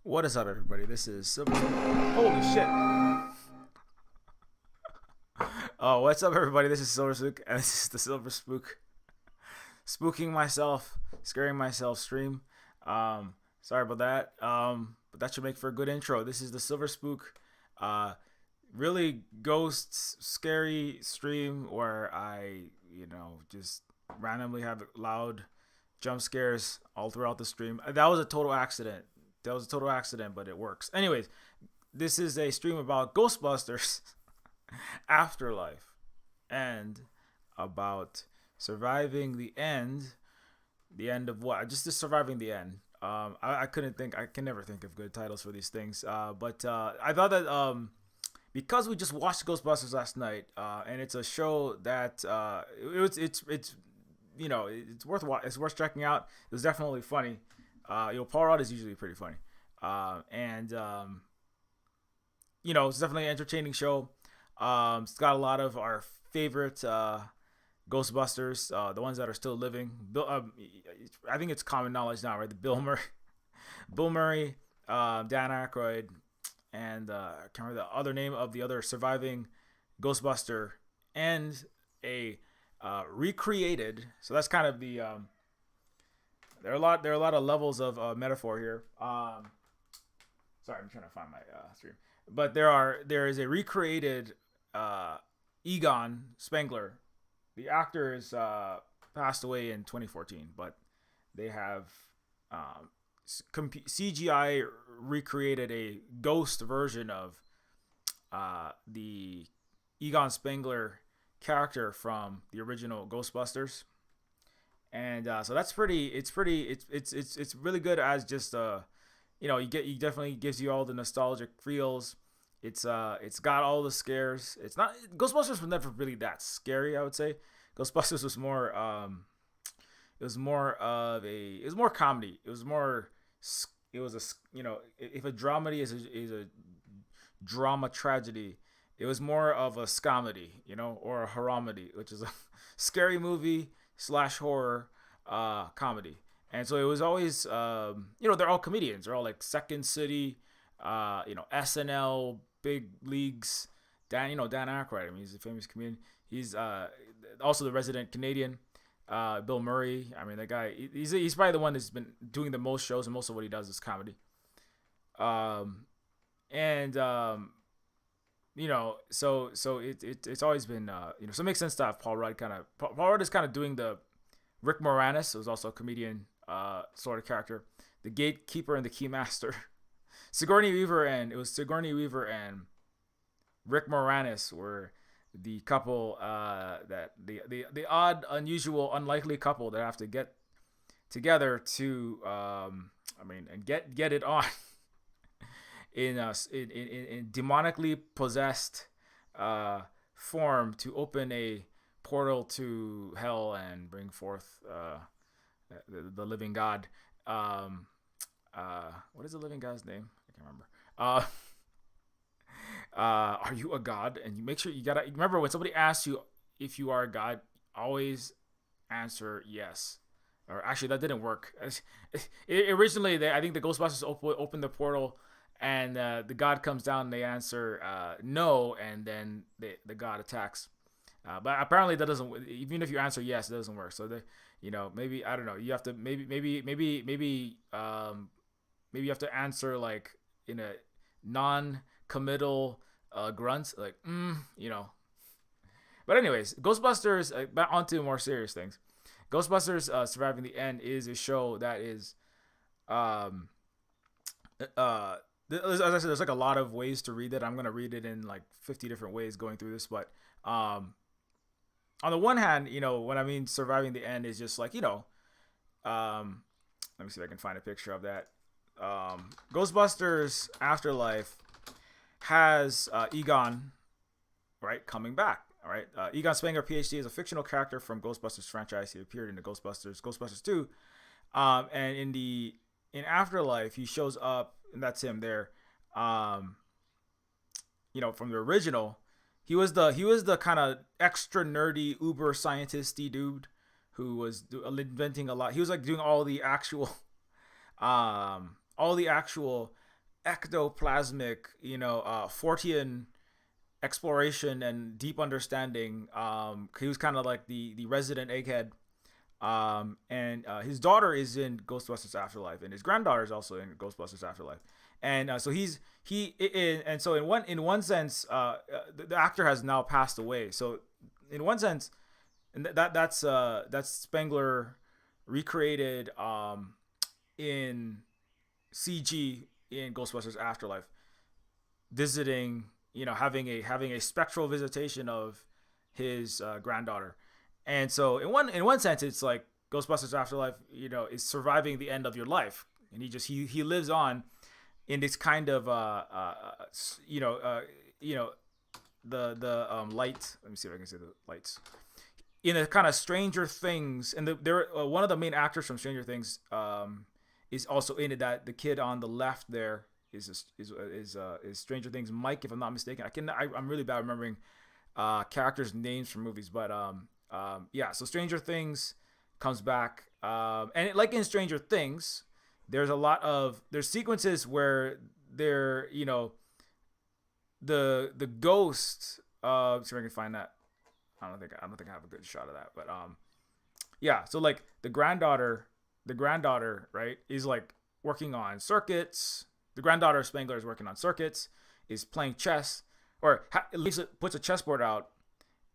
What is up, everybody? This is Silver. Holy shit! Oh, what's up, everybody? This is Silver Spook, and this is the Silver Spook. Spooking myself, scaring myself stream. Sorry about that. But that should make for a good intro. This is the Silver Spook. Uh, really ghosts, scary stream where I, just randomly have loud jump scares all throughout the stream. That was a total accident. But it works. Anyways, this is a stream about Ghostbusters Afterlife and about surviving the end. The end of what? Just surviving the end. I couldn't think. I can never think of good titles for these things. But I thought that because we just watched Ghostbusters last night, and it's a show that it's worth checking out. It was definitely funny. Paul Rudd is usually pretty funny, and it's definitely an entertaining show. It's got a lot of our favorite Ghostbusters, the ones that are still living. I think it's common knowledge now, right? The Bill Murray, Dan Aykroyd, and I can't remember the other name of the other surviving Ghostbuster, and a recreated. So that's kind of the there are a lot of levels of metaphor here. Sorry, I'm trying to find my stream. But there is a recreated Egon Spengler. The actor is passed away in 2014, but they have CGI recreated a ghost version of the Egon Spengler character from the original Ghostbusters. And so that's it's really good as just he definitely gives you all the nostalgic feels. It's got all the scares. It's not Ghostbusters was never really that scary, I would say. Ghostbusters was more it was more comedy. If a dramedy is a drama tragedy, it was more of a scamedy, or a haramedy, which is a scary movie / horror comedy. And so it was always they're all comedians. They're all like Second City, SNL, Big Leagues. Dan Aykroyd. I mean, he's a famous comedian. He's also the resident Canadian. Bill Murray. I mean, that guy. He's probably the one that's been doing the most shows, and most of what he does is comedy. And it's always been so it makes sense to have Paul Rudd is kind of doing the Rick Moranis, who was also a comedian sort of character, the gatekeeper and the keymaster. Sigourney Weaver and Rick Moranis were the couple that the odd, unusual, unlikely couple that have to get together to and get it on in demonically possessed form to open a portal to hell and bring forth the living God. What is the living God's name? I can't remember. Are you a god? And you make sure you gotta remember when somebody asks you if you are a god, always answer yes. Or actually, that didn't work. Originally, I think the Ghostbusters opened the portal, and the god comes down, and they answer no, and then the god attacks. But apparently that doesn't. Even if you answer yes, it doesn't work. So maybe I don't know. You have to maybe you have to answer like in a non-committal grunt, like But anyways, Ghostbusters. On to more serious things. Ghostbusters Surviving the End is a show that is as I said, there's like a lot of ways to read it. I'm gonna read it in like 50 different ways going through this, but on the one hand, what I mean surviving the end is just like, let me see if I can find a picture of that. Ghostbusters Afterlife has Egon, right, coming back. All right, Egon Spengler, PhD, is a fictional character from Ghostbusters franchise. He appeared in the Ghostbusters 2, and in Afterlife he shows up, and that's him there. From the original. He was the kind of extra nerdy uber scientisty dude who was inventing a lot. He was like doing all the actual ectoplasmic, Fortean exploration and deep understanding. He was kind of like the resident egghead. And his daughter is in Ghostbusters Afterlife, and his granddaughter is also in Ghostbusters Afterlife. And so and so in one sense, the actor has now passed away. So in one sense, and that's Spengler recreated in CG in Ghostbusters Afterlife, visiting, having a spectral visitation of his granddaughter. And so in one sense, it's like Ghostbusters Afterlife, is surviving the end of your life, and he lives on in this kind of the light. Let me see if I can say the lights in a kind of Stranger Things, and one of the main actors from Stranger Things is also in it. That the kid on the left there is Stranger Things Mike, if I'm not mistaken. I'm really bad remembering characters' names from movies, but yeah. So Stranger Things comes back, and like in Stranger Things, there's sequences where the ghost. See if I can find that. I don't think I have a good shot of that, but yeah. So like the granddaughter, right, is like working on circuits. The granddaughter of Spengler is working on circuits, is playing chess, or at least puts a chessboard out,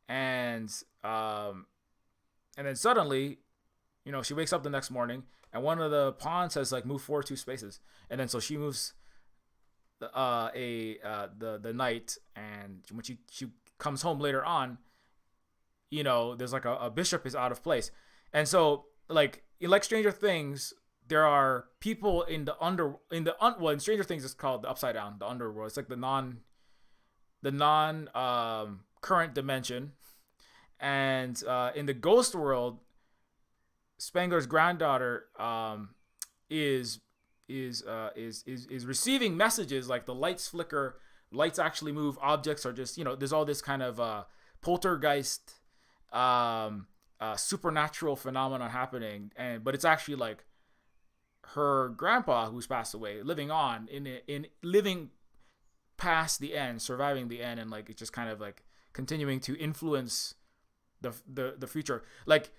and then suddenly, she wakes up the next morning, and one of the pawns has like moved forward 2 spaces, and then so she moves the knight, and when she comes home later on, there's like a bishop is out of place, and so like Stranger Things, there are people in in Stranger Things it's called the Upside Down, the underworld. It's like the non current dimension, and in the ghost world, Spengler's granddaughter is receiving messages, like the lights flicker, lights actually move, objects are just there's all this kind of poltergeist supernatural phenomenon happening, but it's actually like her grandpa who's passed away living on in living past the end, surviving the end, and like it's just kind of like continuing to influence the future. Like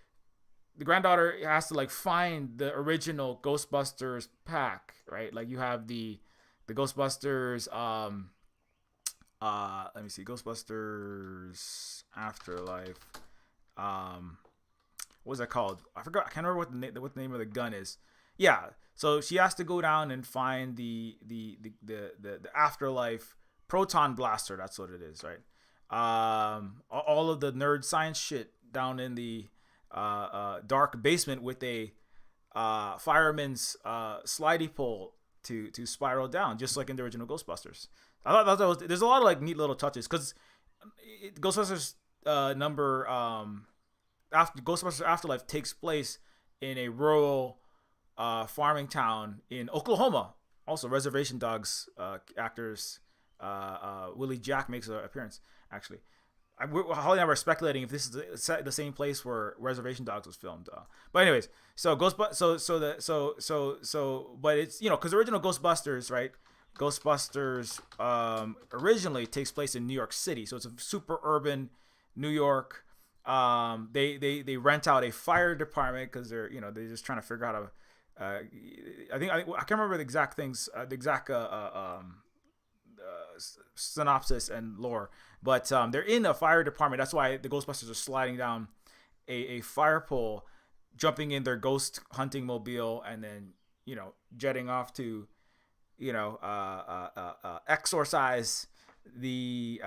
the granddaughter has to like find the original Ghostbusters pack, right? Like you have the Ghostbusters let me see, Ghostbusters Afterlife. What was that called? I forgot. I can't remember what the name of the gun is. Yeah. So she has to go down and find the Afterlife proton blaster. That's what it is, right? All of the nerd science shit down in the dark basement with a fireman's slidey pole to spiral down, just like in the original Ghostbusters. I thought that was, there's a lot of like neat little touches, because Ghostbusters after Ghostbusters Afterlife takes place in a rural farming town in Oklahoma. Also, Reservation Dogs actors Willie Jack makes an appearance. Actually, Holly and I were speculating if this is the same place where Reservation Dogs was filmed. But anyways, so but it's because original Ghostbusters, right? Ghostbusters originally takes place in New York City, so it's a super urban New York. They rent out a fire department because they're just trying to figure out how to. I can't remember the exact things, the exact synopsis and lore, but they're in a fire department. That's why the Ghostbusters are sliding down a fire pole, jumping in their ghost hunting mobile, and then jetting off to exorcise the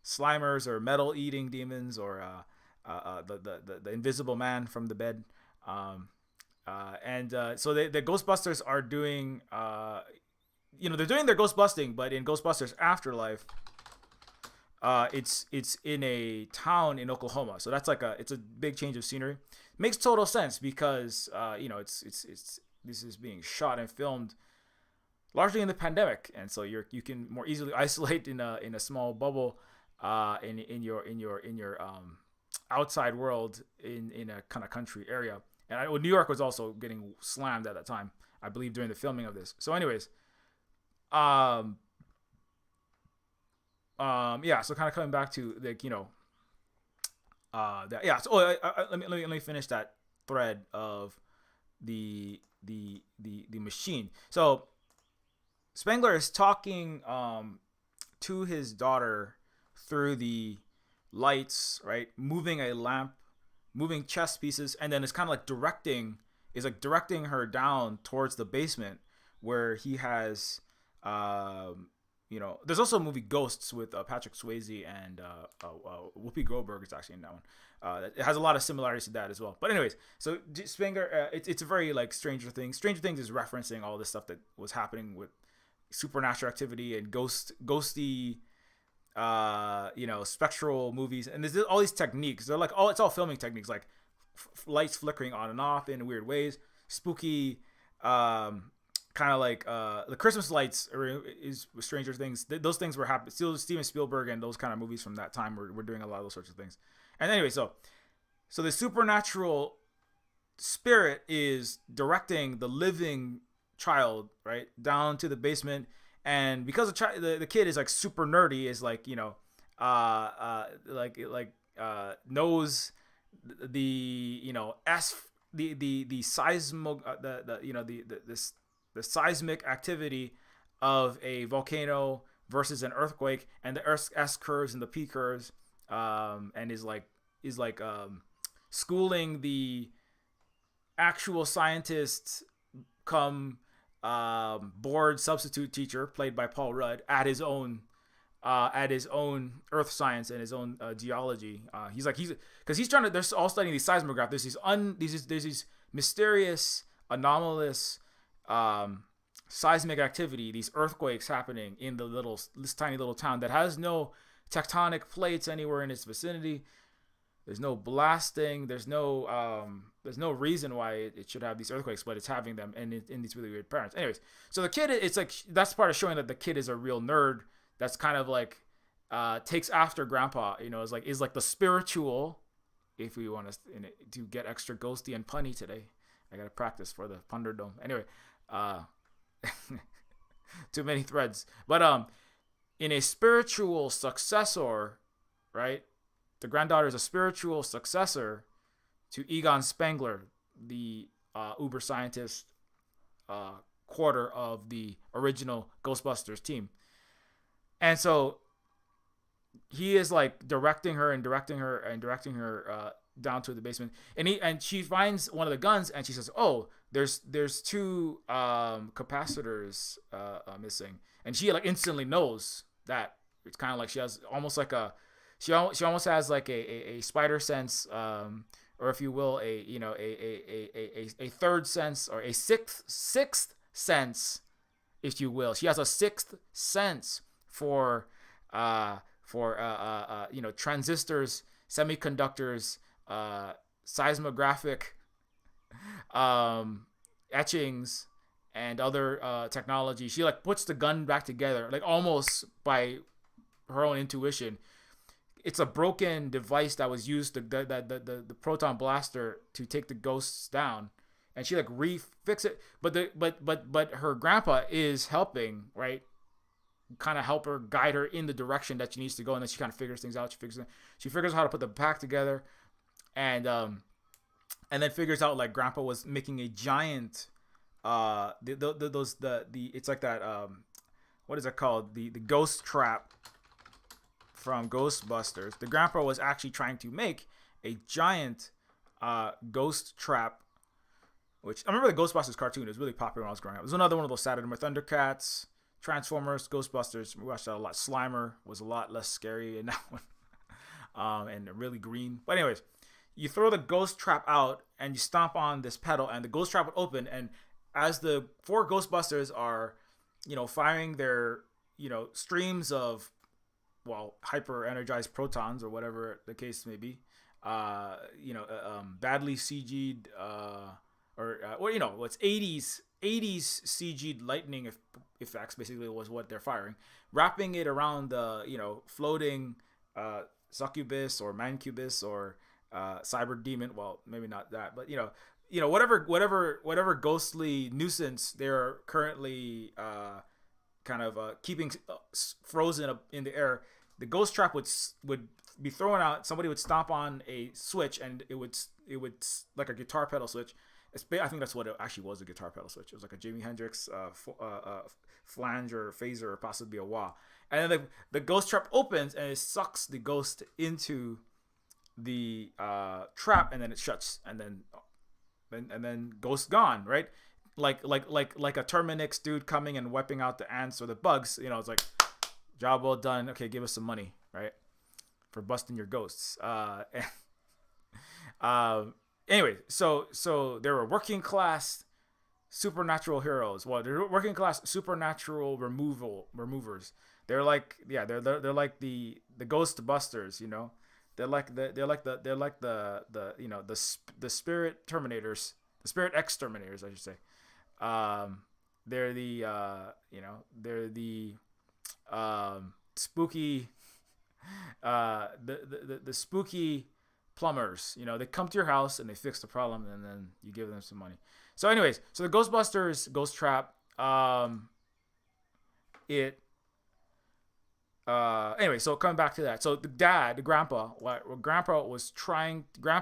Slimers or metal eating demons, or the invisible man from the bed. So the Ghostbusters are doing they're doing their ghost busting, but in Ghostbusters Afterlife, it's in a town in Oklahoma. So that's like it's a big change of scenery. Makes total sense because this is being shot and filmed largely in the pandemic, and so you can more easily isolate in a small bubble in your outside world in a kind of country area. And New York was also getting slammed at that time, I believe, during the filming of this. So anyways, um yeah, so kind of coming back to like, that, yeah, so let me finish that thread of the machine. So Spengler is talking to his daughter through the lights, right? Moving a lamp, moving chess pieces, and then it's kind of like directing her down towards the basement where he has, there's also a movie Ghosts with Patrick Swayze and Whoopi Goldberg is actually in that one. It has a lot of similarities to that as well. But anyways, so Spengler, it's a very like Stranger Things. Stranger Things is referencing all this stuff that was happening with supernatural activity and ghosty spectral movies, and there's all these techniques. They're like, it's all filming techniques, like lights flickering on and off in weird ways, spooky, kind of like the Christmas lights is Stranger Things. Those things were happening. Still, Steven Spielberg and those kind of movies from that time were doing a lot of those sorts of things. And anyway, so the supernatural spirit is directing the living child right down to the basement, and because the kid is like super nerdy, is like knows the the seismo the seismic activity of a volcano versus an earthquake, and the Earth's S curves and the P curves, and is schooling the actual scientists come board substitute teacher played by Paul Rudd at his own earth science and his own geology. He's trying to, they're all studying these seismographs. There's these mysterious, anomalous seismic activity, these earthquakes happening in this tiny little town that has no tectonic plates anywhere in its vicinity. There's no blasting. There's no reason why it should have these earthquakes, but it's having them in these really weird patterns. Anyways, so the kid, it's like that's part of showing that the kid is a real nerd. That's kind of like takes after grandpa. Is like the spiritual. If we want to get extra ghosty and punny today, I gotta practice for the Punderdome. Anyway, too many threads. But in a spiritual successor, right? The granddaughter is a spiritual successor to Egon Spengler, the uber scientist quarter of the original Ghostbusters team. And so he is like directing her down to the basement, and she finds one of the guns, and she says, "Oh, there's two capacitors missing," and she like instantly knows that. It's kind of like she has almost like she almost has like a spider sense, or if you will, a third sense, or a sixth sense, if you will. She has a sixth sense for transistors, semiconductors, seismographic etchings, and other technology. She like puts the gun back together, like almost by her own intuition. It's a broken device that was used the proton blaster to take the ghosts down, and she like refix it. But her grandpa is helping, right? Kind of help her, guide her in the direction that she needs to go, and then she kind of figures things out. She figures out how to put the pack together, and then figures out like grandpa was making a giant it's like that what is it called, the ghost trap from Ghostbusters. The grandpa was actually trying to make a giant ghost trap, which I remember the Ghostbusters cartoon. It was really popular when I was growing up. It was another one of those Saturday Morning Thundercats, Transformers, Ghostbusters. We watched that a lot. Slimer was a lot less scary in that one, and really green. But anyways, you throw the ghost trap out and you stomp on this pedal, and the ghost trap would open. And as the four Ghostbusters are, firing their, streams of, hyper energized protons or whatever the case may be, badly CG'd, what's 80s CG'd lightning effects basically was what they're firing, wrapping it around the floating succubus or mancubus or cyber demon. Well, maybe not that, but whatever ghostly nuisance they're currently kind of keeping frozen in the air, the ghost trap would be thrown out. Somebody would stomp on a switch, and it would like a guitar pedal switch. I think that's what it actually was, a guitar pedal switch. It was like a Jimi Hendrix flange or phaser or possibly a wah. And then the ghost trap opens and it sucks the ghost into the trap, and then it shuts, and then ghost gone, right? Like a Terminix dude coming and wiping out the ants or the bugs. You know, it's like, job well done. Okay, give us some money, right, for busting your ghosts. Anyway, so there were working class supernatural heroes. Well, they're working class supernatural removers. They're like, yeah, they're like the Ghostbusters, you know. They're like the you know, the spirit terminators, the spirit exterminators, I should say. They're the you know, they're the spooky the spooky plumbers. You know, they come to your house and they fix the problem, and then you give them some money. So anyways, so the Ghostbusters ghost trap, anyway, so coming back to that. So Grandpa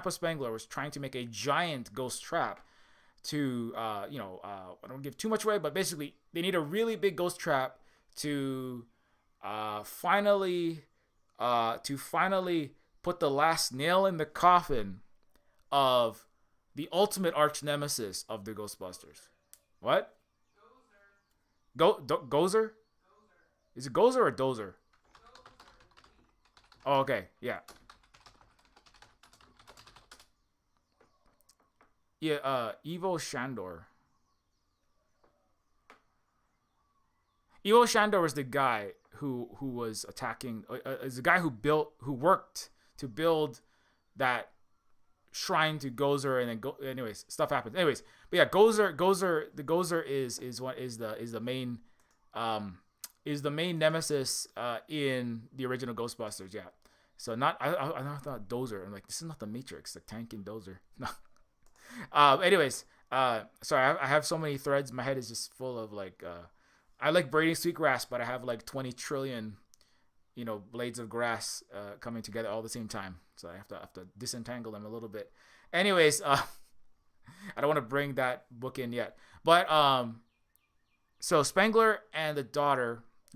Spangler was trying to make a giant ghost trap to, you know, I don't give too much away, but basically they need a really big ghost trap to finally put the last nail in the coffin of the ultimate arch nemesis of the Ghostbusters. What? Gozer? Is it Gozer or Dozer? Oh, okay, yeah. Yeah, Evo Shandor. Evo Shandor was the guy who was attacking. Is the guy who worked to build that shrine to Gozer, and then anyways, stuff happens. Anyways, but yeah, the Gozer is the main nemesis in the original Ghostbusters. Yeah. So I thought Dozer. I'm like, this is not the Matrix, like Tank and Dozer. No. Anyways, sorry, I have so many threads. My head is just full of like, I like braiding sweetgrass, but I have like 20 trillion, you know, blades of grass coming together all at the same time. So I have to disentangle them a little bit. Anyways, I don't want to bring that book in yet, but so Spangler and the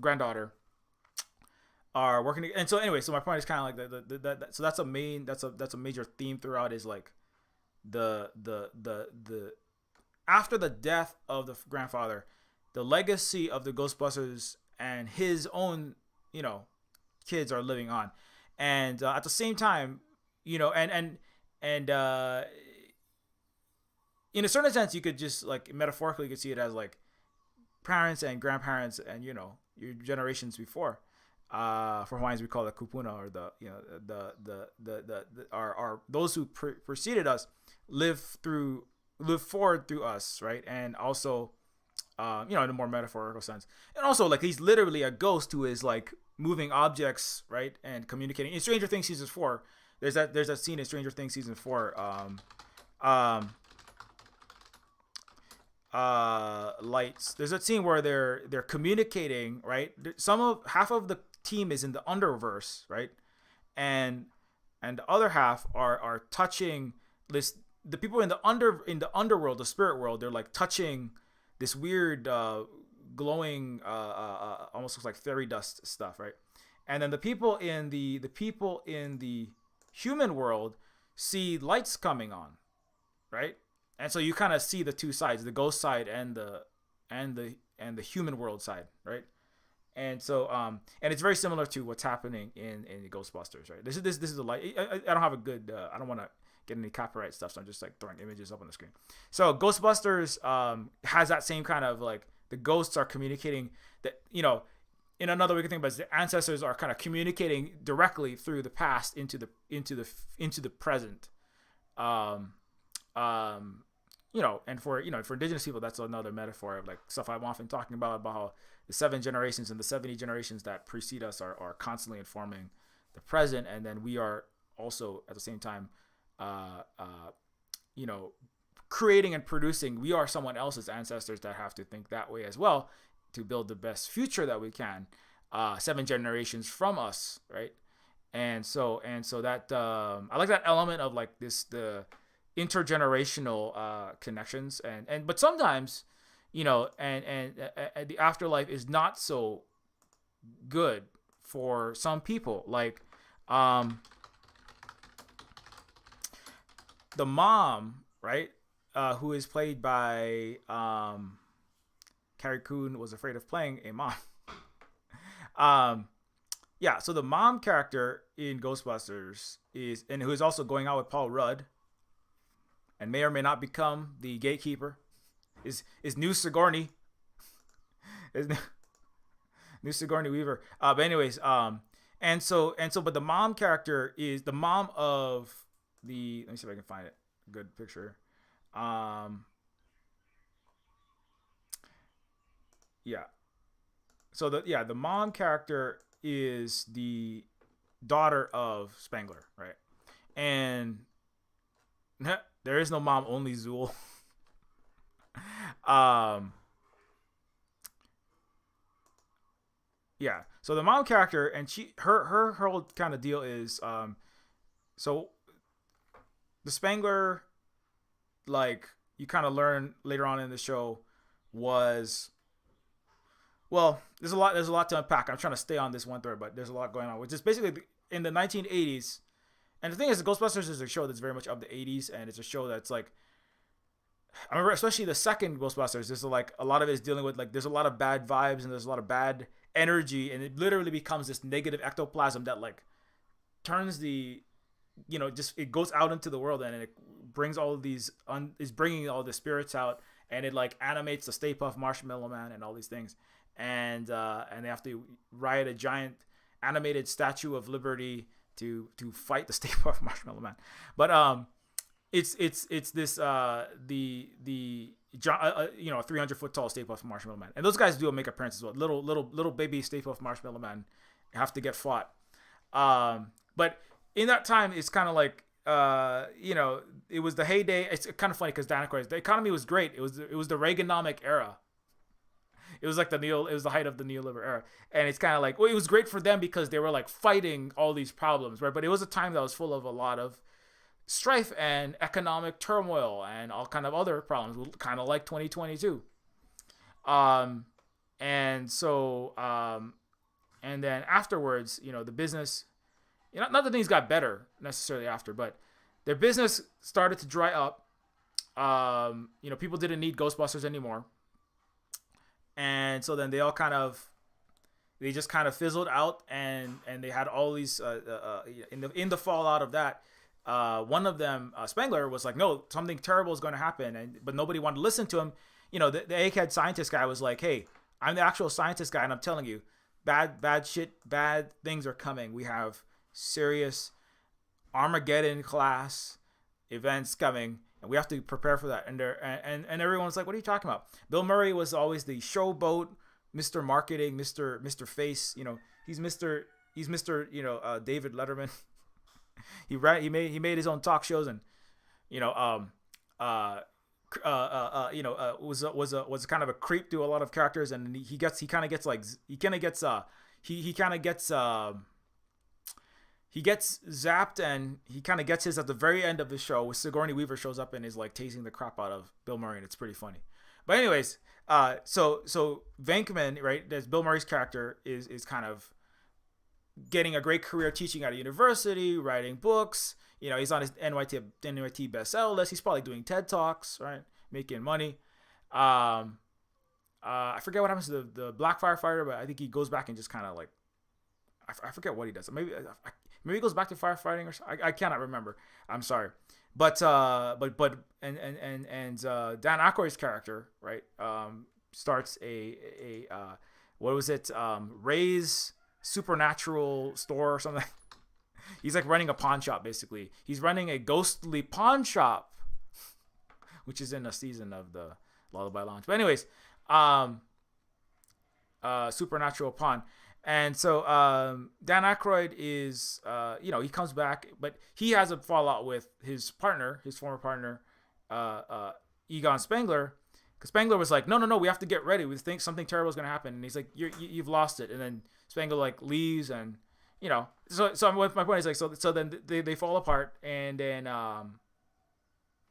granddaughter are working, and so anyway, so my point is kind of like so that's a major theme throughout, is like the after the death of the grandfather, the legacy of the Ghostbusters and his own, you know, kids are living on, and at the same time, you know, and in a certain sense, you could just like metaphorically, you could see it as like parents and grandparents and, you know, your generations before. For Hawaiians, we call it kupuna, or the, you know, our those who preceded us live forward through us, right? And also, you know, in a more metaphorical sense, and also like he's literally a ghost who is like moving objects, right, and communicating. In Stranger Things season 4, there's that scene in Stranger Things season 4. Lights. There's a scene where they're communicating, right? Half of the team is in the underverse, right, and the other half are touching this. The people in the underworld, the spirit world, they're like touching this weird glowing, almost looks like fairy dust stuff, right? And then the people in the human world see lights coming on, right? And so you kind of see the two sides, the ghost side and the human world side, right? And so and it's very similar to what's happening in the Ghostbusters, right? This is a light. I don't have a good I don't want to get any copyright stuff, so I'm just like throwing images up on the screen. So Ghostbusters has that same kind of like, the ghosts are communicating, that, you know, in another way you can think about it, the ancestors are kind of communicating directly through the past into the present. You know, and for indigenous people, that's another metaphor of like stuff I'm often talking about how the 7 generations and the 70 generations that precede us are constantly informing the present, and then we are also at the same time, you know, creating and producing. We are someone else's ancestors that have to think that way as well, to build the best future that we can, 7 generations from us, right? And so that I like that element of like this the intergenerational connections, and but sometimes, and the afterlife is not so good for some people. Like, the mom, right, who is played by Carrie Coon, was afraid of playing a mom. Yeah, so the mom character in Ghostbusters and who is also going out with Paul Rudd, and may or may not become the gatekeeper, is new Sigourney, is new Sigourney Weaver. But anyways, but the mom character is the mom of the. Let me see if I can find it. Good picture. Yeah. So the mom character is the daughter of Spengler, right? And there is no mom, only Zool. Yeah. So the mom character, and her whole kind of deal is so the Spengler, like, you kind of learn later on in the show, was, well, there's a lot to unpack. I'm trying to stay on this one thread, but there's a lot going on, which is basically in the 1980s. And the thing is, Ghostbusters is a show that's very much of the 80s, and it's a show that's like, I remember especially the second Ghostbusters, there's like a lot of it is dealing with, like, there's a lot of bad vibes and there's a lot of bad energy, and it literally becomes this negative ectoplasm that, like, turns the, just, it goes out into the world, and it brings all of these is bringing all the spirits out, and it, like, animates the Stay Puft Marshmallow Man and all these things, and they have to ride a giant animated Statue of Liberty to fight the Stay Puft Marshmallow Man. But it's this the 300-foot tall Stay Puft Marshmallow Man, and those guys do make appearances as well. Little baby Stay Puft Marshmallow Man have to get fought. But in that time, it's kind of like, it was the heyday. It's kind of funny because Dan Aykroyd, the economy was great. It was the Reaganomic era. It was like it was the height of the neoliberal era, and it's kind of like, well, it was great for them because they were, like, fighting all these problems, right? But it was a time that was full of a lot of strife and economic turmoil and all kind of other problems, kind of like 2022. And then afterwards, the business, not that things got better necessarily after, but their business started to dry up. People didn't need Ghostbusters anymore. And so then they just kind of fizzled out, and they had all these in the fallout of that. One of them, Spengler, was like, no, something terrible is going to happen, but nobody wanted to listen to him. The egghead scientist guy was like, hey, I'm the actual scientist guy, and I'm telling you, bad things are coming. We have serious Armageddon class events coming, and we have to prepare for that. And everyone's like, what are you talking about? Bill Murray was always the showboat, Mr. Marketing, Mr. Face. He's Mr. David Letterman. He made his own talk shows, and was kind of a creep to a lot of characters, and he kind of gets zapped, and he kind of gets his at the very end of the show, with Sigourney Weaver shows up and is, like, tasing the crap out of Bill Murray, and it's pretty funny. But anyways, so Venkman, right, there's Bill Murray's character is kind of getting a great career teaching at a university, writing books. He's on his NYT bestseller list. He's probably doing TED Talks, right, making money. I forget what happens to the black firefighter, but I think he goes back and just kind of, like, I forget what he does. Maybe he goes back to firefighting or something. I cannot remember. I'm sorry. But Dan Aykroyd's character, right, starts a what was it? Ray's Supernatural store or something. He's, like, running a pawn shop, basically. He's running a ghostly pawn shop, which is in a season of the Lullaby Lounge. But anyways, Supernatural pawn. And so Dan Aykroyd is, he comes back, but he has a fallout with his former partner, Egon Spengler, Because Spangler was like, no, no, no, we have to get ready. We think something terrible is gonna happen, and he's like, you've lost it. And then Spangler like leaves, and so my point is like, so then they fall apart, and then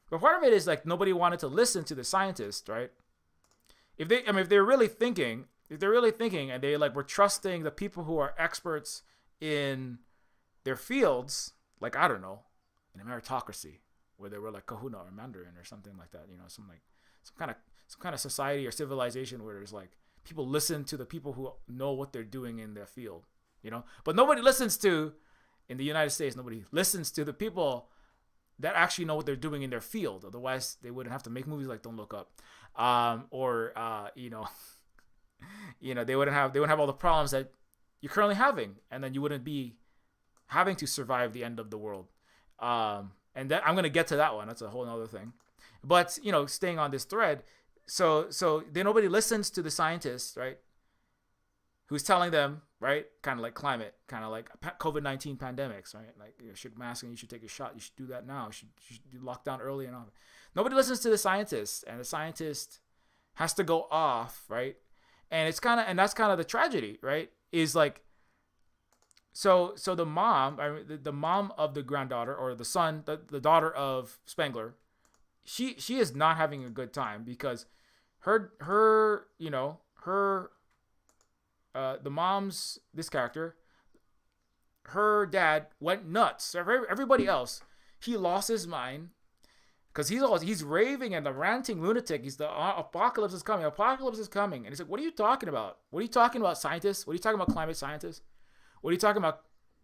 but part of it is like nobody wanted to listen to the scientists, right? If they're really thinking, and they like were trusting the people who are experts in their fields, like I don't know, in a meritocracy where they were like Kahuna or Mandarin or something like that, some kind of society or civilization where there's like people listen to the people who know what they're doing in their field, But nobody listens to, in the United States, nobody listens to the people that actually know what they're doing in their field. Otherwise, they wouldn't have to make movies like Don't Look Up, they wouldn't have all the problems that you're currently having, and then you wouldn't be having to survive the end of the world. And that I'm gonna get to that one. That's a whole other thing. But staying on this thread, so then nobody listens to the scientists, right? Who's telling them, right? Kind of like climate, kind of like COVID-19 pandemics, right? Like you should mask and you should take a shot. You should do that now. You should lock down early and all. Nobody listens to the scientists, and the scientist has to go off, right? And that's kind of the tragedy, right? Is like, so the mom, the mom of the granddaughter, or the son, the daughter of Spangler, she is not having a good time because the mom's, this character, her dad went nuts. Everybody else, he lost his mind because he's raving and the ranting lunatic. He's the apocalypse is coming. And he's like, what are you talking about? What are you talking about, scientists? What are you talking about, climate scientists? What are you talking about,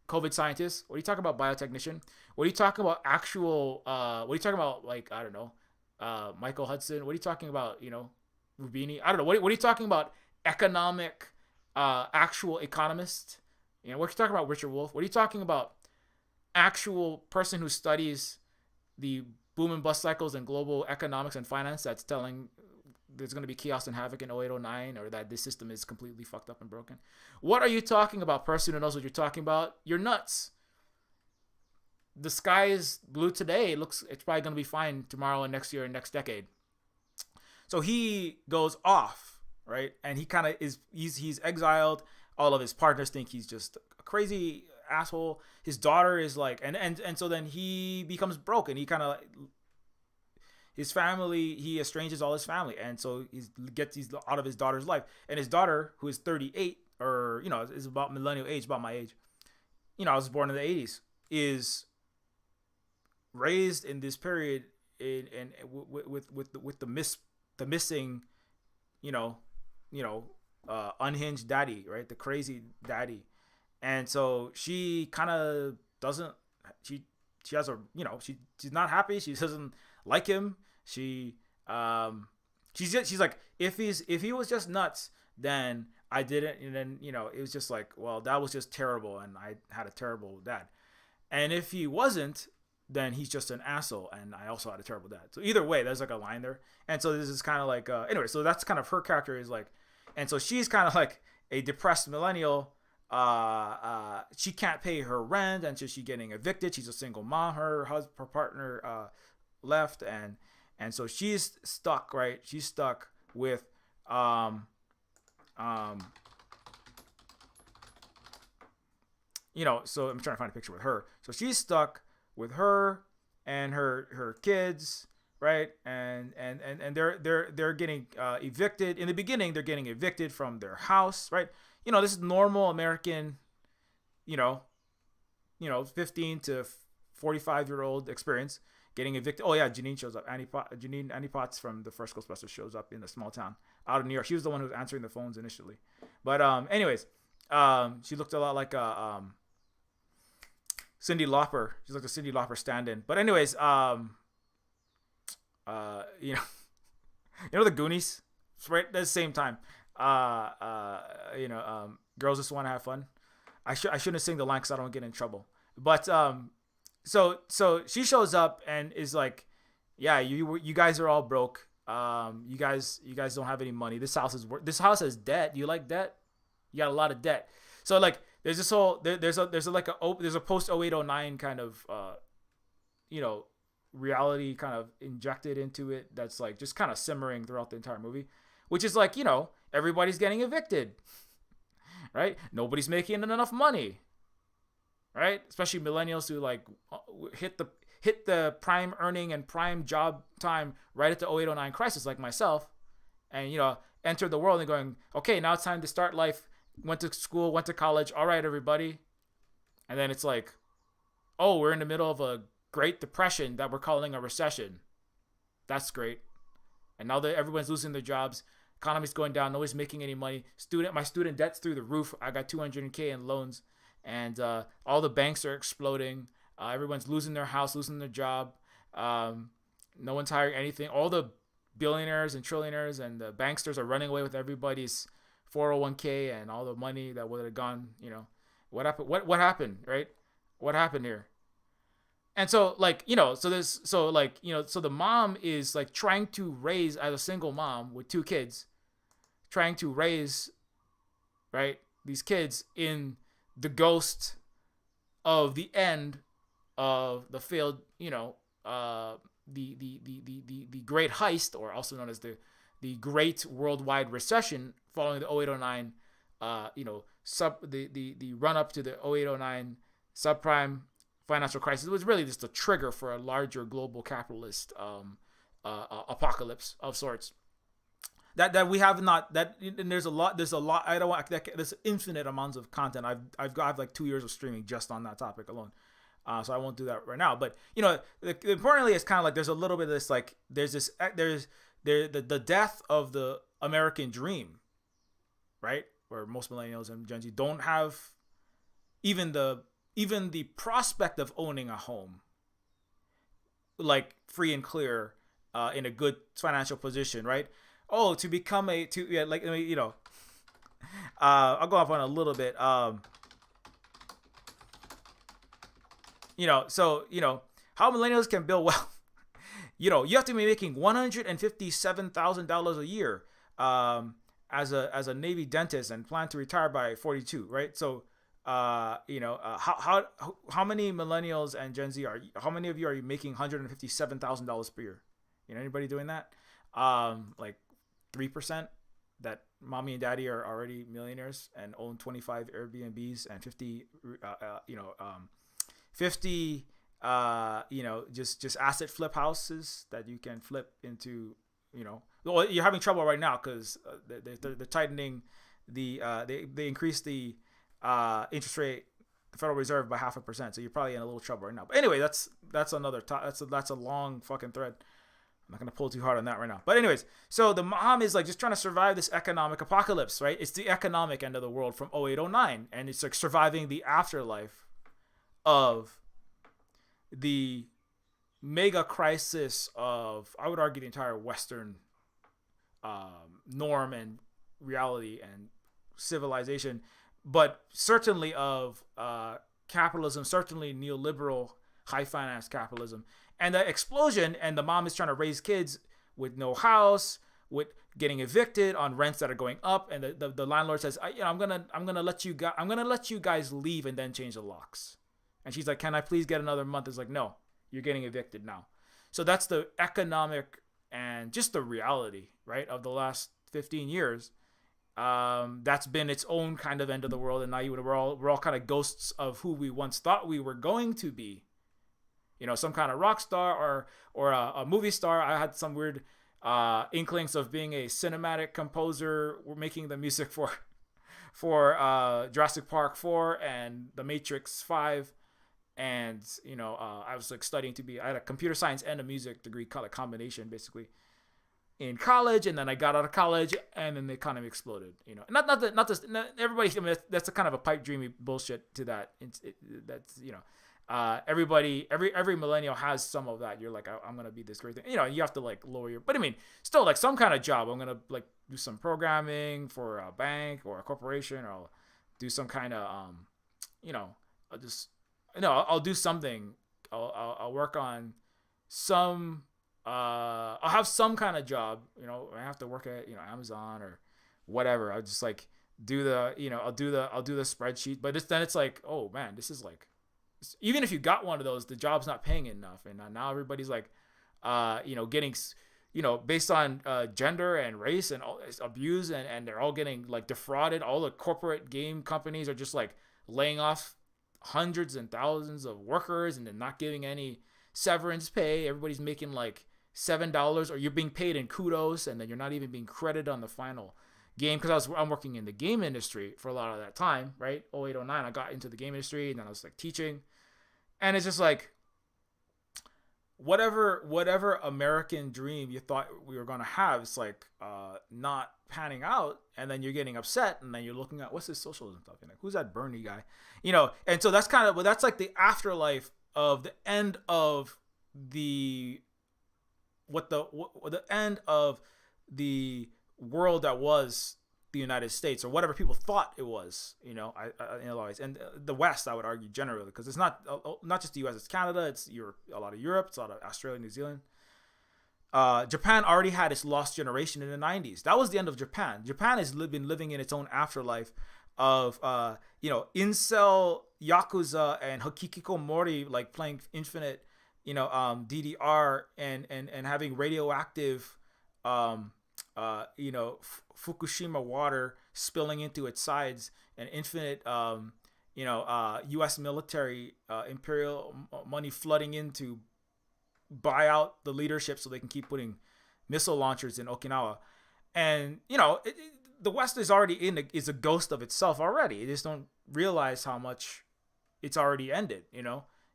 COVID scientists? What are you talking about, biotechnician? What are you talking about, actual? What are you talking about, like, I don't know, Michael Hudson? What are you talking about, Rubini? I don't know. What are you talking about, economic, actual economist? What are you talking about, Richard Wolff? What are you talking about, actual person who studies the boom and bust cycles in global economics and finance that's telling there's going to be chaos and havoc in 0809, or that this system is completely fucked up and broken? What are you talking about, person who knows what you're talking about? You're nuts. The sky is blue today. It's probably going to be fine tomorrow and next year and next decade. So he goes off, right? And he kind of he's exiled. All of his partners think he's just a crazy asshole. His daughter is like, and so then he becomes broke, and he kind of, his family, he estranges all his family, and so he's out of his daughter's life. And his daughter, who is 38, or is about millennial age, about my age. I was born in the 80s. Is raised in this period with the missing, unhinged daddy, right? The crazy daddy. And so she kind of doesn't. She has a she's not happy. She doesn't like him. She's like, if he was just nuts, then I didn't. And then it was just like, well, that was just terrible, and I had a terrible dad. And if he wasn't, then he's just an asshole, and I also had a terrible dad. So either way, there's like a line there. And so this is kind of like anyway. So that's kind of her character, is like, and so she's kind of like a depressed millennial. She can't pay her rent, and so she's getting evicted. She's a single mom. Her partner left, and so she's stuck, right? She's stuck with so I'm trying to find a picture with her. So she's stuck with her and her kids, right? And they're getting evicted. In the beginning, they're getting evicted from their house, right? This is normal American, 15 to 45-year-old experience, getting evicted. Oh yeah, Janine shows up. Annie Potts from the first Ghostbusters shows up in a small town out of New York. She was the one who was answering the phones initially. But anyways, she looked a lot like Cyndi Lauper. She's like a Cyndi Lauper stand-in. But anyways, the Goonies, right at the same time. Girls just want to have fun. I shouldn't sing the line because I don't get in trouble. But so she shows up and is like, yeah, you guys are all broke. You guys don't have any money. This house has debt. You like debt? You got a lot of debt. So like, there's this whole there's a post 0809 kind of reality kind of injected into it that's like just kind of simmering throughout the entire movie, which is like, everybody's getting evicted, right? Nobody's making enough money, right? Especially millennials who like hit the prime earning and prime job time right at the 0809 crisis, like myself, and entered the world and going, okay, now it's time to start life. Went to school, went to college. All right, everybody. And then it's like, oh, we're in the middle of a Great Depression that we're calling a recession. That's great. And now that everyone's losing their jobs, economy's going down, nobody's making any money. My student debt's through the roof. I got $200K in loans, and all the banks are exploding. Everyone's losing their house, losing their job. No one's hiring anything. All the billionaires and trillionaires and the banksters are running away with everybody's 401k and all the money that would have gone. What happened? What happened? Right? What happened here? And so so the mom is like trying to raise, as a single mom with 2 kids, trying to raise, right, these kids in the ghost of the end of the failed, the Great Heist, or also known as the Great Worldwide Recession following the 0809, the run up to the 0809 subprime financial crisis. It was really just a trigger for a larger global capitalist apocalypse of sorts. That we have not, that, and there's a lot I don't want, there's infinite amounts of content. I've like 2 years of streaming just on that topic alone. So I won't do that right now. But importantly, it's kind of like there's a little bit of this, like there's the death of the American dream, right? Where most millennials and Gen Z don't have even the prospect of owning a home, like free and clear, in a good financial position, right? Oh, to become I'll go off on a little bit. How millennials can build wealth. You have to be making $157,000 a year, as a Navy dentist, and plan to retire by 42, right? So, how many millennials and Gen Z how many of you are making $157,000 per year? Anybody doing that? Like 3% that mommy and daddy are already millionaires and own 25 Airbnbs and 50 just asset flip houses that you can flip into, well, you're having trouble right now because they're tightening they increased the interest rate, the Federal Reserve, by 0.5%. So you're probably in a little trouble right now. But anyway, that's another that's a long fucking thread. I'm not going to pull too hard on that right now. But anyways, so the mom is like just trying to survive this economic apocalypse, right? It's the economic end of the world from 0809. And it's like surviving the afterlife of the mega crisis of, I would argue, the entire Western norm and reality and civilization, but certainly of capitalism, certainly neoliberal high finance capitalism. And the explosion, and the mom is trying to raise kids with no house, with getting evicted on rents that are going up, and the landlord says, I'm gonna let you guys leave and then change the locks. And she's like, can I please get another month? It's like, no, you're getting evicted now. So that's the economic and just the reality, right, of the last 15 years. That's been its own kind of end of the world, and now we're all kind of ghosts of who we once thought we were going to be. Some kind of rock star or a movie star. I had some weird inklings of being a cinematic composer. We're making the music for Jurassic Park 4 and The Matrix 5. And, I was like studying I had a computer science and a music degree, kind of combination basically, in college. And then I got out of college, and then the economy exploded. Not everybody. I mean, that's a kind of a pipe dreamy bullshit to that. That's every millennial has some of that. You're like, I'm gonna be this great thing. You have to like lower your, but I mean, still like some kind of job. I'm gonna like do some programming for a bank or a corporation, or I'll do some kind of I'll do something. I'll work on some. I'll have some kind of job. I have to work at Amazon or whatever. I'll just like do the I'll do the spreadsheet. But then it's like, oh man, this is even if you got one of those, the job's not paying enough, and now everybody's like, getting, based on gender and race and all abuse, and they're all getting like defrauded. All the corporate game companies are just like laying off hundreds and thousands of workers and then not giving any severance pay. Everybody's making like $7, or you're being paid in kudos, and then you're not even being credited on the final game. Because I'm working in the game industry for a lot of that time, right? 08, 09, I got into the game industry, and then I was like teaching, and it's just like, whatever American dream you thought we were gonna have, it's like not panning out, and then you're getting upset, and then you're looking at what's this socialism stuff, and like, who's that Bernie guy, and so that's kind of, that's like the afterlife of the end of the end of the world that was the United States, or whatever people thought it was, in a lot of ways. And the West, I would argue, generally, because it's not just the US, it's Canada, it's Europe, a lot of Europe, it's a lot of Australia, New Zealand. Japan already had its lost generation in the 90s. That was the end of Japan. Japan has been living in its own afterlife of incel yakuza and Hikiko Mori, like playing infinite DDR, and having radioactive Fukushima water spilling into its sides, and infinite US military imperial money flooding in to buy out the leadership so they can keep putting missile launchers in Okinawa. And the West is already is a ghost of itself already. They just don't realize how much it's already ended.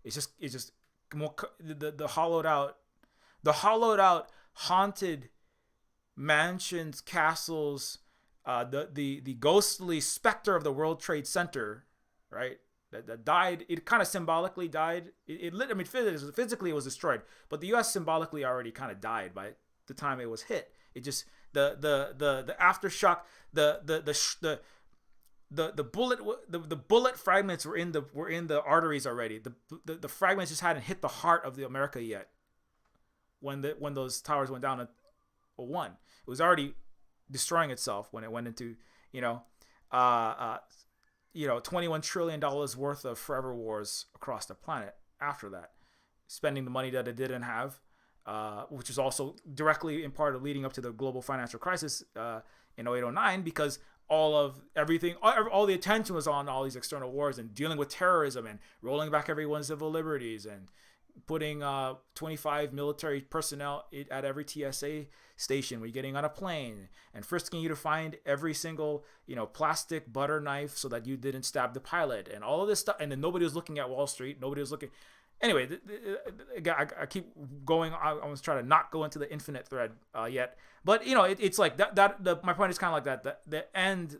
It's just more, the hollowed out haunted mansions, castles, the ghostly specter of the World Trade Center, right? That died. It kind of symbolically died. Physically it was destroyed, but the U.S. symbolically already kind of died by the time it was hit. It just the aftershock, the bullet fragments were in the arteries already. The fragments just hadn't hit the heart of the America yet. When those towers went down in 2001, it was already destroying itself when it went into $21 trillion worth of forever wars across the planet after that, spending the money that it didn't have, which is also directly in part of leading up to the global financial crisis in 0809, because all the attention was on all these external wars and dealing with terrorism and rolling back everyone's civil liberties and putting 25 military personnel at every TSA station when you're getting on a plane, and frisking you to find every single plastic butter knife so that you didn't stab the pilot, and all of this stuff. And then nobody was looking at Wall Street. Nobody was looking. Anyway, I keep going. I was trying to not go into the infinite thread yet, but it's like that. My point is kind of like that. The end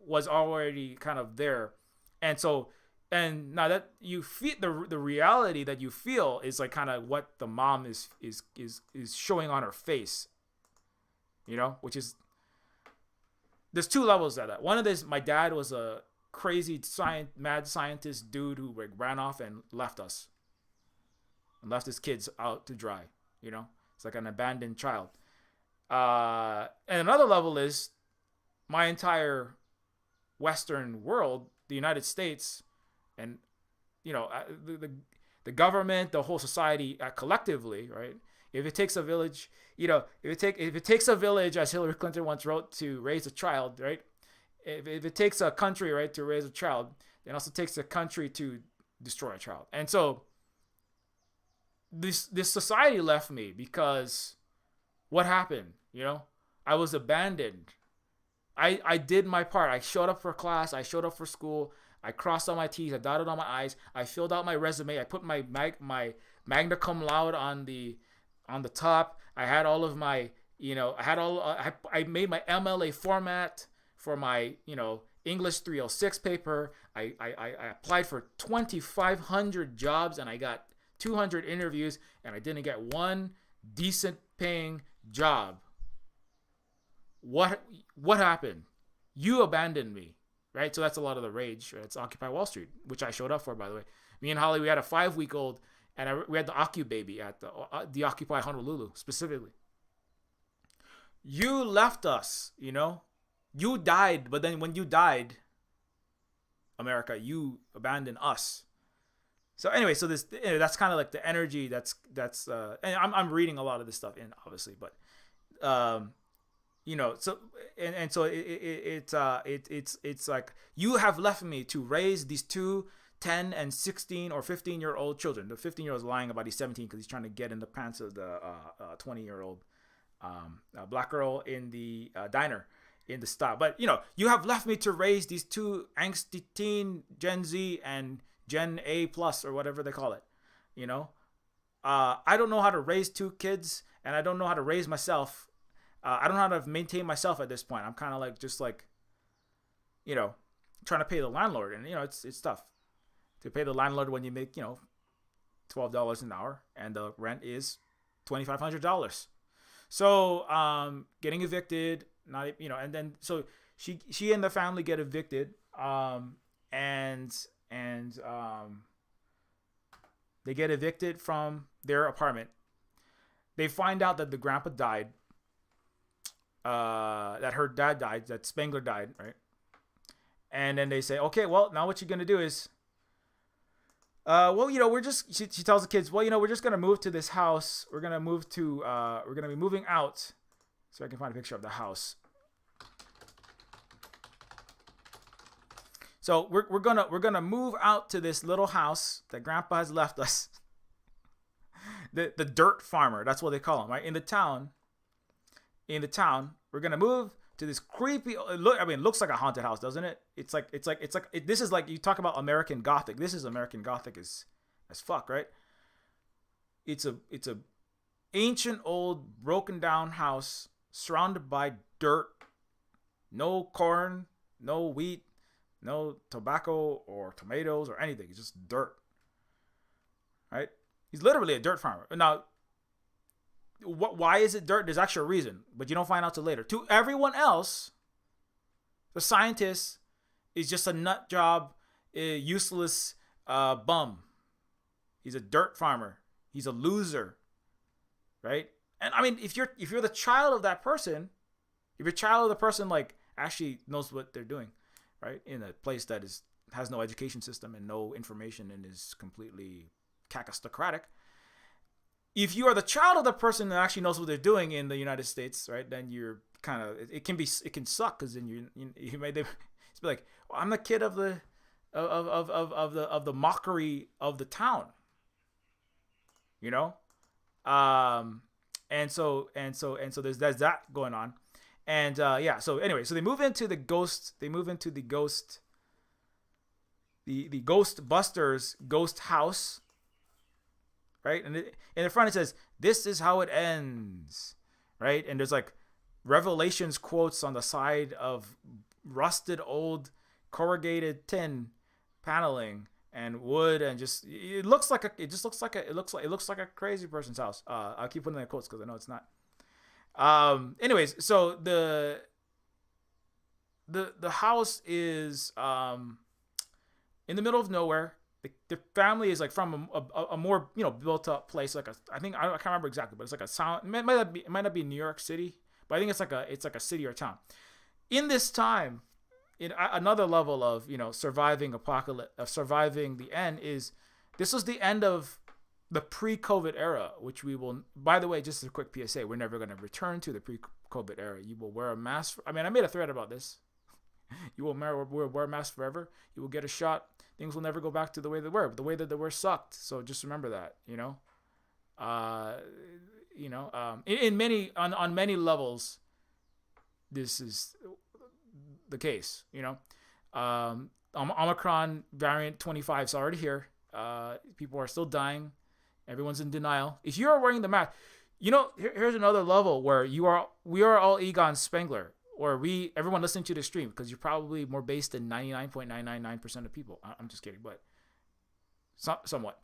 was already kind of there, and so. And now that you feel the reality that you feel is like kind of what the mom is showing on her face, which is, there's two levels of that. One of this, my dad was a crazy mad scientist dude who ran off and left us, and left his kids out to dry. It's like an abandoned child. And another level is my entire Western world, the United States. And the government, the whole society collectively, right? If it takes a village, if it takes a village, as Hillary Clinton once wrote, to raise a child, right? If it takes a country, right, to raise a child, it also takes a country to destroy a child. And so this society left me because what happened? I was abandoned. I did my part. I showed up for class. I showed up for school. I crossed all my T's. I dotted all my I's. I filled out my resume. I put my magna cum laude on the top. I had all of my, I made my MLA format for my, English 306 paper. I applied for 2,500 jobs, and I got 200 interviews, and I didn't get one decent paying job. What happened? You abandoned me. Right, so that's a lot of the rage. Right? It's Occupy Wall Street, which I showed up for, by the way. Me and Holly, we had a 5-week-old, and we had the Occu baby at the Occupy Honolulu specifically. You left us, You died, but then when you died, America, you abandoned us. So anyway, so this that's kind of like the energy that's and I'm reading a lot of this stuff in obviously, but um so and so it's like you have left me to raise these two 10 and 16 or 15-year-old children. The 15-year-old is lying about he's 17 because he's trying to get in the pants of the 20-year-old black girl in the diner in the style. But you have left me to raise these two angsty teen Gen Z and Gen A plus or whatever they call it. I don't know how to raise two kids, and I don't know how to raise myself. I don't know how to maintain myself at this point. I'm kind of like just like, trying to pay the landlord, and it's tough to pay the landlord when you make $12 an hour and the rent is $2,500. So getting evicted, and then so she and the family get evicted, and they get evicted from their apartment. They find out that the grandpa died. That her dad died, that Spangler died, right? And then they say, okay, well, now what you're gonna do is, she tells the kids, well, we're just gonna move to this house. We're gonna be moving out. So I can find a picture of the house. So we're gonna move out to this little house that Grandpa has left us. the dirt farmer, that's what they call him, right? In the town, we're gonna move to this creepy. It looks like a haunted house, doesn't it? This is like, you talk about American Gothic. This is American Gothic as fuck, right? It's a ancient old broken down house surrounded by dirt. No corn, no wheat, no tobacco or tomatoes or anything. It's just dirt, right? He's literally a dirt farmer. Now, why is it dirt? There's actually a reason, but you don't find out till later. To everyone else, the scientist is just a nut job, a useless bum. He's a dirt farmer. He's a loser, right? And I mean, if you're the child of that person, if your child of the person like actually knows what they're doing, right, in a place that has no education system and no information and is completely cacostocratic. If you are the child of the person that actually knows what they're doing in the United States, right, then you're kind of, it can suck, because then you may be like, well, I'm the kid of the mockery of the town, and so there's that going on, and so anyway, so they move into the Ghostbusters ghost house. Right, and in the front it says, "This is how it ends," right? And there's like Revelations quotes on the side of rusted old corrugated tin paneling and wood, and it looks like a crazy person's house. I'll keep putting in the quotes because I know it's not. Anyways, so the house is in the middle of nowhere. The family is like from a more built up place, like I can't remember exactly, but it's like a sound. It might not be New York City, but I think it's like a city or town. In this time, in another level of surviving apocalypse, of surviving the end, is this was the end of the pre-COVID era, which we will. By the way, just a quick PSA: we're never going to return to the pre-COVID era. You will wear a mask. I made a thread about this. You will wear a mask forever. You will get a shot. Things will never go back to the way they were. But the way that they were sucked. So just remember that. On many levels, this is the case. Omicron variant 25 is already here. People are still dying. Everyone's in denial. If you are wearing the mask, here's another level where we are all Egon Spengler. Or everyone listening to the stream, because you're probably more based than 99.999% of people. I'm just kidding, but somewhat.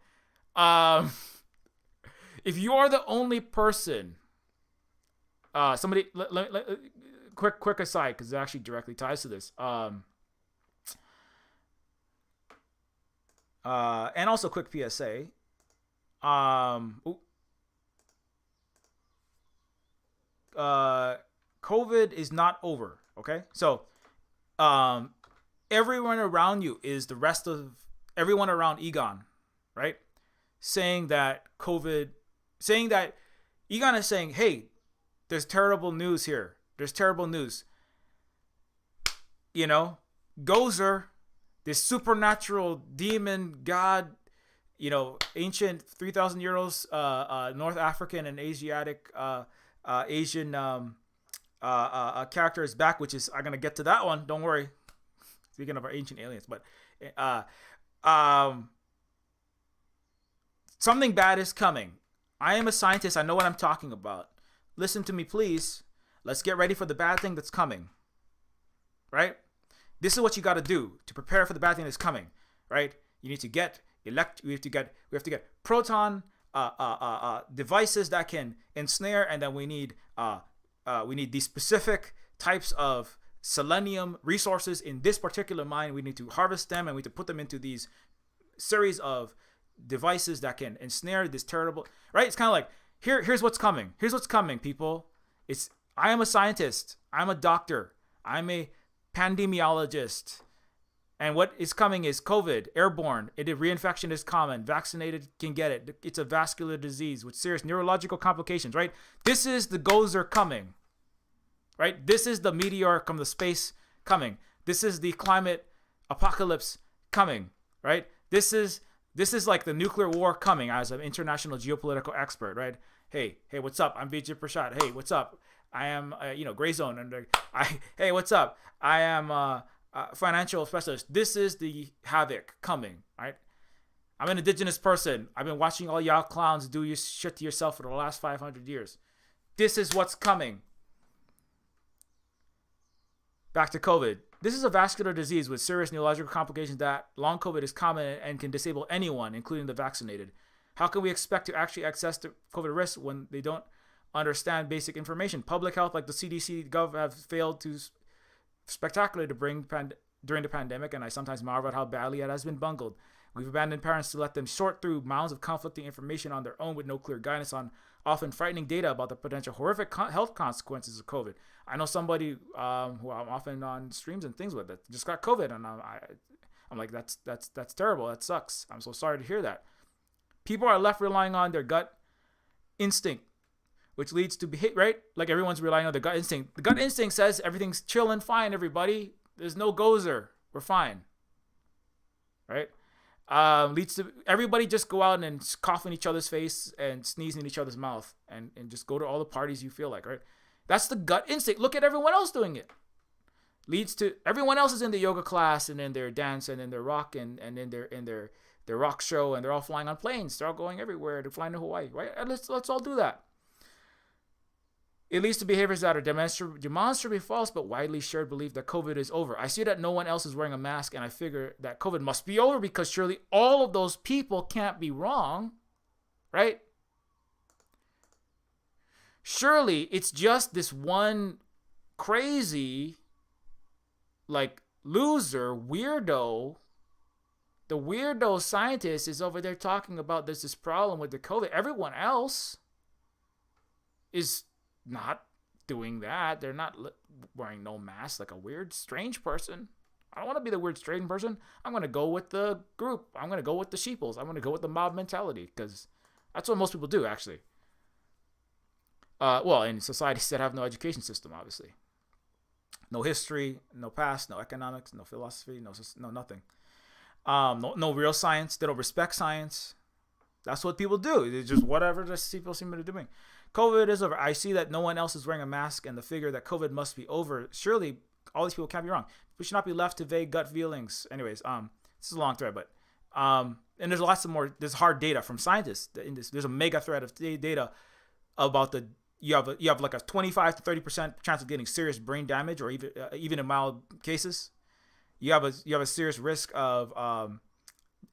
If you are the only person, somebody, quick aside, because it actually directly ties to this. And also quick PSA. COVID is not over, okay? So, everyone around you is the rest of everyone around Egon, right? Saying that COVID, saying that Egon is saying, hey, there's terrible news here. There's terrible news. You know, Gozer, this supernatural demon god, you know, ancient 3,000 year old North African and Asiatic Asian character is back, which is, I'm gonna get to that one. Don't worry. Speaking of our ancient aliens, but something bad is coming. I am a scientist. I know what I'm talking about. Listen to me, please. Let's get ready for the bad thing that's coming. Right? This is what you got to do to prepare for the bad thing that's coming. Right? You need to get we have to get proton devices that can ensnare, and then we need these specific types of selenium resources in this particular mine. We need to harvest them, and we need to put them into these series of devices that can ensnare this terrible, right? It's kind of like, here's what's coming. Here's what's coming, people. I am a scientist. I'm a doctor. I'm a pandemiologist. And what is coming is COVID, airborne. Reinfection is common. Vaccinated can get it. It's a vascular disease with serious neurological complications, right? This is the Gozer coming, right? This is the meteor from the space coming. This is the climate apocalypse coming, right? This is like the nuclear war coming, as an international geopolitical expert, right? Hey, what's up? I'm Vijay Prashad. Hey, what's up? I am, Gray Zone. And hey, what's up? I am financial specialist. This is the havoc coming, right? I'm an indigenous person. I've been watching all y'all clowns do your shit to yourself for the last 500 years. This is what's coming. Back to COVID. This is a vascular disease with serious neurological complications that long COVID is common and can disable anyone, including the vaccinated. How can we expect to actually access the COVID risk when they don't understand basic information? Public health, like the CDC, Gov, have failed to spectacularly to bring during the pandemic, and I sometimes marvel at how badly it has been bungled. We've abandoned parents to let them sort through mounds of conflicting information on their own with no clear guidance on often frightening data about the potential horrific health consequences of COVID. I know somebody who I'm often on streams and things with that just got COVID, and I'm like, that's terrible. That sucks. I'm so sorry to hear that. People are left relying on their gut instinct, which leads to right? Like everyone's relying on their gut instinct. The gut instinct says everything's chill and fine, everybody. There's no Gozer. We're fine. Right? Leads to everybody just go out and cough in each other's face and sneeze in each other's mouth and just go to all the parties you feel like, right? That's the gut instinct. Look at everyone else doing it. Leads to everyone else is in the yoga class and in their dance and in their rock and in their rock show, and they're all flying on planes. They're all going everywhere. They're flying to Hawaii, right? Let's all do that. It leads to behaviors that are demonstrably false but widely shared belief that COVID is over. I see that no one else is wearing a mask, and I figure that COVID must be over because surely all of those people can't be wrong, right? Surely it's just this one crazy, like, loser, weirdo. The weirdo scientist is over there talking about there's this problem with the COVID. Everyone else is not doing that. They're not wearing no mask like a weird, strange person. I don't want to be the weird, strange person. I'm going to go with the group. I'm going to go with the sheeples. I'm going to go with the mob mentality because that's what most people do, actually. Well, in societies that have no education system, obviously. No history, no past, no economics, no philosophy, no nothing. No real science. They don't respect science. That's what people do. It's just whatever the people seem to be doing. COVID is over. I see that no one else is wearing a mask, and the figure that COVID must be over. Surely all these people can't be wrong. We should not be left to vague gut feelings. Anyways, this is a long thread, but and there's lots of more. There's hard data from scientists in this. There's a mega thread of data about you have like a 25 to 30% chance of getting serious brain damage, or even in mild cases. You have a serious risk of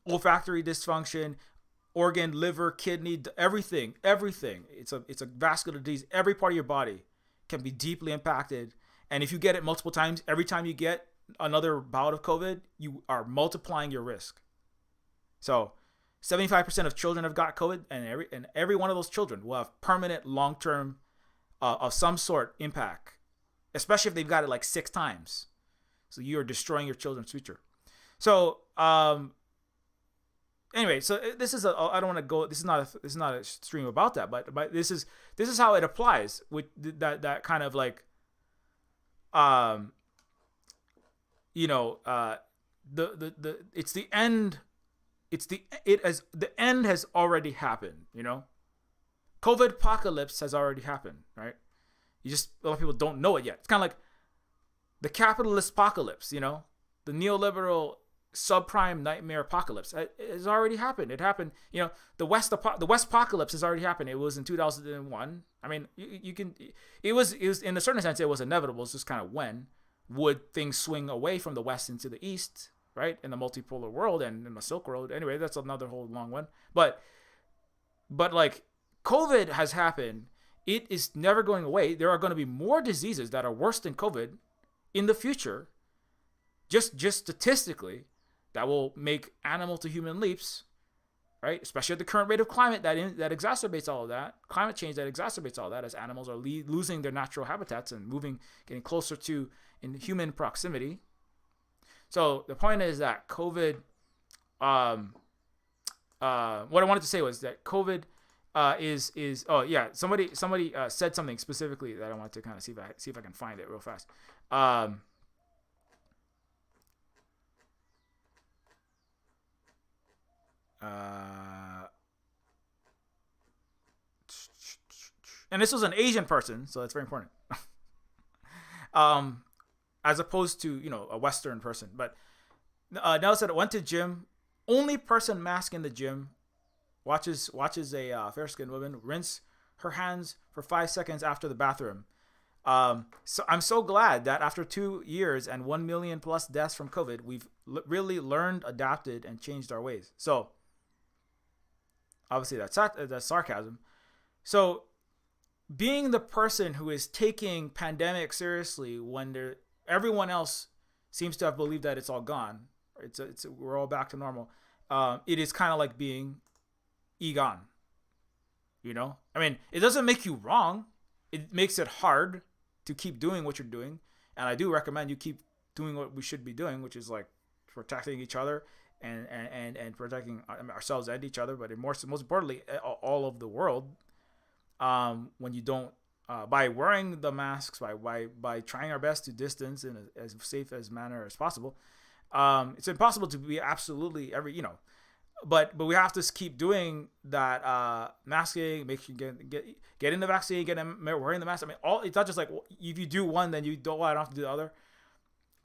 olfactory dysfunction, organ, liver, kidney, everything. It's a vascular disease. Every part of your body can be deeply impacted. And if you get it multiple times, every time you get another bout of COVID, you are multiplying your risk. So 75% of children have got COVID, and every one of those children will have permanent long-term of some sort impact, especially if they've got it like 6 times. So you are destroying your children's future. So, anyway, so this is a. I don't want to go. This is not a stream about that, but this is how it applies with that kind of like, um, you know, the it's the end. The end has already happened. You know, COVID apocalypse has already happened. Right. A lot of people don't know it yet. It's kind of like the capitalist apocalypse. You know, the neoliberal subprime nightmare apocalypse. It has already happened. It happened. You know, the West apocalypse has already happened. It was in 2001. I mean, you can. It was in a certain sense it was inevitable. It's just kind of when would things swing away from the West into the East, right? In the multipolar world and in the Silk Road. Anyway, that's another whole long one. But like COVID has happened. It is never going away. There are going to be more diseases that are worse than COVID in the future. Just statistically, that will make animal to human leaps, right? Especially at the current rate of climate that exacerbates all of that. Climate change that exacerbates all that as animals are losing their natural habitats and getting closer to in human proximity. So the point is that COVID, what I wanted to say was that COVID oh yeah, somebody said something specifically that I wanted to kind of see if I can find it real fast. And this was an Asian person, so that's very important. As opposed to, you know, a Western person. But Nell said, went to gym, only person mask in the gym, watches a fair-skinned woman rinse her hands for 5 seconds after the bathroom. So I'm so glad that after 2 years and 1 million plus deaths from COVID, we've really learned, adapted, and changed our ways. So obviously that's sarcasm. So being the person who is taking pandemic seriously when everyone else seems to have believed that it's all gone, we're all back to normal. It is kind of like being Egon. You know, I mean, it doesn't make you wrong. It makes it hard to keep doing what you're doing, and I do recommend you keep doing what we should be doing, which is like protecting each other and protecting ourselves and each other, but most importantly, all of the world. When you don't, by wearing the masks, by trying our best to distance in as safe as manner as possible. It's impossible to be absolutely but we have to keep doing that, masking, make sure you get in the vaccine, wearing the mask. I mean, it's not just like if you do one, then you don't have to do the other.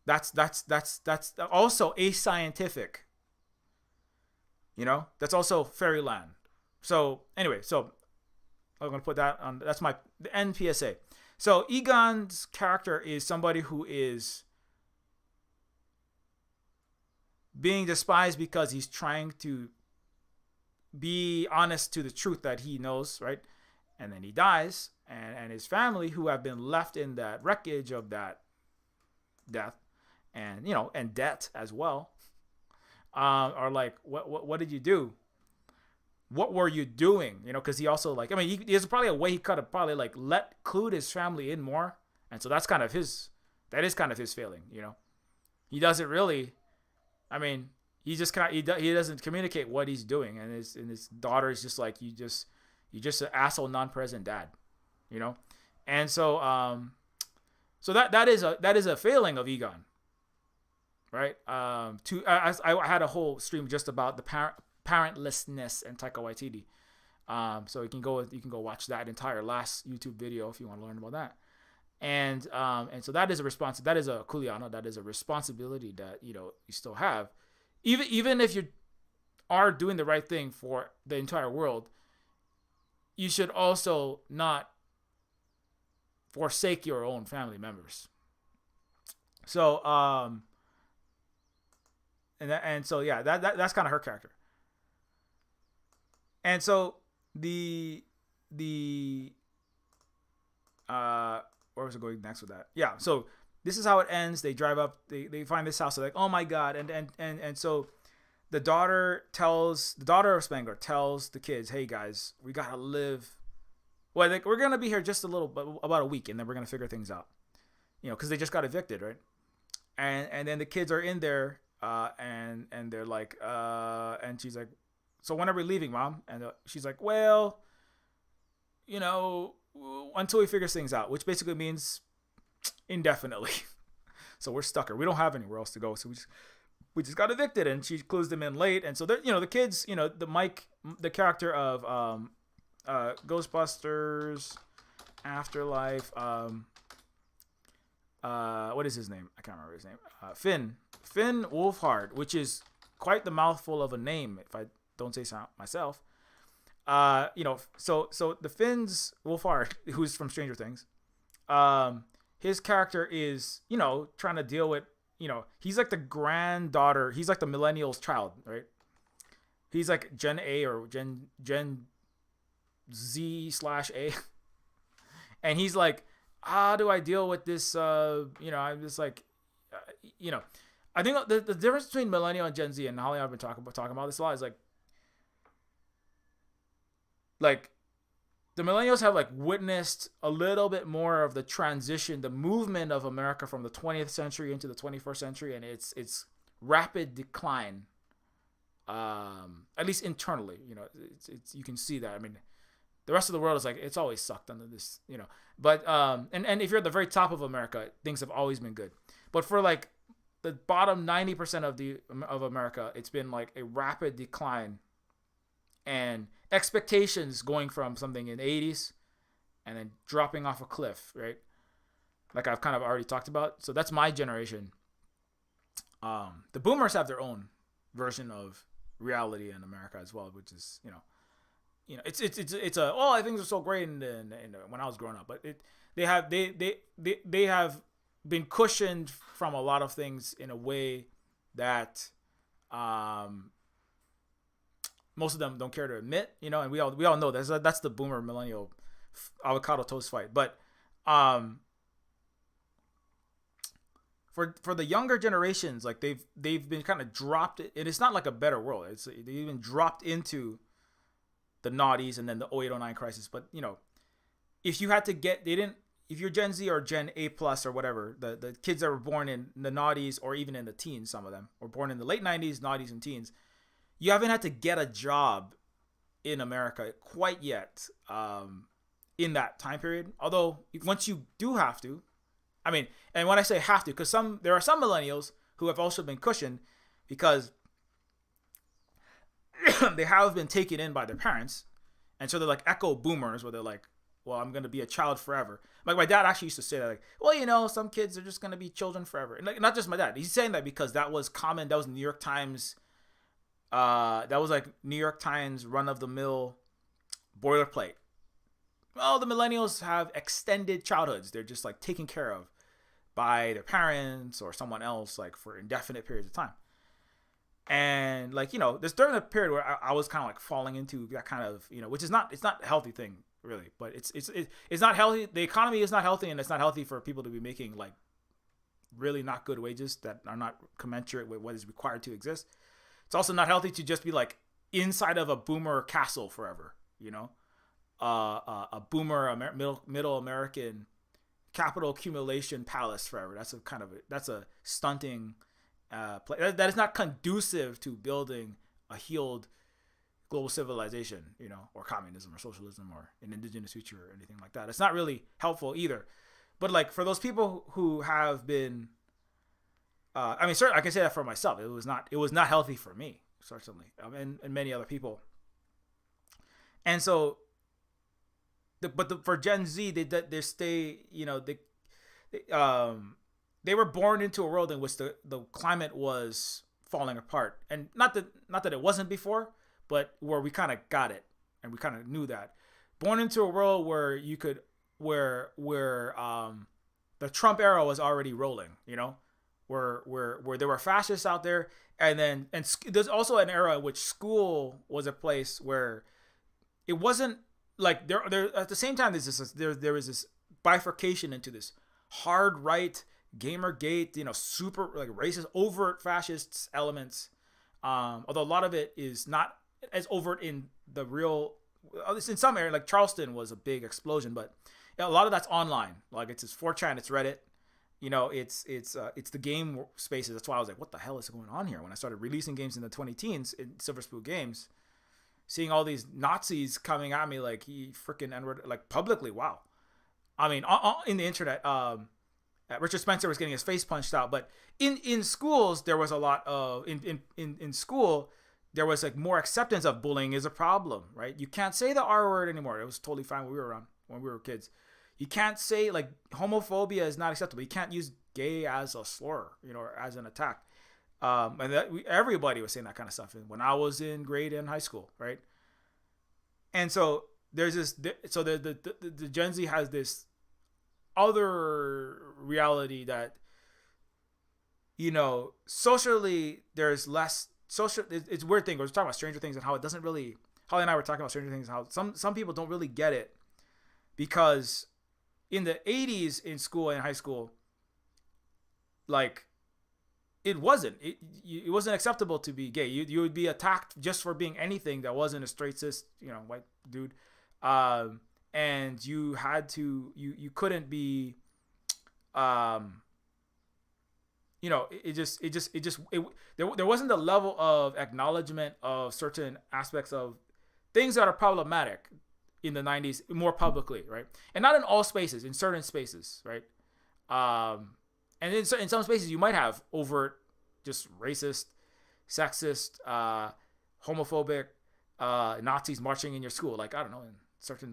That's also ascientific. You know, that's also fairyland. So anyway, I'm going to put that on. That's the NPSA. So Egon's character is somebody who is being despised because he's trying to be honest to the truth that he knows, right? And then he dies, and his family, who have been left in that wreckage of that death, and and debt as well, are like, what did you do? What were you doing? Because he also there's probably a way he could have probably include his family in more, and so that's kind of his failing. He doesn't really. I mean, he just he doesn't communicate what he's doing, and his daughter is just like, you just an asshole, non-present dad, and so so that is a failing of Egon, right? I had a whole stream just about the parentlessness and Taika Waititi, so you can go watch that entire last YouTube video if you want to learn about that, and so that is a kuleana, that is a responsibility that you still have, even if you are doing the right thing for the entire world. You should also not forsake your own family members. So so yeah, that's kind of her character. And so where was it going next with that? Yeah, so this is how it ends. They drive up, they find this house, they're like, oh my god, and so the daughter of Spengler tells the kids, hey guys, we gotta live. Well, we're gonna be here just about a week, and then we're gonna figure things out. Because they just got evicted, right? And then the kids are in there, and they're like, and she's like, so when are we leaving, Mom? And she's like, well, you know, until we figure things out, which basically means indefinitely. So we're stuck here. We don't have anywhere else to go. So we just got evicted, and she clues them in late. And so they're, the kids, the Mike, the character of Ghostbusters, Afterlife, what is his name? I can't remember his name. Finn Wolfhard, which is quite the mouthful of a name if I don't say so myself. So the Finn's Wolfhard, who's from Stranger Things, his character is, trying to deal with, he's like the granddaughter, he's like the millennial's child, right? He's like Gen A or Gen Z/A. And he's like, how do I deal with this? I'm just like, I think the difference between millennial and Gen Z, and Holly and I've been talking about this a lot, is like the millennials have like witnessed a little bit more of the transition, the movement of America from the 20th century into the 21st century, and its rapid decline. At least internally, it's you can see that. I mean, the rest of the world is like, it's always sucked under this, But and if you're at the very top of America, things have always been good. But for like the bottom 90% of America, it's been like a rapid decline, and expectations going from something in the 80s and then dropping off a cliff, right? Like I've kind of already talked about. So that's my generation. The boomers have their own version of reality in America as well, which is, it's I think they're so great in when I was growing up, but they have been cushioned from a lot of things in a way that most of them don't care to admit, and we all know that's the boomer millennial avocado toast fight. But for the younger generations, like they've been kind of dropped, and it's not like a better world. They've been dropped into the noughties and then the 0809 crisis. But if you had to if you're Gen Z or Gen A plus or whatever, the kids that were born in the noughties or even in the teens, some of them were born in the late 90s, noughties, and teens. You haven't had to get a job in America quite yet in that time period. Although once you do have to, I mean, and when I say have to, because there are some millennials who have also been cushioned because they have been taken in by their parents, and so they're like echo boomers, where they're like, well, I'm going to be a child forever. Like my dad actually used to say that, like, well, some kids are just going to be children forever. And like, not just my dad. He's saying that because that was common. That was New York Times. That was like New York Times run-of-the-mill boilerplate. Well, the millennials have extended childhoods. They're just like taken care of by their parents or someone else, like for indefinite periods of time. And like, there's during a period where I was kind of like falling into that kind of, which is it's not a healthy thing really, but it's not healthy. The economy is not healthy, and it's not healthy for people to be making like really not good wages that are not commensurate with what is required to exist. It's also not healthy to just be like inside of a boomer castle forever, a boomer middle American capital accumulation palace forever. That's a stunting that is not conducive to building a healed global civilization, or communism or socialism or an indigenous future or anything like that. It's not really helpful either. But like for those people who have been, I mean, certainly I can say that for myself. It was not healthy for me, certainly, and many other people. And so, for Gen Z, they were born into a world in which the climate was falling apart, and not that it wasn't before, but where we kind of got it, and we kind of knew that. Born into a world where you could, where the Trump era was already rolling, where there were fascists out there, and there's also an era in which school was a place where it wasn't like there at the same time there was this bifurcation into this hard right Gamergate, super like racist, overt fascist elements. Although a lot of it is not as overt in the real, at least in some area, like Charleston was a big explosion, but a lot of that's online. Like it's 4chan, it's Reddit, it's the game spaces. That's why I was like, what the hell is going on here? When I started releasing games in the 20 teens in Silver Spoon Games, seeing all these Nazis coming at me like he freaking N-word, like publicly. Wow. I mean, in the internet, Richard Spencer was getting his face punched out, but in schools there was a lot of in school there was like more acceptance of bullying is a problem, right? You can't say the R word anymore. It was totally fine when we were around, when we were kids. You can't say like homophobia is not acceptable. You can't use gay as a slur, or as an attack. And everybody was saying that kind of stuff when I was in grade and high school, right? And so there's this. So the Gen Z has this other reality that socially there's less social. It's a weird thing. We're talking about Stranger Things and how it doesn't really. Holly and I were talking about Stranger Things and how some people don't really get it because in the 80s in school and high school, like. It wasn't acceptable to be gay. You would be attacked just for being anything that wasn't a straight cis white dude, and you had to you couldn't be, there wasn't a level of acknowledgement of certain aspects of things that are problematic in the 90s more publicly, right? And not in all spaces, in certain spaces, right? And in some spaces, you might have overt, just racist, sexist, homophobic Nazis marching in your school. Like, I don't know, in certain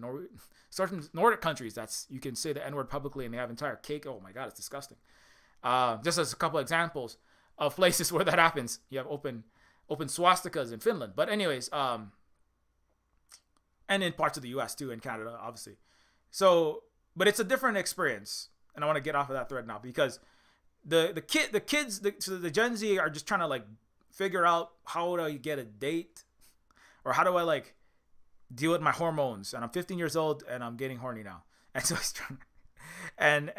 Nordic countries, you can say the N-word publicly and they have entire cake. Oh my God, it's disgusting. Just as a couple examples of places where that happens. You have open swastikas in Finland. But anyways, and in parts of the US too, in Canada, obviously. So, but it's a different experience. And I want to get off of that thread now because the kids, the Gen Z are just trying to like figure out how do I get a date, or how do I like deal with my hormones. And I'm 15 years old and I'm getting horny now, and so it's trying, and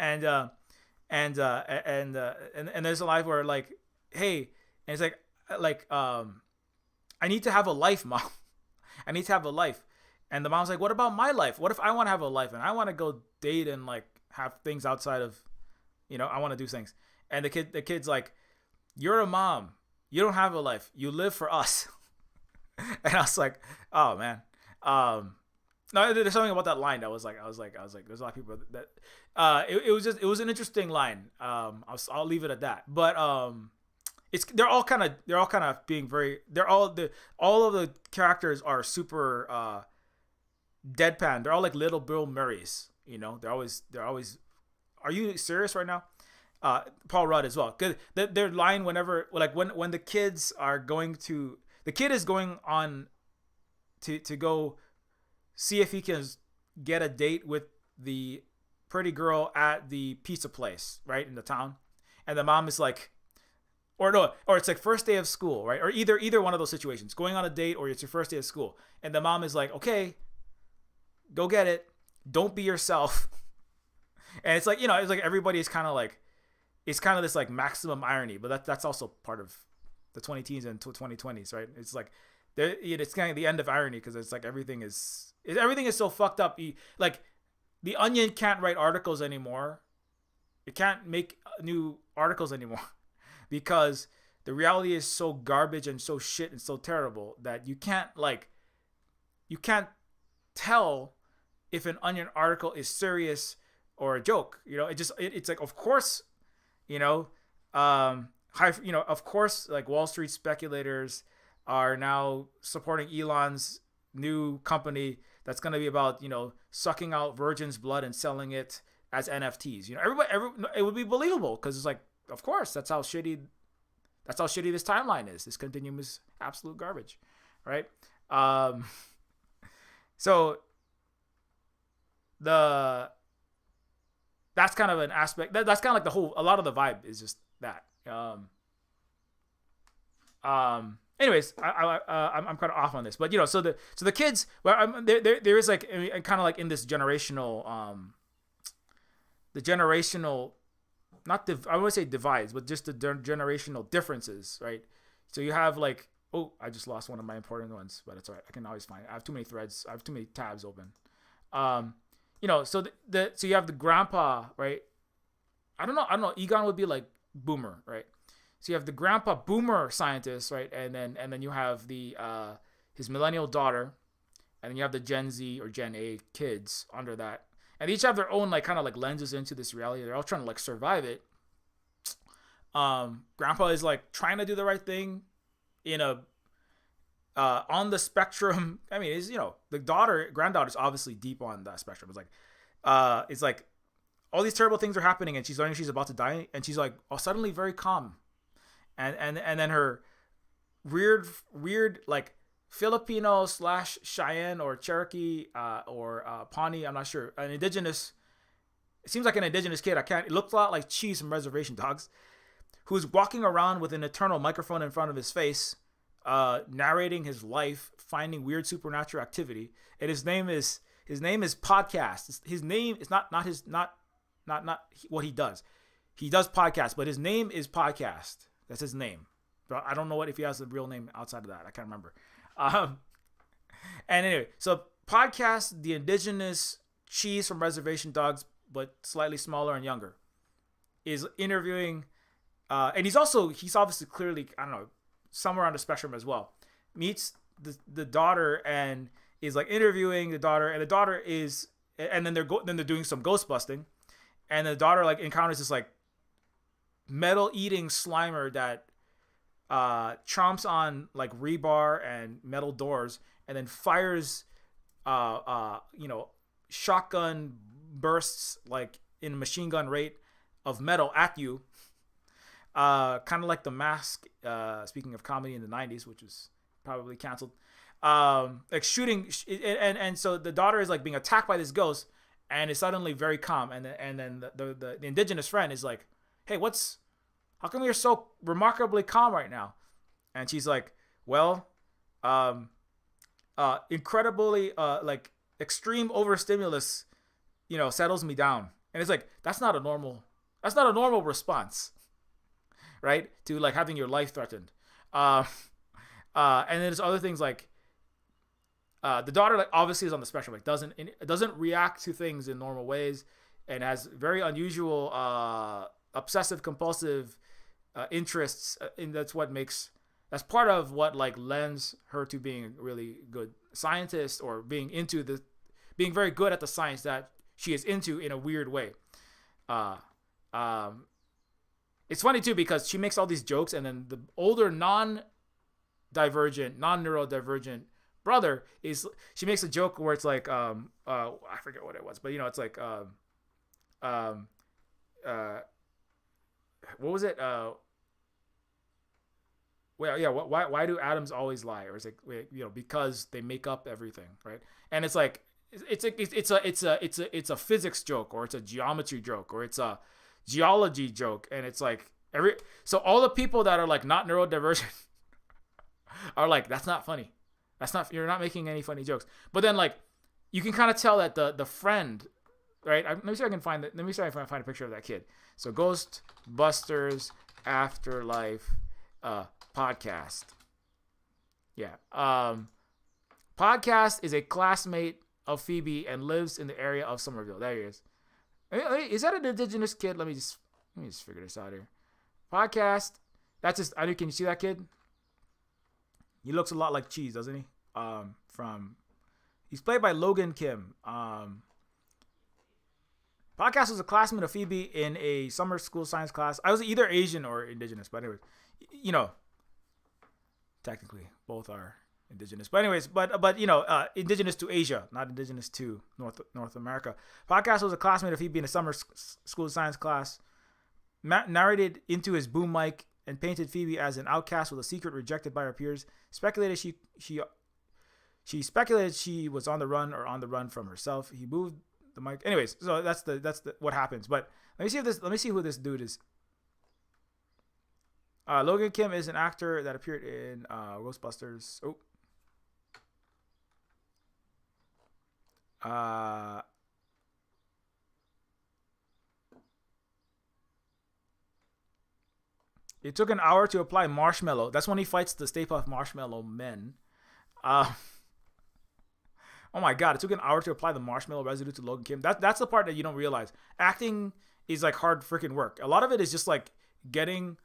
there's a life where like, hey, and it's like I need to have a life, mom. I need to have a life, and the mom's like, what about my life? What if I want to have a life and I want to go date and like have things outside of, I want to do things. And the kid's like, you're a mom. You don't have a life. You live for us. And I was like, oh man. No, there's something about that line that was like, I was like, there's a lot of people that, it was an interesting line. I'll leave it at that. But, they're all kind of being very, all of the characters are super, deadpan. They're all like little Bill Murrays. They're always. Are you serious right now? Paul Rudd as well. Cause their line whenever, like when the kids are going to, the kid is going on to go see if he can get a date with the pretty girl at the pizza place, right, in the town, and the mom is like, or it's like first day of school, right, or either one of those situations, going on a date or it's your first day of school, and the mom is like, okay, go get it. Don't be yourself. And it's like, it's like everybody is kind of like, it's kind of this like maximum irony, but that's also part of the 20 teens and 2020s, right? It's like, it's kind of the end of irony because it's like everything is so fucked up. Like, The Onion can't write articles anymore. It can't make new articles anymore because the reality is so garbage and so shit and so terrible that you can't tell if an Onion article is serious or a joke. It's like, of course, of course, like Wall Street speculators are now supporting Elon's new company that's going to be about, sucking out virgin's blood and selling it as NFTs. It would be believable because it's like, of course, that's how shitty this timeline is. This continuum is absolute garbage, right? So that's kind of an aspect that's kind of like a lot of the vibe is just that. Anyways, I'm kind of off on this, but so the kids, well, there is like kind of like in this generational, the generational, I wouldn't say divides, but just the generational differences, right? So you have like, oh, I just lost one of my important ones, but it's all right. I can always find it. I have too many threads. I have too many tabs open. So so you have the grandpa, right? I don't know. Egon would be like boomer, right? So you have the grandpa boomer scientist, right? And then you have the his millennial daughter, and then you have the Gen Z or Gen A kids under that, and they each have their own like kind of like lenses into this reality. They're all trying to like survive it. Grandpa is like trying to do the right thing in a on the spectrum. I mean, is the granddaughter is obviously deep on that spectrum. It's like all these terrible things are happening, and she's learning she's about to die, and she's like suddenly very calm, and then her weird like Filipino / Cheyenne or Cherokee or Pawnee, I'm not sure, an indigenous. It seems like an indigenous kid. It looked a lot like Cheese from Reservation Dogs, who's walking around with an eternal microphone in front of his face, narrating his life, finding weird supernatural activity, and his name is Podcast. His name is not what he does. He does podcast, but his name is Podcast. That's his name. But I don't know if he has a real name outside of that. I can't remember. And anyway, so Podcast, the indigenous Cheese from Reservation Dogs, but slightly smaller and younger, is interviewing. And he's obviously clearly, I don't know, somewhere on the spectrum as well. Meets the daughter and is like interviewing the daughter, and the daughter is, and then they're doing some ghost busting, and the daughter like encounters this like metal eating Slimer that chomps on like rebar and metal doors, and then fires shotgun bursts like in machine gun rate of metal at you. Kind of like The Mask, speaking of comedy in the 90s, which was probably canceled. Like shooting, and so the daughter is like being attacked by this ghost, and is suddenly very calm. And then the indigenous friend is like, "Hey, how come you're so remarkably calm right now?" And she's like, "Well, incredibly like extreme overstimulus, settles me down." And it's like that's not a normal response, right? To like having your life threatened. And then there's other things like the daughter like obviously is on the spectrum, like doesn't react to things in normal ways, and has very unusual obsessive compulsive interests, and that's part of what like lends her to being a really good scientist, or being very good at the science that she is into in a weird way. It's funny too because she makes all these jokes, and then the older non-neurodivergent brother she makes a joke where it's like I forget what it was, but it's like what was it? Why do atoms always lie? Or it's like because they make up everything, right? And it's like it's a physics joke, or it's a geometry joke, or it's a geology joke, and it's like so all the people that are like not neurodivergent are like, that's not funny. You're not making any funny jokes. But then like you can kind of tell that the friend, right? Let me see if I can find a picture of that kid. So Ghostbusters Afterlife Podcast. Yeah. Podcast is a classmate of Phoebe and lives in the area of Somerville. There he is. Is that an indigenous kid? Let me just figure this out here. Podcast. That's just. Can you see that kid? He looks a lot like Cheese, doesn't he? He's played by Logan Kim. Podcast was a classmate of Phoebe in a summer school science class. I was either Asian or indigenous, but anyways, technically both are indigenous. But anyways, indigenous to Asia, not indigenous to North America. Podcast was a classmate of Phoebe in a summer school science class. Narrated into his boom mic and painted Phoebe as an outcast with a secret rejected by her peers. Speculated she speculated she was on the run from herself. He moved the mic. Anyways, so that's what happens. But let me see who this dude is. Logan Kim is an actor that appeared in Ghostbusters. It took an hour to apply marshmallow. That's when he fights the Stay Puft Marshmallow Men. Oh my god! It took an hour to apply the marshmallow residue to Logan Kim. That's the part that you don't realize. Acting is like hard freaking work. A lot of it is just like getting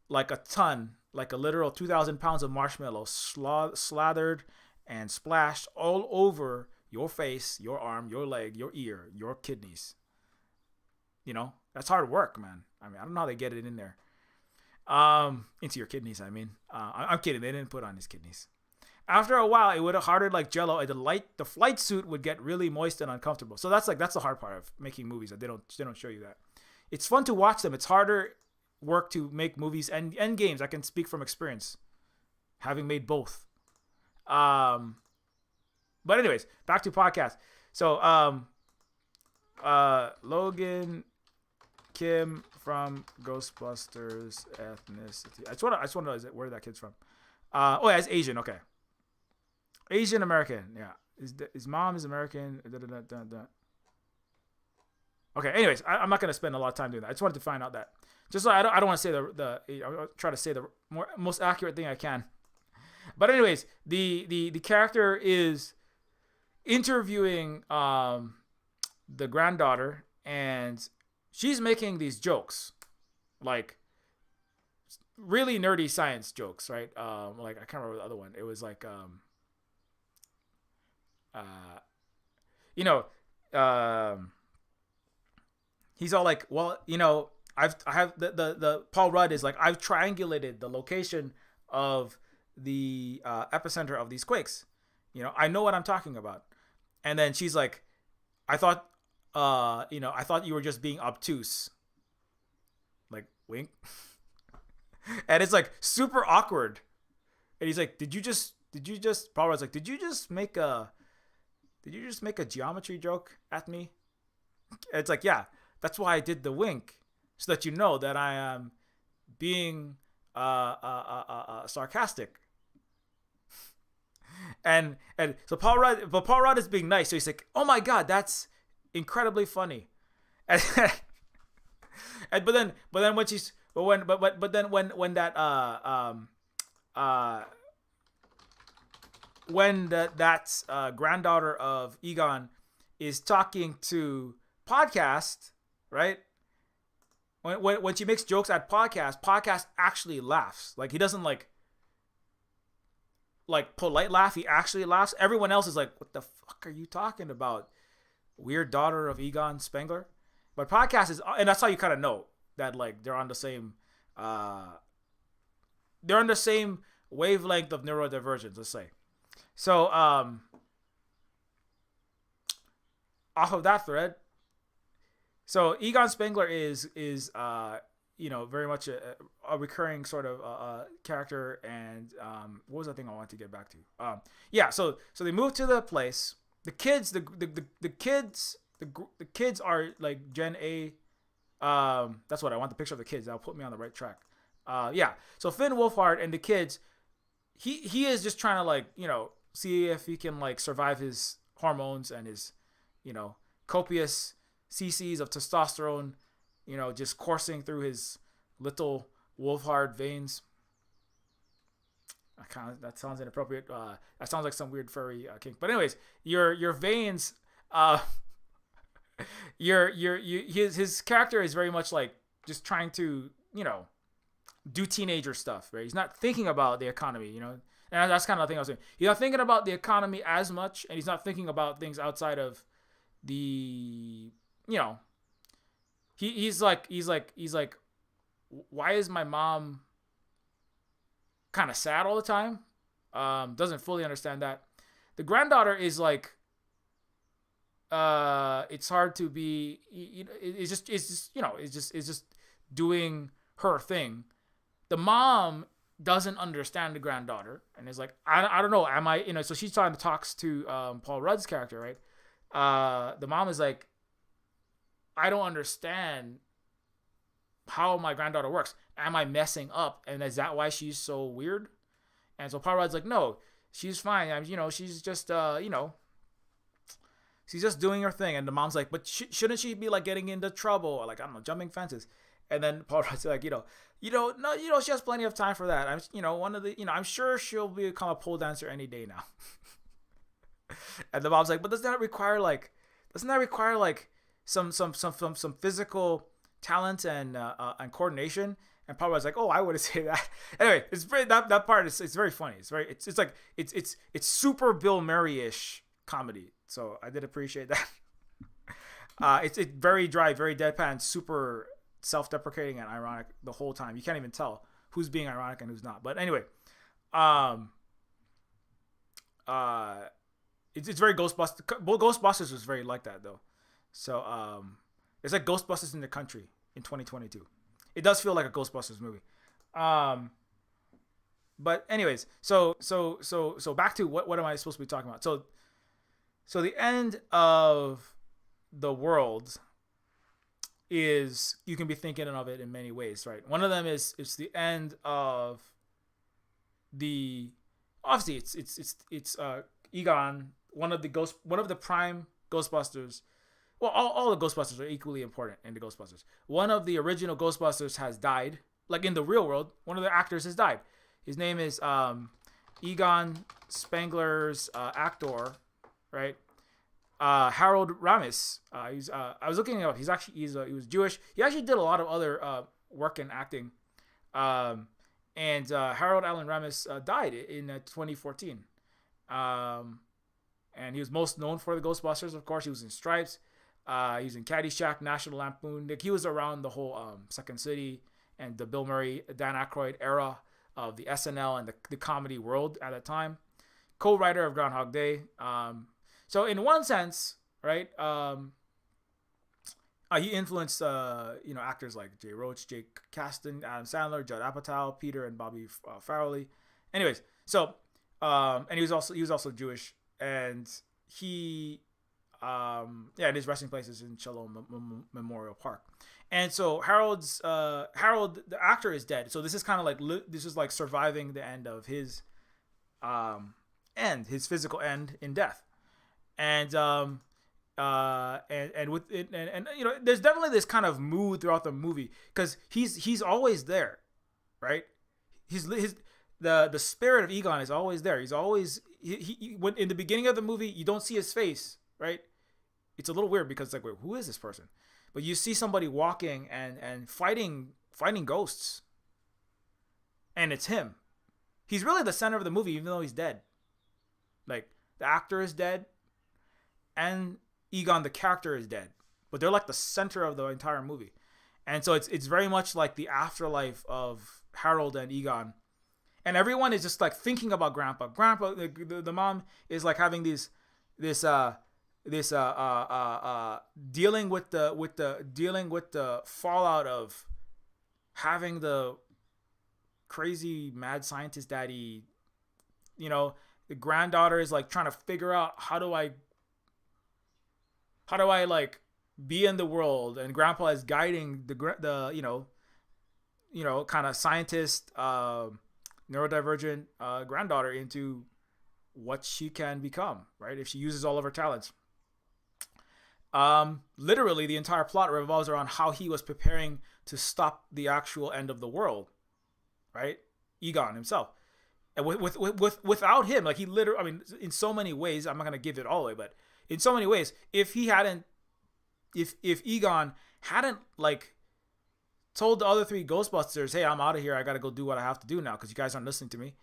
like a ton, like a literal 2,000 pounds of marshmallow slathered and splashed all over your face, your arm, your leg, your ear, your kidneys. You know, that's hard work, man. I mean, I don't know how they get it in there. Into your kidneys, I mean. I'm kidding. They didn't put on his kidneys. After a while, it would have hardened like Jello, and the flight suit would get really moist and uncomfortable. So that's the hard part of making movies. They don't show you that. It's fun to watch them. It's harder work to make movies and games. I can speak from experience, having made both. But anyways, back to podcast. So Logan Kim from Ghostbusters ethnicity. I just want to know where that kid's from. It's Asian. Okay, Asian American. Yeah, his mom is American. Okay. Anyways, I'm not gonna spend a lot of time doing that. I just wanted to find out that. Just so I don't want to say I'll try to say the most accurate thing I can. But anyways, the character is interviewing the granddaughter, and she's making these jokes, like really nerdy science jokes, right? Like I can't remember the other one. It was like he's all like, well, I have the Paul Rudd is like, I've triangulated the location of the epicenter of these quakes. I know what I'm talking about. And then she's like, I thought you were just being obtuse. Like, wink. And it's like super awkward. And he's like, Paul Rudd's like, did you just make a geometry joke at me? And it's like, yeah, that's why I did the wink, so that you know that I am being sarcastic. And so Paul Rudd is being nice, so he's like, oh my god, that's incredibly funny. And but then when she's when that granddaughter of Egon is talking to podcast, right? When she makes jokes at podcast actually laughs. Like, he doesn't like polite laugh. He actually laughs. Everyone else is like, what the fuck are you talking about? Weird daughter of Egon Spengler. But podcast is, and that's how you kind of know that, like, they're on the same wavelength of neurodivergence, let's say. So off of that thread, so Egon Spengler is very much a recurring sort of character. And what was the thing I wanted to get back to? So they move to the place. The kids are like Gen A. That's what I want, the picture of the kids. That'll put me on the right track. So Finn Wolfhard and the kids, he is just trying to, like, see if he can, like, survive his hormones and his, copious cc's of testosterone, just coursing through his little Wolfhard veins. That sounds inappropriate. That sounds like some weird furry kink. But anyways, your veins, his character is very much like just trying to, do teenager stuff, right? He's not thinking about the economy, and that's kind of the thing I was saying. He's not thinking about the economy as much, and he's not thinking about things outside of the, he's like, why is my mom kind of sad all the time? Doesn't fully understand that. The granddaughter is like, it's hard to be, it's just doing her thing. The mom doesn't understand the granddaughter and is like, I don't know, am I, so she's talks to Paul Rudd's character, right? The mom is like, I don't understand how my granddaughter works. Am I messing up? And is that why she's so weird? And so Paul Rudd's like, no, she's fine. She's just, she's just doing her thing. And the mom's like, but shouldn't she be, like, getting into trouble? Or, like, I don't know, jumping fences. And then Paul Rudd's like, no, she has plenty of time for that. I'm sure she'll become a pole dancer any day now. And the mom's like, but doesn't that require some physical talent and coordination? And Papa was like, "Oh, I wouldn't say that." Anyway, it's very that part is it's very funny. It's like it's super Bill Murray-ish comedy. So I did appreciate that. It's very dry, very deadpan, super self-deprecating and ironic the whole time. You can't even tell who's being ironic and who's not. But anyway, it's very Ghostbusters. Ghostbusters was very like that though. So it's like Ghostbusters in the country in 2022. It does feel like a Ghostbusters movie. But anyways, so back to what am I supposed to be talking about? So the end of the world is, you can be thinking of it in many ways, right? One of them is it's the end of the, obviously it's Egon, one of the prime Ghostbusters. Well, all the Ghostbusters are equally important in the Ghostbusters. One of the original Ghostbusters has died. Like in the real world, one of the actors has died. His name is Egon Spengler's actor, right? Harold Ramis. I was looking him up. He was Jewish. He actually did a lot of other work in acting. And Harold Allen Ramis died in 2014. And he was most known for the Ghostbusters. Of course, he was in Stripes. He was in Caddyshack, National Lampoon. Like, he was around the whole Second City and the Bill Murray, Dan Aykroyd era of the SNL and the comedy world at that time. Co-writer of Groundhog Day. So in one sense, right, he influenced actors like Jay Roach, Jake Kasdan, Adam Sandler, Judd Apatow, Peter and Bobby Farrelly. Anyways, so and he was also Jewish, and he and his resting place is in Shalom Memorial Park. And so Harold the actor is dead. So this is kind of like surviving the end of his his physical end in death. And with it, and there's definitely this kind of mood throughout the movie, because he's always there, right? The spirit of Egon is always there. He's always when in the beginning of the movie you don't see his face, right? It's a little weird because it's like, wait, who is this person? But you see somebody walking and fighting ghosts, and it's him. He's really the center of the movie, even though he's dead. Like, the actor is dead, and Egon the character is dead, but they're like the center of the entire movie. And so it's very much like the afterlife of Harold and Egon, and everyone is just like thinking about Grandpa. The mom is like having this dealing with the fallout of having the crazy mad scientist daddy. The granddaughter is like trying to figure out how do I like be in the world, and Grandpa is guiding the kind of scientist neurodivergent granddaughter into what she can become, right, if she uses all of her talents. Literally the entire plot revolves around how he was preparing to stop the actual end of the world, right? Egon himself. And without him, like, he literally, I mean, in so many ways, I'm not going to give it all away, but in so many ways, if Egon hadn't like told the other three Ghostbusters, hey, I'm out of here, I got to go do what I have to do now because you guys aren't listening to me,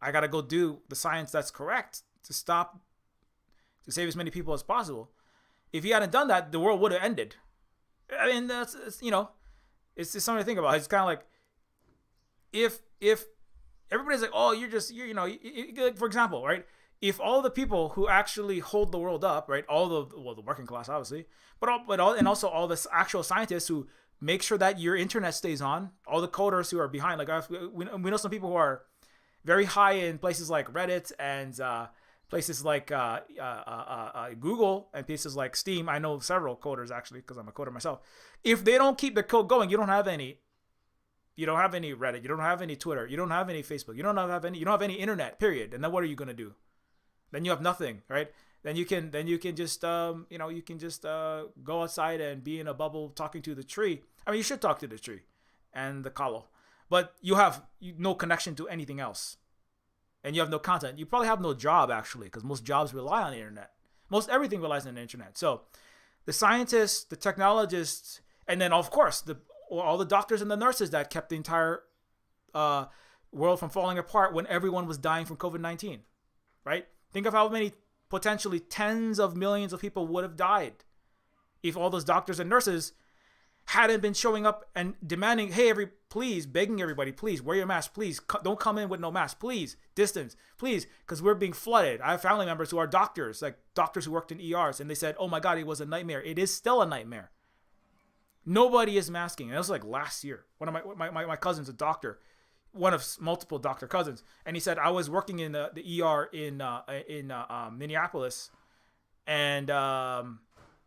I got to go do the science that's correct to save as many people as possible. If he hadn't done that, the world would have ended. I mean, it's just something to think about. It's kind of like, if everybody's like, oh, for example, right? If all the people who actually hold the world up, right, the working class, obviously, and also all the actual scientists who make sure that your internet stays on, all the coders who are behind, like, we know some people who are very high in places like Reddit and places like Google and places like Steam. I know several coders actually, because I'm a coder myself. If they don't keep the code going, you don't have any Reddit, you don't have any Twitter, you don't have any Facebook, you don't have any internet, period. And then what are you going to do? Then you have nothing, right? Then you can just go outside and be in a bubble talking to the tree. I mean, you should talk to the tree and the kalo, but you have no connection to anything else, and you have no content. You probably have no job, actually, because most jobs rely on the internet. Most everything relies on the internet. So the scientists, the technologists, and then of course all the doctors and the nurses that kept the entire world from falling apart when everyone was dying from COVID-19, right? Think of how many potentially tens of millions of people would have died if all those doctors and nurses hadn't been showing up and demanding, hey, please, begging everybody, please wear your mask, please don't come in with no mask, please distance, please, because we're being flooded. I have family members who are doctors, like doctors who worked in ERs, and they said, oh my God, it was a nightmare. It is still a nightmare. Nobody is masking. And it was like last year. One of my cousin's a doctor, one of multiple doctor cousins, and he said, I was working in the ER in Minneapolis, and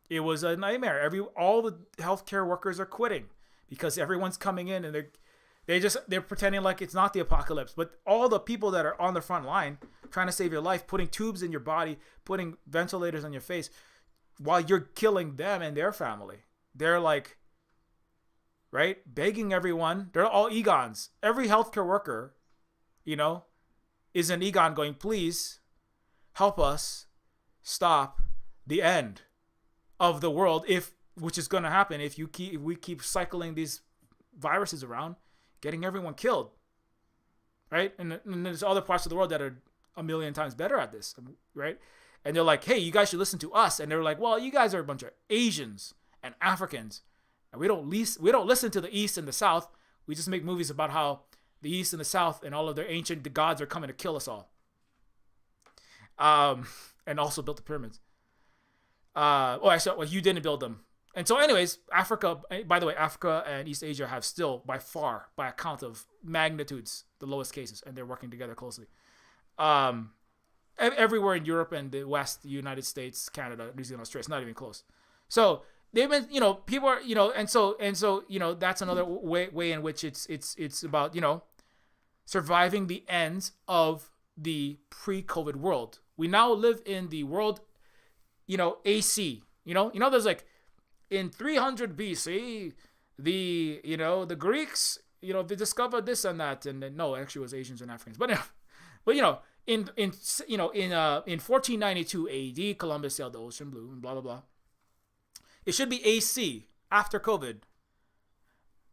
it was a nightmare. All the healthcare workers are quitting because everyone's coming in and they're pretending like it's not the apocalypse. But all the people that are on the front line trying to save your life, putting tubes in your body, putting ventilators on your face, while you're killing them and their family, they're like, right, begging everyone. They're all Egons. Every healthcare worker, is an Egon going, please help us stop the end of the world, which is going to happen if we keep cycling these viruses around, getting everyone killed, right? And there's other parts of the world that are a million times better at this, right? And they're like, hey, you guys should listen to us. And they're like, well, you guys are a bunch of Asians and Africans, and we don't listen to the East and the South. We just make movies about how the East and the South and all of their ancient gods are coming to kill us all. And also built the pyramids. You didn't build them. And so anyways, Africa and East Asia have still, by far, by a count of magnitudes, the lowest cases, and they're working together closely. Everywhere in Europe and the West, the United States, Canada, New Zealand, Australia, it's not even close. So they've been, people are, and so, that's another way in which it's about, surviving the ends of the pre-COVID world. We now live in the world, AC, there's like in 300 BC, the Greeks, they discovered this and that, and then, no, actually it was Asians and Africans, but in 1492 AD, Columbus sailed the ocean blue and blah, blah, blah. It should be AC after COVID.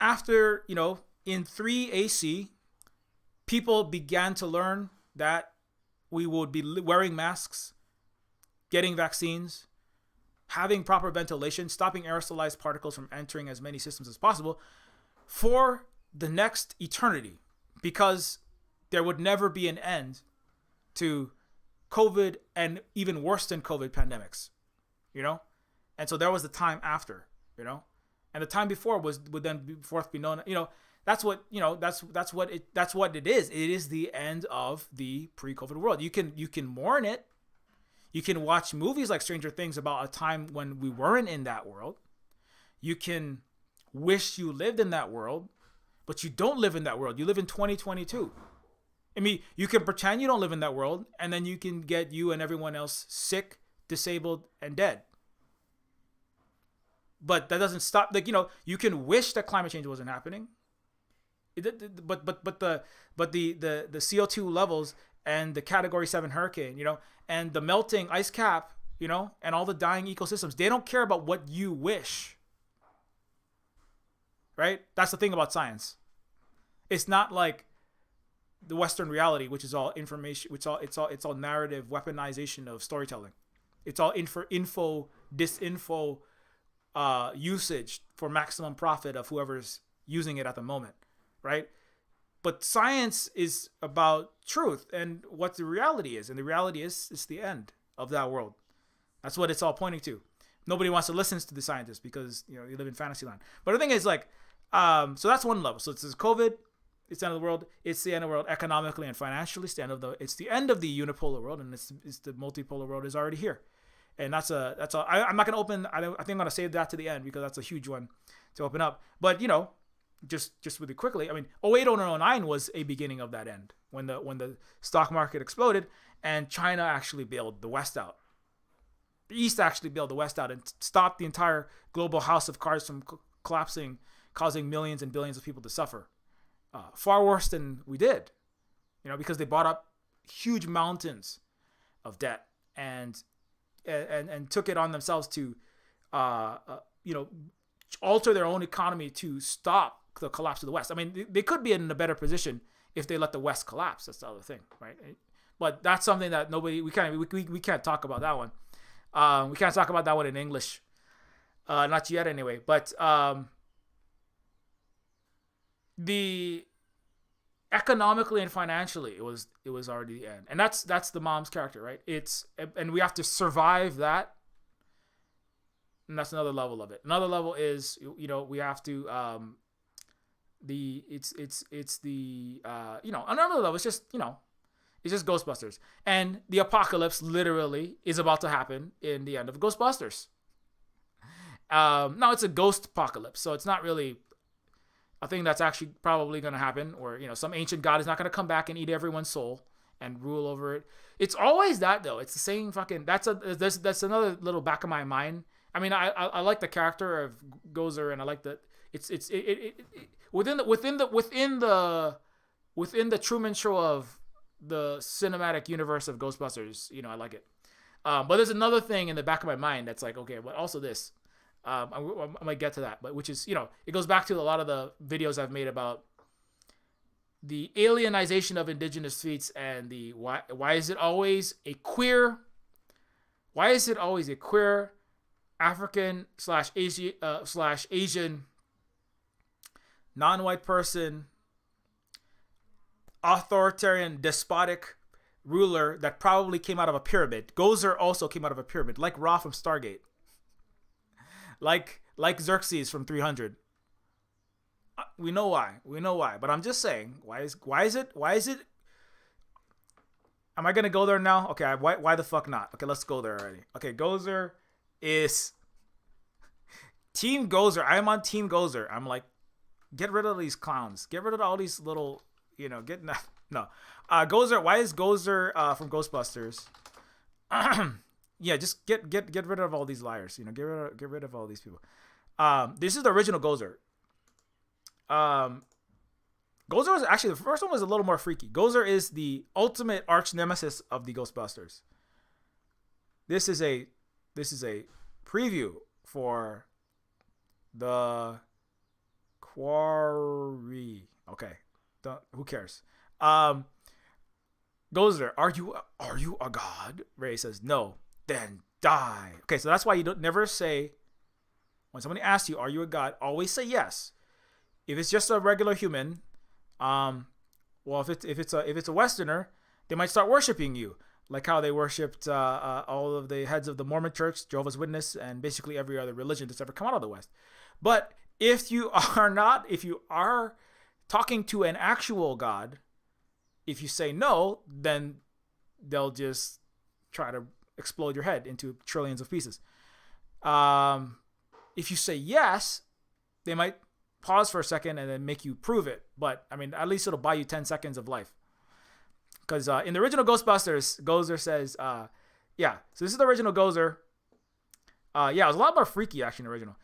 After, in 3 AC, people began to learn that we would be wearing masks, getting vaccines, having proper ventilation, stopping aerosolized particles from entering as many systems as possible for the next eternity, because there would never be an end to COVID and even worse than COVID pandemics, And so there was the time after, and the time before would then forth be known, that's what it is. It is the end of the pre-COVID world. You can mourn it. You can watch movies like Stranger Things about a time when we weren't in that world. You can wish you lived in that world, but you don't live in that world. You live in 2022. I mean, you can pretend you don't live in that world, and then you can get you and everyone else sick, disabled, and dead. But that doesn't stop. You can wish that climate change wasn't happening. But the CO2 levels and the Category 7 hurricane, and the melting ice cap, and all the dying ecosystems, they don't care about what you wish. Right? That's the thing about science. It's not like the Western reality, which is all information, it's all narrative weaponization of storytelling. It's all disinfo usage for maximum profit of whoever's using it at the moment, right? But science is about truth and what the reality is, and the reality is it's the end of that world. That's what it's all pointing to. Nobody wants to listen to the scientists because you live in fantasy land. But the thing is, so that's one level. So it's COVID. It's the end of the world. It's the end of the world economically and financially. It's the end of the unipolar world, and it's the multipolar world is already here. And I'm not going to open. I think I'm going to save that to the end because that's a huge one to open up. But just really quickly, I mean, 08 and 09 was a beginning of that end when the stock market exploded and China actually bailed the West out. The East actually bailed the West out and stopped the entire global house of cards from collapsing, causing millions and billions of people to suffer. Far worse than we did, because they bought up huge mountains of debt and took it on themselves to, alter their own economy to stop the collapse of the West. I mean, they could be in a better position if they let the West collapse. That's the other thing, right? But that's something that we can't talk about that one. We can't talk about that one in English, not yet anyway. But the economically and financially, it was already the end, and that's the mom's character, right? And we have to survive that. And that's another level of it. Another level is, we have to another level. It's just Ghostbusters, and the apocalypse literally is about to happen in the end of Ghostbusters. Now it's a ghost apocalypse, so it's not really a thing that's actually probably going to happen, or some ancient god is not going to come back and eat everyone's soul and rule over it. It's always that though. It's the same fucking. That's another little back of my mind. I mean, I like the character of Gozer, and I like that it's within the Truman Show of the cinematic universe of Ghostbusters. I like it. But there's another thing in the back of my mind that's like, okay, but also this. I might get to that, but which is, it goes back to a lot of the videos I've made about the alienization of indigenous feats and the why is it always a queer African / Asian non-white person, authoritarian, despotic ruler that probably came out of a pyramid. Gozer also came out of a pyramid, like Ra from Stargate, like Xerxes from 300. We know why, but I'm just saying, why is it? Am I gonna go there now? Okay, why the fuck not? Okay, let's go there already. Okay, Gozer is Team Gozer. I'm on Team Gozer. I'm like, get rid of these clowns. Get rid of all these little, no. Gozer. Why is Gozer from Ghostbusters? Yeah, just get rid of all these liars. Get rid of all these people. This is the original Gozer. Gozer was actually, the first one was a little more freaky. Gozer is the ultimate arch nemesis of the Ghostbusters. This is a preview for the Quarry. Okay, who cares? Gozer, are you a god? Ray says no. Then die. Okay, so that's why you don't never say, when somebody asks you, are you a god? Always say yes. If it's just a regular human, if it's a Westerner, they might start worshiping you, like how they worshipped all of the heads of the Mormon Church, Jehovah's Witness, and basically every other religion that's ever come out of the West. But if you are talking to an actual god, if you say no, then they'll just try to explode your head into trillions of pieces. If you say yes, they might pause for a second and then make you prove it. But I mean, at least it'll buy you 10 seconds of life. Because in the original Ghostbusters, Gozer says, so this is the original Gozer. It was a lot more freaky actually in the original.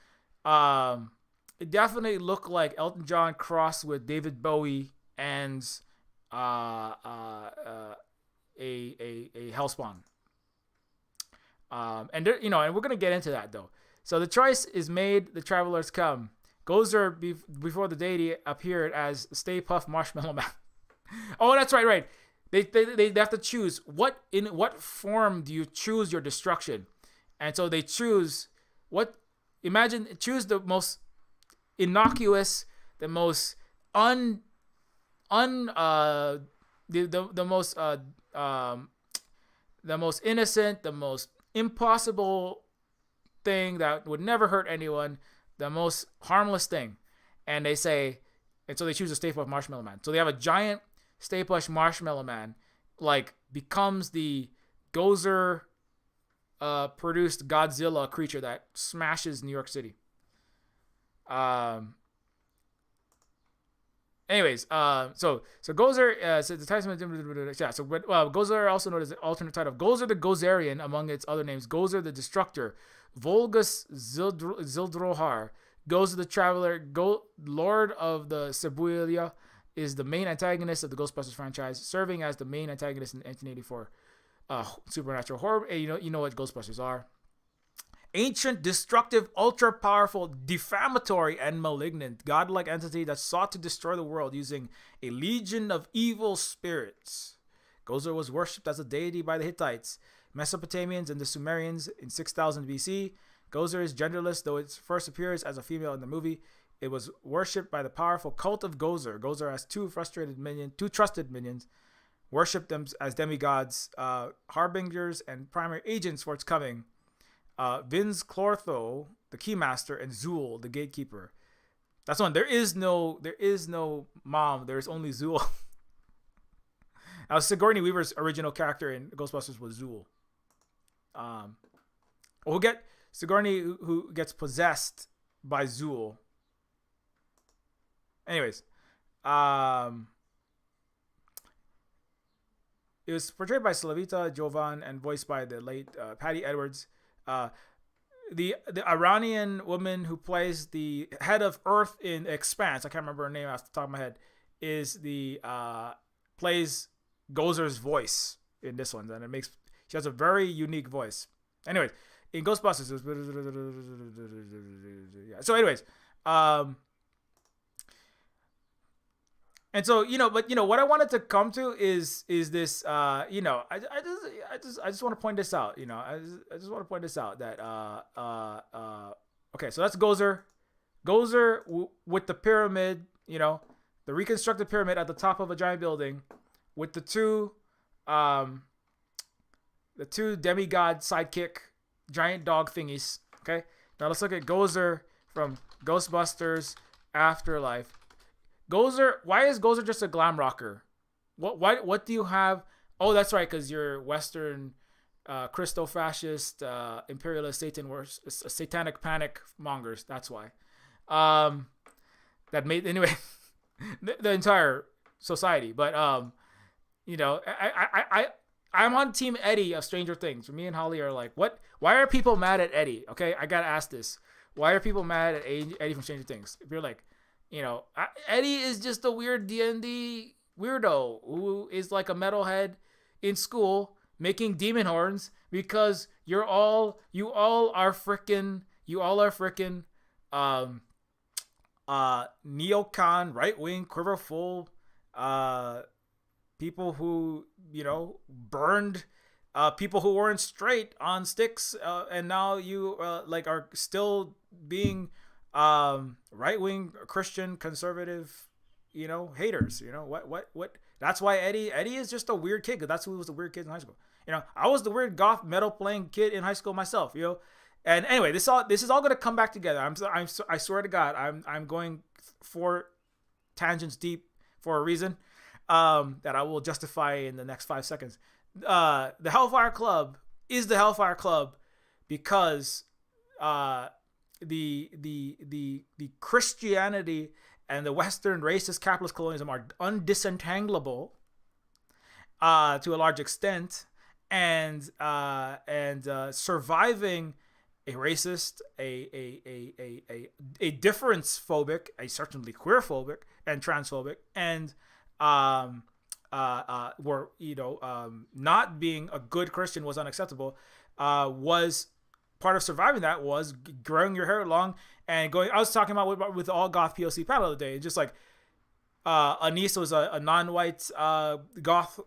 It definitely looked like Elton John crossed with David Bowie and a Hellspawn. And we're gonna get into that though. So the choice is made. The travelers come. Gozer before the deity appeared as Stay Puft Marshmallow Man. Oh, that's right. They have to choose in what form do you choose your destruction, and so they choose choose the most innocuous, the most the most innocent, the most impossible thing that would never hurt anyone, the most harmless thing, and so they choose a Stay Puft Marshmallow Man. So they have a giant Stay Puft Marshmallow Man, becomes the Gozer produced Godzilla creature that smashes New York City. Anyways, so Gozer so the title Gozer, also known as the alternate title of Gozer the Gozerian, among its other names: Gozer the Destructor, Volgus Zildrohar, Gozer the Traveler, Lord of the Cebulia, is the main antagonist of the Ghostbusters franchise, serving as the main antagonist in 1984 supernatural horror. You know what Ghostbusters are. Ancient, destructive, ultra-powerful, defamatory, and malignant, godlike entity that sought to destroy the world using a legion of evil spirits. Gozer was worshipped as a deity by the Hittites, Mesopotamians, and the Sumerians in 6000 BC. Gozer is genderless, though it first appears as a female in the movie. It was worshipped by the powerful cult of Gozer. Gozer has two trusted minions, worshipped them as demigods, harbingers, and primary agents for its coming. Vinz Clortho, the Keymaster, and Zool, the Gatekeeper. That's one. There is no mom. There is only Zool. Now, Sigourney Weaver's original character in Ghostbusters was Zool. We'll get Sigourney who gets possessed by Zool. Anyways, it was portrayed by Slavita Jovan and voiced by the late Patty Edwards. The Iranian woman who plays the head of Earth in Expanse, I can't remember her name off the top of my head, is the plays Gozer's voice in this one, and she has a very unique voice. Anyways, in Ghostbusters, it was, so anyways, and so what I wanted to come to is this I just want to point this out. I just want to point this out that okay, so that's Gozer with the pyramid, the reconstructed pyramid at the top of a giant building with the two demigod sidekick giant dog thingies. Okay, now let's look at Gozer from Ghostbusters Afterlife. Gozer, why is Gozer just a glam rocker? What do you have? Oh, that's right, because you're Western Christo-fascist, imperialist, satanic panic mongers. That's why. That made, anyway, the entire society. But, I'm on Team Eddie of Stranger Things. Me and Holly are like, what? Why are people mad at Eddie? Okay, I got to ask this. Why are people mad at Eddie from Stranger Things? If you're like, Eddie is just a weird D&D weirdo who is like a metalhead in school making demon horns because you all are freaking neocon, right-wing, quiverful people who, burned people who weren't straight on sticks, and now you are still being right-wing Christian conservative, haters. What? That's why Eddie is just a weird kid, because that's who was the weird kid in high school. I was the weird goth metal playing kid in high school myself. And anyway, this is all gonna come back together. I swear to God, I'm going 4 tangents deep for a reason, that I will justify in the next 5 seconds. The Hellfire Club is the Hellfire Club because the Christianity and the Western racist capitalist colonialism are undisentangleable to a large extent, and surviving a racist, a difference phobic, a certainly queer phobic and transphobic, and not being a good Christian was unacceptable, was part of surviving that was growing your hair long and going. I was talking about with the all goth POC panel the other day, just like Anise was a non-white goth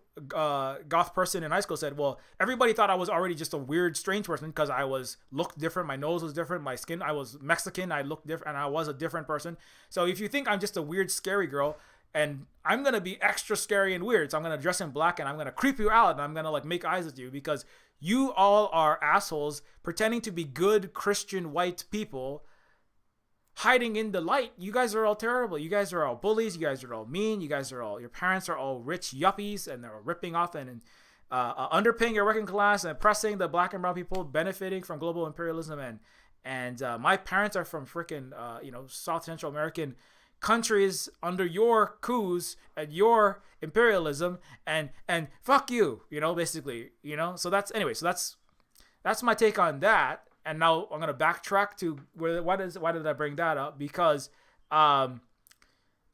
person in high school, said, well, everybody thought I was already just a weird, strange person because I looked different, my nose was different, my skin, I was Mexican, I looked different, and I was a different person. So if you think I'm just a weird, scary girl, and I'm gonna be extra scary and weird, so I'm gonna dress in black and I'm gonna creep you out and I'm gonna make eyes at you because you all are assholes pretending to be good Christian white people hiding in the light. You guys are all terrible. You guys are all bullies. You guys are all mean. Your parents are all rich yuppies and they're ripping off and underpaying your working class and oppressing the black and brown people, benefiting from global imperialism. And my parents are from freaking, South Central American countries under your coups and your imperialism, and fuck you, basically, so that's my take on that. And now I'm gonna backtrack to why did I bring that up? Because the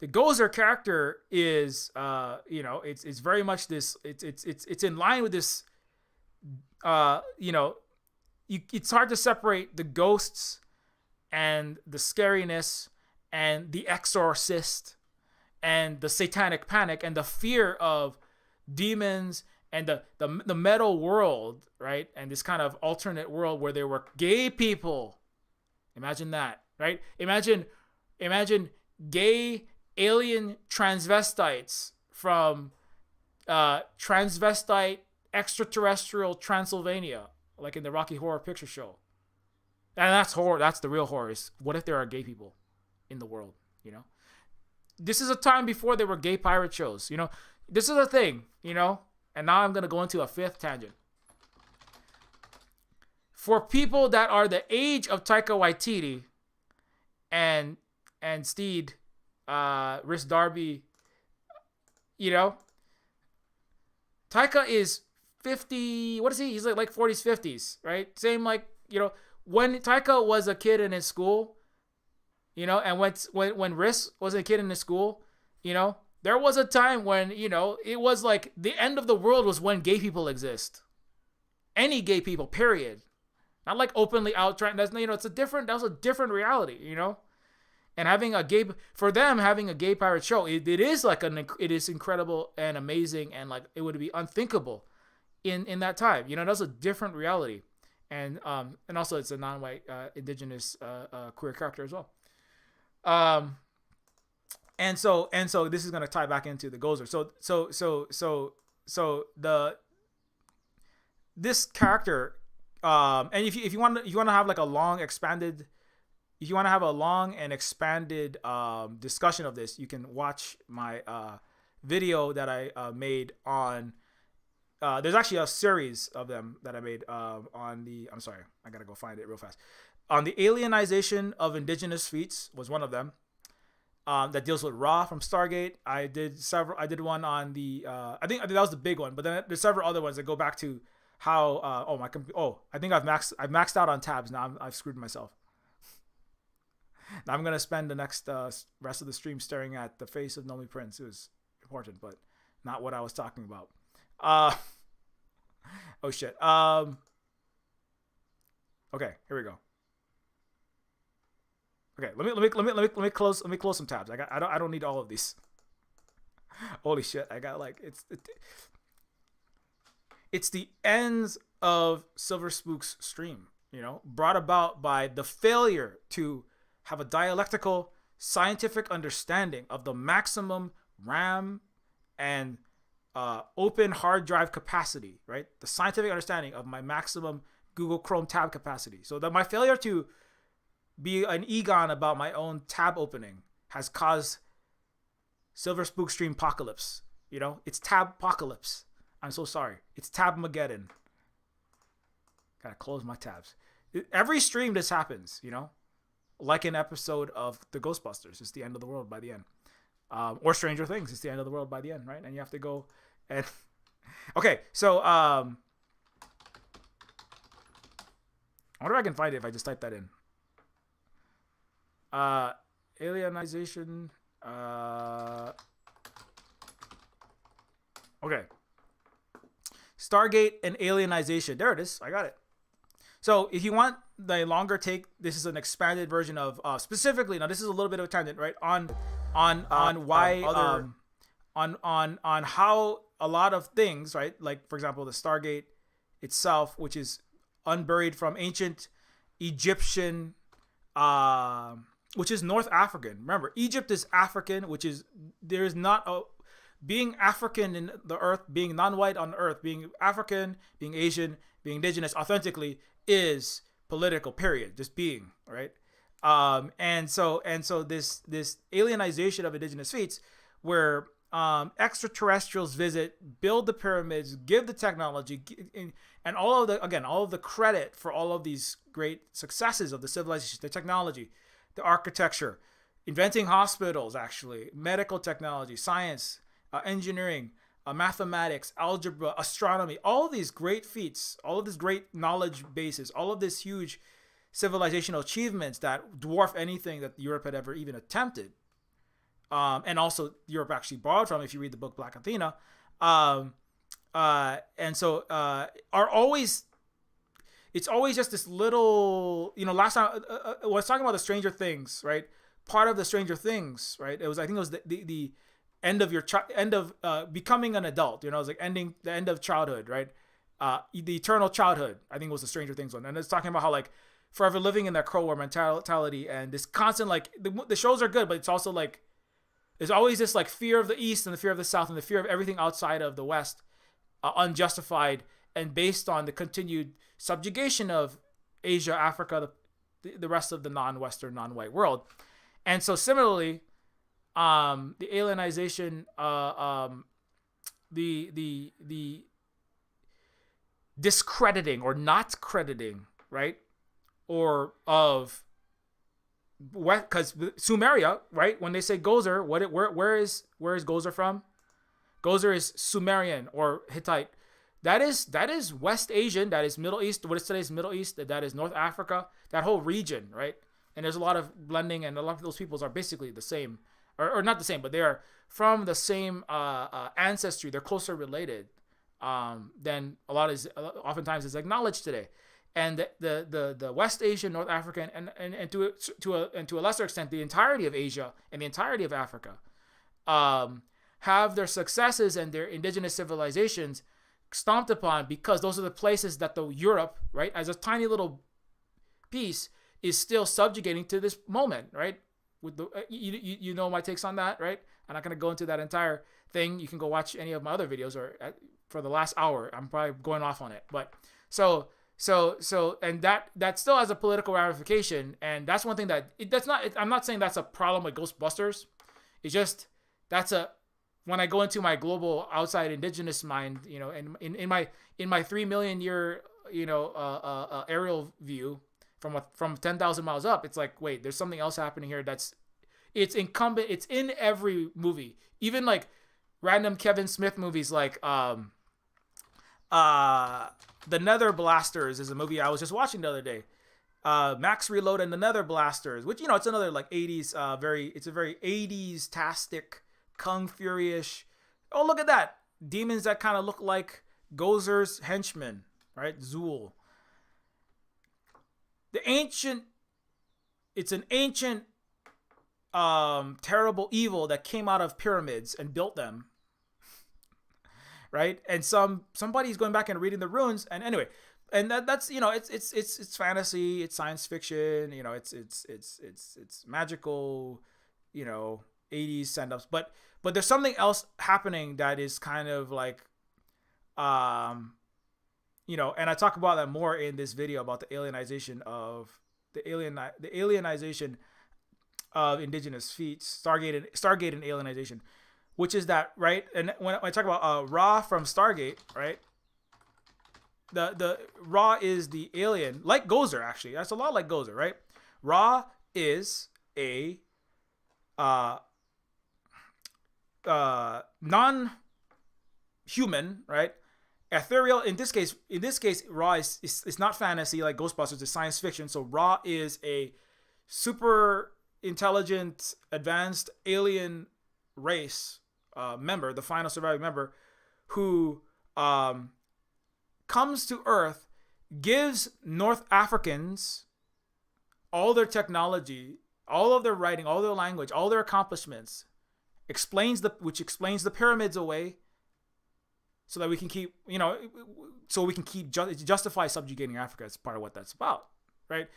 Gozer character is it's very much this, it's in line with this it's hard to separate the ghosts and the scariness and the exorcist and the satanic panic and the fear of demons and the metal world, right? And this kind of alternate world where there were gay people. Imagine that, right? Imagine gay alien transvestites from transvestite extraterrestrial Transylvania, like in the Rocky Horror Picture Show. And that's horror. That's the real horror. Is what if there are gay people in the world? You know, this is a time before there were gay pirate shows. You know, this is a thing. You know, and now I'm gonna go into a fifth tangent. For people that are the age of Taika Waititi and Steed, Rhys Darby, you know, Taika is 50. What is he? He's like 40s, 50s, right? Same like, you know, when Taika was a kid in his school, you know, and when Rhys was a kid in his school, you know, there was a time when, you know, it was like the end of the world was when gay people exist. Any gay people, period. Not like openly out trying. That's, you know, that was a different reality, you know. And having a gay pirate show, it is like it is incredible and amazing, and like it would be unthinkable in that time. You know, that's a different reality, and also it's a non-white indigenous queer character as well. And so this is gonna tie back into the Gozer. This character, and if you want to have like a long expanded. If you want to have a long and expanded discussion of this, you can watch my video that I made on. There's actually a series of them that I made on the. I'm sorry, I gotta go find it real fast. On the alienization of indigenous feats was one of them. That deals with Ra from Stargate. I did one on the. I think that was the big one, but then there's several other ones that go back to how. I think I've maxed out on tabs now. I've screwed myself. Now I'm going to spend the next rest of the stream staring at the face of Nomi Prince. It was important, but not what I was talking about. Oh shit. Okay, here we go. Okay, let me close some tabs. I don't need all of these. Holy shit, I got like it's the ends of Silver Spook's stream, you know, brought about by the failure to have a dialectical scientific understanding of the maximum RAM and open hard drive capacity, right? The scientific understanding of my maximum Google Chrome tab capacity. So that my failure to be an egon about my own tab opening has caused Silver Spook stream apocalypse. You know, it's tab apocalypse. I'm so sorry. It's Tabmageddon. Gotta close my tabs. Every stream this happens, you know? Like an episode of the Ghostbusters, it's the end of the world by the end, or Stranger Things, it's the end of the world by the end, right? And you have to go and okay. So I wonder if I can find it if I just type that in. Alienization. Okay. Stargate and alienization. There it is. I got it. So if you want the longer take, this is an expanded version of specifically. Now this is a little bit of a tangent, right? On how a lot of things, right? Like for example, the Stargate itself, which is unburied from ancient Egyptian, which is North African. Remember, Egypt is African, which is there is not a being African in the earth, being non-white on the earth, being African, being Asian, being indigenous authentically is political, period. Just being, right? And so this alienization of indigenous feats where extraterrestrials visit, build the pyramids, give the technology, and all of the credit for all of these great successes of the civilization, the technology, the architecture, inventing hospitals, actually, medical technology, science, engineering, mathematics, algebra, astronomy, all of these great feats, all of these great knowledge bases, all of these huge civilizational achievements that dwarf anything that Europe had ever even attempted. And also Europe actually borrowed from, if you read the book Black Athena. Are always, it's always just this little, last time I was talking about the Stranger Things, right? Part of the Stranger Things, right? I think it was the end of end of becoming an adult. It was like the end of childhood, right? The eternal childhood, I think, was the Stranger Things one, and it's talking about how like forever living in that Crow War mentality and this constant like the shows are good, but it's also like there's always this like fear of the East and the fear of the South and the fear of everything outside of the West, unjustified and based on the continued subjugation of Asia, Africa, the rest of the non-Western, non-white world. And so similarly, the alienization, the discrediting or not crediting, right? Or of what? Because Sumeria, right? When they say Gozer, where is Gozer from? Gozer is Sumerian or Hittite. That is West Asian. That is Middle East. What is today's Middle East? That is North Africa. That whole region, right? And there's a lot of blending, and a lot of those peoples are basically the same, or not the same, but they are from the same ancestry. They're closer related than oftentimes is acknowledged today. And the West Asian, North African, and to a lesser extent, the entirety of Asia and the entirety of Africa, have their successes and their indigenous civilizations stomped upon because those are the places that the Europe, right, as a tiny little piece, is still subjugating to this moment, right? With the you know my takes on that, right? I'm not gonna go into that entire thing. You can go watch any of my other videos, or for the last hour, I'm probably going off on it. But so and that still has a political ramification, and that's one thing I'm not saying that's a problem with Ghostbusters. It's just when I go into my global outside indigenous mind, and in my 3 million year aerial view from 10,000 miles up, it's like, wait, there's something else happening here. It's incumbent. It's in every movie, even like random Kevin Smith movies, like The Nether Blasters is a movie I was just watching the other day. Max Reload and The Nether Blasters, which it's another like 80s, it's a very 80s tastic, Kung Fury-ish. Oh, look at that, demons that kind of look like Gozer's henchmen, right? Zool. It's an ancient, terrible evil that came out of pyramids and built them, right? And somebody's going back and reading the runes, and anyway, and that's it's fantasy, it's science fiction, it's magical, 80s send-ups, but there's something else happening that is kind of like, and I talk about that more in this video about the alienization of indigenous feats, Stargate and alienization, which is that, right? And when I talk about Ra from Stargate, right? The Ra is the alien, like Gozer, actually. That's a lot like Gozer, right? Ra is a non-human, right? Ethereal. In this case, Ra is not fantasy like Ghostbusters. It's science fiction. So Ra is a super intelligent, advanced alien race member, the final surviving member, who comes to Earth, gives North Africans all their technology, all of their writing, all their language, all their accomplishments, which explains the pyramids away, so that we can keep, justify subjugating Africa. It's part of what that's about, right?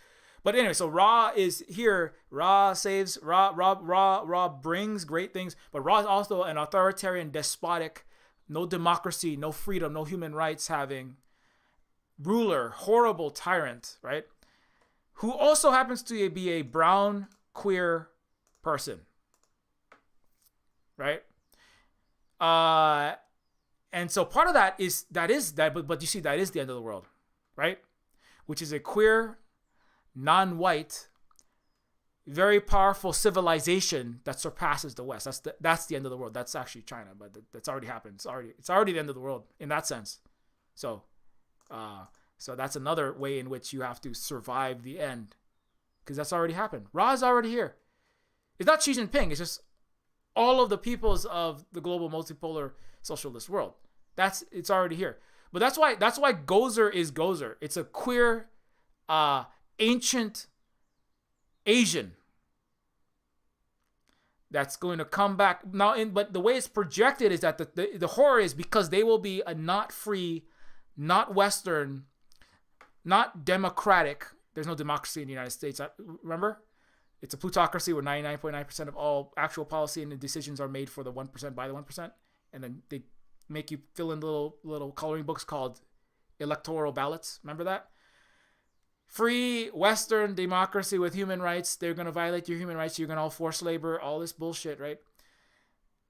But anyway, so Ra is here. Ra saves. Ra brings great things, but Ra is also an authoritarian, despotic, no democracy, no freedom, no human rights having ruler, horrible tyrant, right? Who also happens to be a brown queer person, right? And so part of that is that, but you see, that is the end of the world, right? Which is a queer, non-white, very powerful civilization that surpasses the West. That's the end of the world. That's actually China, but that's already happened. It's already the end of the world in that sense. So that's another way in which you have to survive the end, because that's already happened. Ra is already here. It's not Xi Jinping. It's just all of the peoples of the global multipolar socialist world. It's already here. But that's why Gozer is Gozer. It's a queer, ancient Asian that's going to come back now. But the way it's projected is that the horror is because they will be a not free, not Western, not democratic. There's no democracy in the United States. Remember, it's a plutocracy where 99.9% of all actual policy and the decisions are made for the 1% by the 1%, and then they make you fill in little coloring books called electoral ballots. Remember that? Free Western democracy with human rights. They're going to violate your human rights. You're going to all force labor, all this bullshit, right?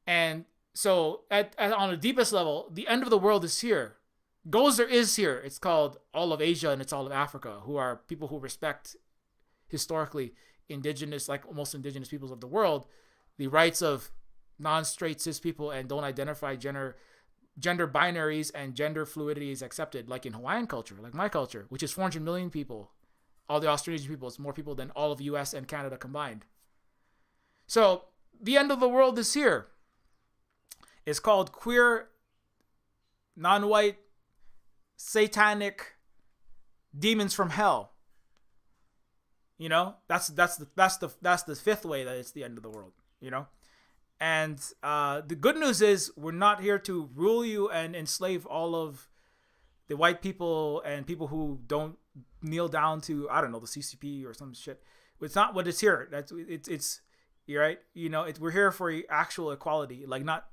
And so on the deepest level, the end of the world is here. Gozer is here. It's called all of Asia and it's all of Africa, who are people who respect historically indigenous, like most indigenous peoples of the world, the rights of non-straight cis people and don't identify gender binaries and gender fluidity is accepted, like in Hawaiian culture, like my culture, which is 400 million people. All the Australian people, it's more people than all of US and Canada combined. So the end of the world is here. It's called queer, non-white, satanic demons from hell. You know, that's the fifth way that it's the end of the world. You know. And the good news is we're not here to rule you and enslave all of the white people and people who don't kneel down to, I don't know, the CCP or some shit. It's not what it's here. It's you're right. You know, we're here for actual equality, like not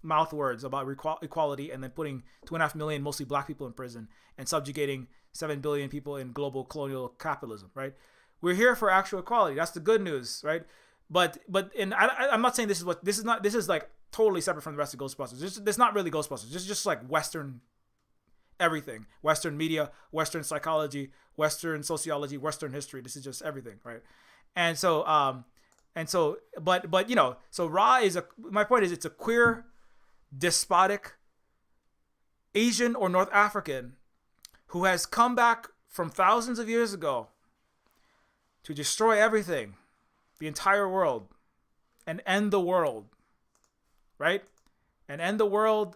mouth words about equality and then putting 2.5 million mostly black people in prison and subjugating 7 billion people in global colonial capitalism. Right. We're here for actual equality. That's the good news. Right. But I'm not saying this is like totally separate from the rest of Ghostbusters. It's not really Ghostbusters. It's just like Western everything, Western media, Western psychology, Western sociology, Western history. This is just everything, right? And so but you know, so Ra is my point is it's a queer, despotic Asian or North African who has come back from thousands of years ago to destroy everything. The entire world, and end the world, right? And end the world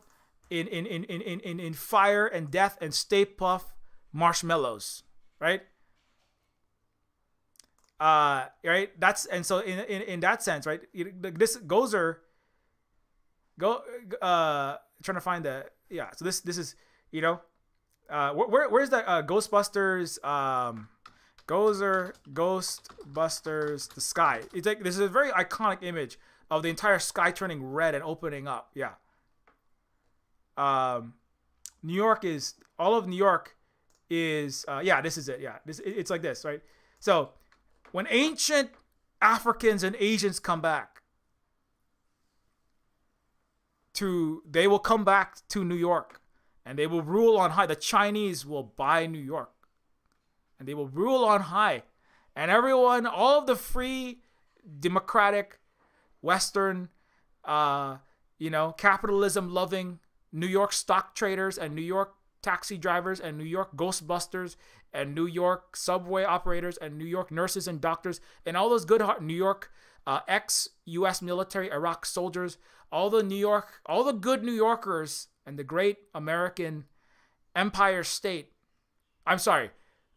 in fire and death and Stay Puft marshmallows, right? Right. That's and so in that sense, right? This Gozer. Trying to find the So this is you know, where's that Ghostbusters Gozer, Ghostbusters, the sky. It's like this is a very iconic image of the entire sky turning red and opening up. Yeah. New York is all of New York is this is it. Yeah. It's like this, right? So when ancient Africans and Asians come back they will come back to New York and they will rule on high. The Chinese will buy New York. And they will rule on high. And everyone, all of the free, democratic, Western, capitalism-loving New York stock traders and New York taxi drivers and New York Ghostbusters and New York subway operators and New York nurses and doctors and all those good New York ex-U.S. military Iraq soldiers, all the good New Yorkers and the great American Empire State. I'm sorry.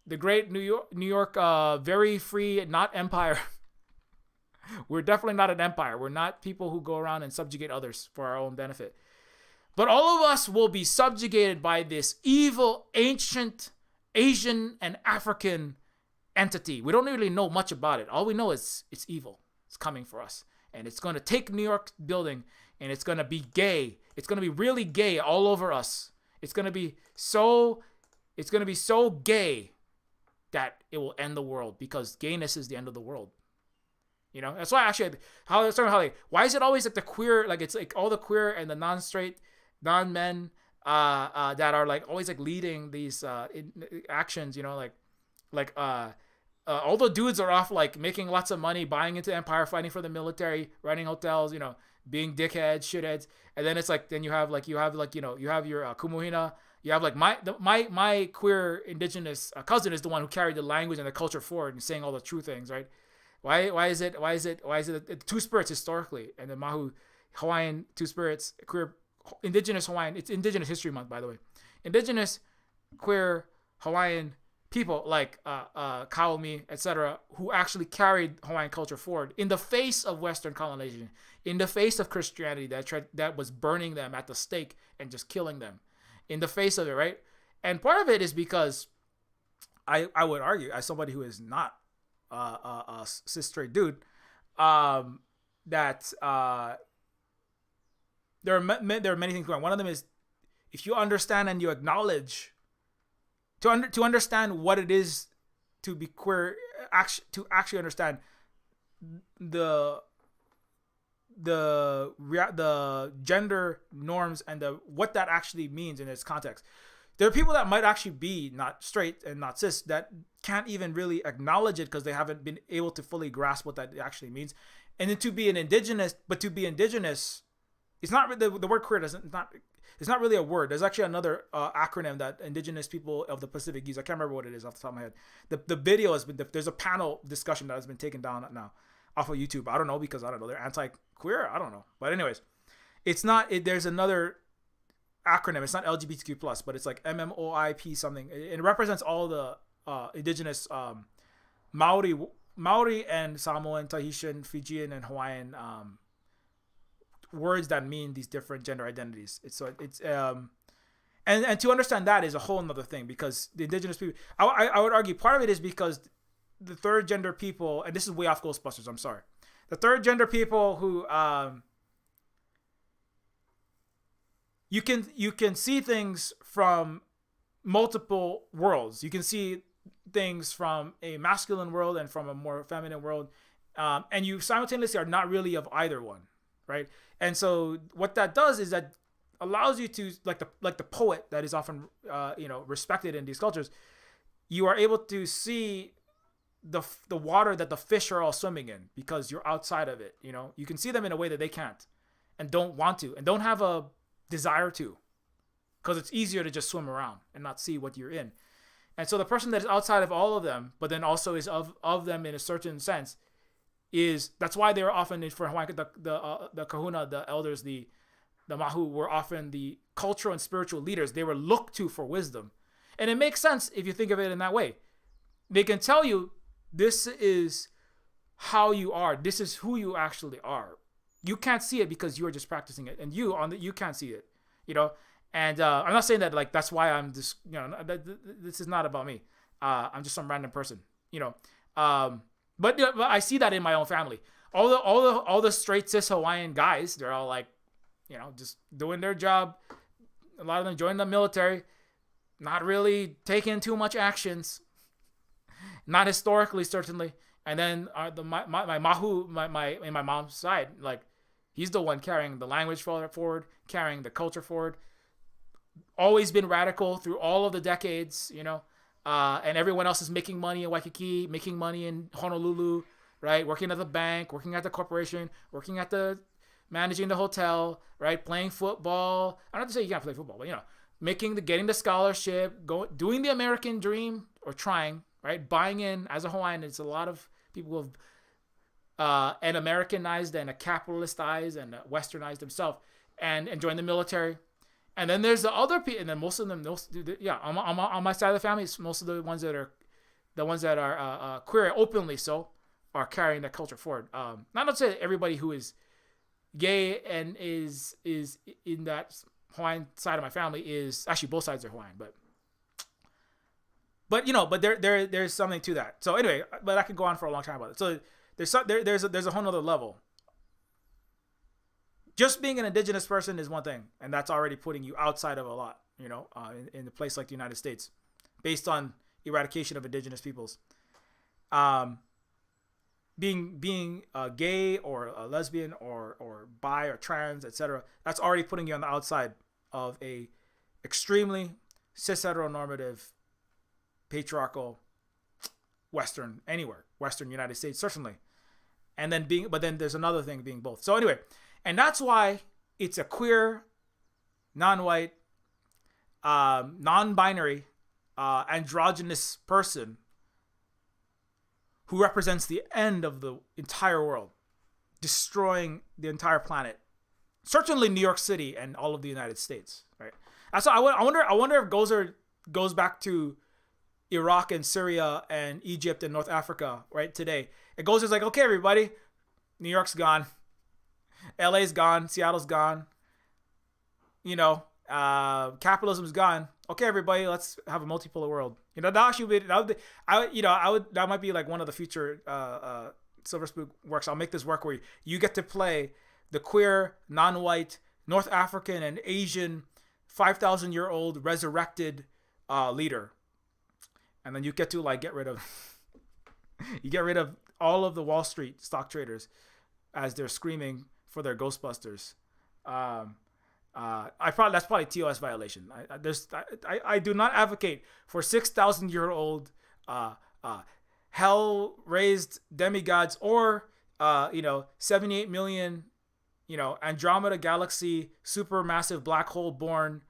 The great New York, very free, not empire. We're definitely not an empire. We're not people who go around and subjugate others for our own benefit. But all of us will be subjugated by this evil, ancient, Asian and African entity. We don't really know much about it. All we know is it's evil. It's coming for us. And it's going to take New York building and it's going to be gay. It's going to be really gay all over us. It's going to be so gay that it will end the world because gayness is the end of the world. You know, that's why actually why is it always like the queer, like it's like all the queer and the non-straight, non-men that are like always like leading these actions, you know, like all the dudes are off like making lots of money, buying into empire, fighting for the military, running hotels, you know, being dickheads, shitheads, and then it's like then you have your Kumuhina. You have like my queer indigenous cousin is the one who carried the language and the culture forward and saying all the true things, right? Why is it Two Spirits historically and the Mahu Hawaiian Two Spirits queer indigenous Hawaiian, it's Indigenous History Month, by the way. indigenous, queer, Hawaiian people like Kaomi, etc., who actually carried Hawaiian culture forward in the face of Western colonization, in the face of Christianity that was burning them at the stake and just killing them, in the face of it, right? And part of it is because I would argue, as somebody who is not a cis straight dude, that there are many things going on. One of them is if you understand and you acknowledge to understand what it is to be queer, to actually understand the gender norms and what that actually means in its context. There are people that might actually be not straight and not cis that can't even really acknowledge it because they haven't been able to fully grasp what that actually means. And then to be indigenous, it's not the word queer it's not really a word. There's actually another acronym that indigenous people of the Pacific use. I can't remember what it is off the top of my head. The video has been, there's a panel discussion that has been taken down now off of YouTube. I don't know because I don't know. They're anti-queer. I don't know. But anyways, it's not, there's another acronym. It's not LGBTQ plus, but it's like MMOIP something. It represents all the indigenous Maori and Samoan, Tahitian, Fijian, and Hawaiian words that mean these different gender identities. And to understand that is a whole nother thing, because the indigenous people, I would argue part of it is because the third gender people, and this is way off Ghostbusters, I'm sorry. The third gender people who you can see things from multiple worlds. You can see things from a masculine world and from a more feminine world, and you simultaneously are not really of either one, right? And so what that does is that allows you to, like the poet that is often respected in these cultures, you are able to see the water that the fish are all swimming in because you're outside of it. You can see them in a way that they can't and don't want to and don't have a desire to, because it's easier to just swim around and not see what you're in. And so the person that is outside of all of them, but then also is of them in a certain sense, that's why they were often, for Hawaii, the kahuna, the elders, the mahu were often the cultural and spiritual leaders. They were looked to for wisdom. And it makes sense if you think of it in that way. They can tell you, this is how you are. This is who you actually are. You can't see it because you are just practicing it. And you can't see it, And I'm not saying that like that's why I'm just this is not about me. I'm just some random person, But I see that in my own family. All the straight cis Hawaiian guys, they're all like, just doing their job. A lot of them joined the military, not really taking too much actions, not historically certainly. And then my mahu, in my mom's side, like he's the one carrying the language forward, carrying the culture forward. Always been radical through all of the decades, and everyone else is making money in Waikiki, making money in Honolulu, right? Working at the bank, working at the corporation, working at managing the hotel, right? Playing football. I don't have to say you can't play football, but getting the scholarship, doing the American dream, or trying, right? Buying in as a Hawaiian. It's a lot of people who have an Americanized and a capitalistized and westernized themselves and joined the military. And then there's the other people, and then most of them, on my side of the family, most of the ones that are queer openly so are carrying that culture forward. Not to say that everybody who is gay and is in that Hawaiian side of my family is actually, both sides are Hawaiian, but there's something to that. So anyway, but I could go on for a long time about it. So there's a whole nother level. Just being an indigenous person is one thing, and that's already putting you outside of a lot, in a place like the United States, based on eradication of indigenous peoples. Being gay or a lesbian or bi or trans, etc., that's already putting you on the outside of a extremely cis heteronormative, patriarchal, Western United States certainly, and then but then there's another thing being both. So anyway. And that's why it's a queer, non-white, non-binary, androgynous person who represents the end of the entire world, destroying the entire planet. Certainly New York City and all of the United States, right? That's what I wonder. I wonder if Gozer goes back to Iraq and Syria and Egypt and North Africa right today. It goes like, okay, everybody, New York's gone, LA's gone, Seattle's gone. You know, capitalism's gone. Okay, everybody, let's have a multipolar world. You know, that actually be, that might be like one of the future Silver Spook works. I'll make this work where you get to play the queer, non-white, North African and Asian 5,000-year-old resurrected leader. And then you get to like get rid of all of the Wall Street stock traders as they're screaming for their Ghostbusters. That's probably TOS violation. I do not advocate for 6,000-year-old hell raised demigods or 78 million Andromeda galaxy supermassive black hole born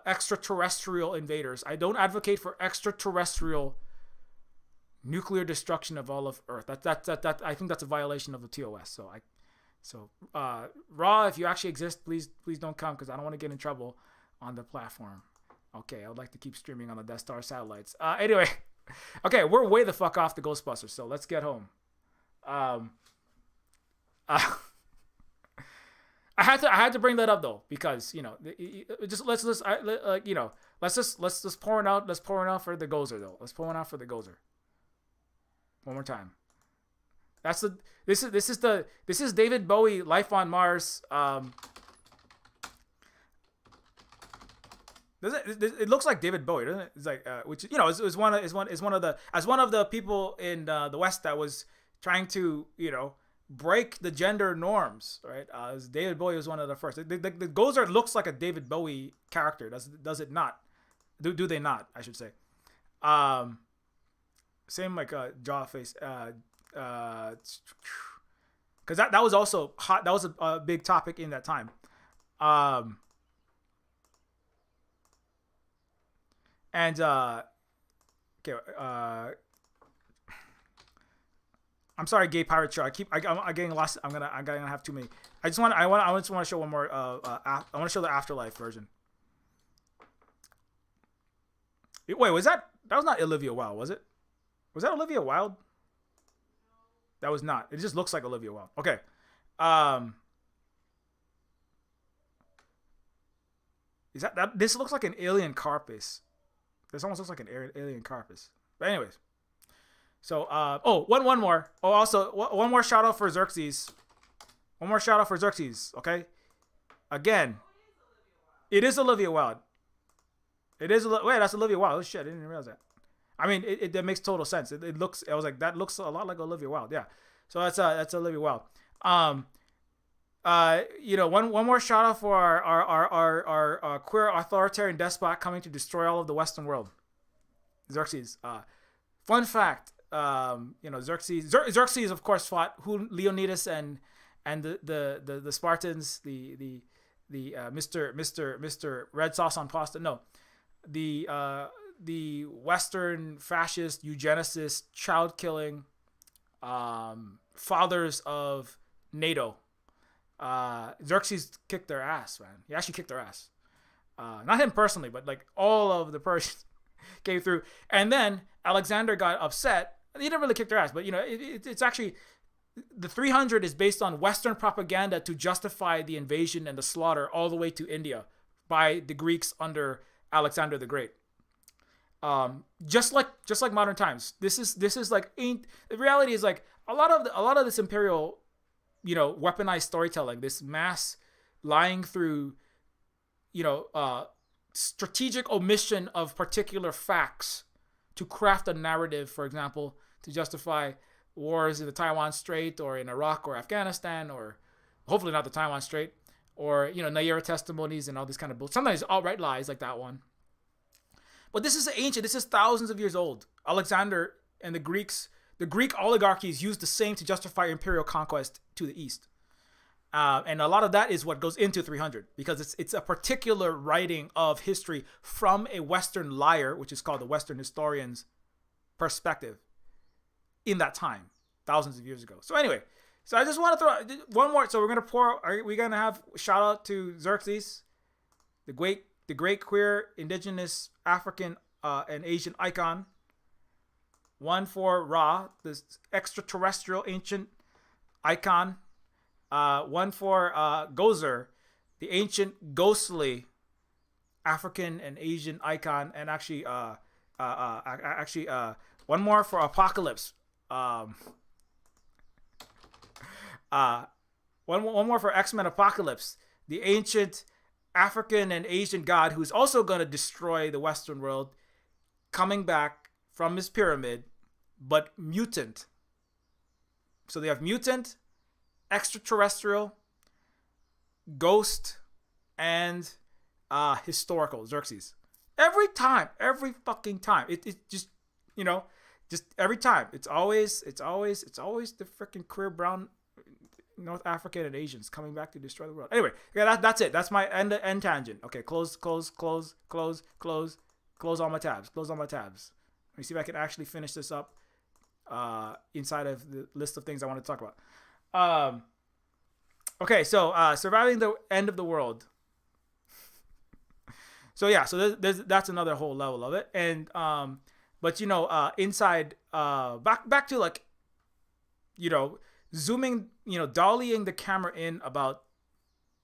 extraterrestrial invaders. I don't advocate for extraterrestrial nuclear destruction of all of Earth. That I think that's a violation of the TOS. So Raw, if you actually exist, please don't come because I don't want to get in trouble on the platform. Okay, I would like to keep streaming on the Death Star satellites. Anyway, okay, we're way the fuck off the Ghostbusters, so let's get home. I had to bring that up though because let's pour it out. Let's pour it out for the Gozer though. Let's pour it out for the Gozer. One more time. This is David Bowie, Life on Mars. It looks like David Bowie, doesn't it? It's like which is one of the people in the West that was trying to break the gender norms, right? David Bowie was one of the first. The Gozer looks like a David Bowie character, does it not? Do they not? I should say. Same like jaw face. Because that was also hot. That was a big topic in that time. I'm sorry, Gay Pirate Show. I'm getting lost. I'm gonna have too many. I just want to show one more. I want to show the Afterlife version. Wait, was that was not Olivia Wilde, was it? Was that Olivia Wilde? That was not. It just looks like Olivia Wilde. Okay. Is that this looks like an alien carapace. This almost looks like an alien carapace. But anyways. So one more. Oh, also one more shout out for Xerxes. One more shout out for Xerxes, okay? Again. It is Olivia Wilde. Wait, that's Olivia Wilde. Oh shit, I didn't even realize that. I mean, that makes total sense. It looks. I was like, that looks a lot like Olivia Wilde. Yeah. So that's Olivia Wilde. One more shout out for our queer authoritarian despot coming to destroy all of the Western world. Xerxes. Fun fact. Xerxes of course fought Leonidas and the Spartans. The Mr. Red Sauce on Pasta. No, the Western fascist, eugenicist, child-killing fathers of NATO. Xerxes kicked their ass, man. He actually kicked their ass. Not him personally, but like all of the Persians came through. And then Alexander got upset. He didn't really kick their ass, but it's actually the 300 is based on Western propaganda to justify the invasion and the slaughter all the way to India by the Greeks under Alexander the Great. Just like modern times. This is like the reality is like a lot of this imperial, weaponized storytelling, this mass lying through, strategic omission of particular facts to craft a narrative, for example, to justify wars in the Taiwan Strait or in Iraq or Afghanistan, or hopefully not the Taiwan Strait, or Naira testimonies and all this kind of bullshit. Sometimes outright lies like that one. But this is ancient. This is thousands of years old. Alexander and the Greeks, the Greek oligarchies used the same to justify imperial conquest to the east. And a lot of that is what goes into 300 because it's a particular writing of history from a Western liar, which is called the Western historian's perspective in that time, thousands of years ago. So anyway, So I just want to throw one more. So we're gonna pour. We're gonna have shout out to Xerxes, the great queer indigenous African and Asian icon. One for Ra, this extraterrestrial ancient icon. One for Gozer, the ancient ghostly African and Asian icon, and actually one more for Apocalypse. One more for X-Men Apocalypse, the ancient African and Asian god who's also going to destroy the Western world, coming back from his pyramid, but mutant. So they have mutant, extraterrestrial, ghost, and historical Xerxes. Every fucking time. It just, just every time. It's always the freaking queer brown North African and Asians coming back to destroy the world. Anyway, yeah, that's it. That's my end tangent. Okay, close all my tabs. Close all my tabs. Let me see if I can actually finish this up inside of the list of things I want to talk about. Okay, so surviving the end of the world. So yeah, so that's another whole level of it. And but inside back to like, zooming, dollying the camera in about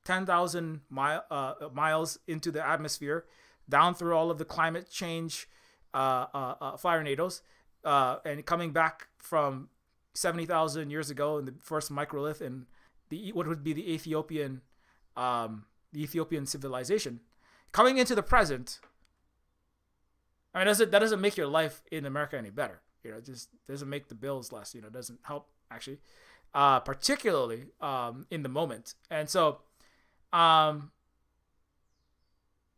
10,000 miles into the atmosphere, down through all of the climate change firenadoes, and coming back from 70,000 years ago in the first microlith and what would be the Ethiopian civilization, coming into the present. I mean, that doesn't make your life in America any better. It just doesn't make the bills less. It doesn't help actually, particularly in the moment. And so, and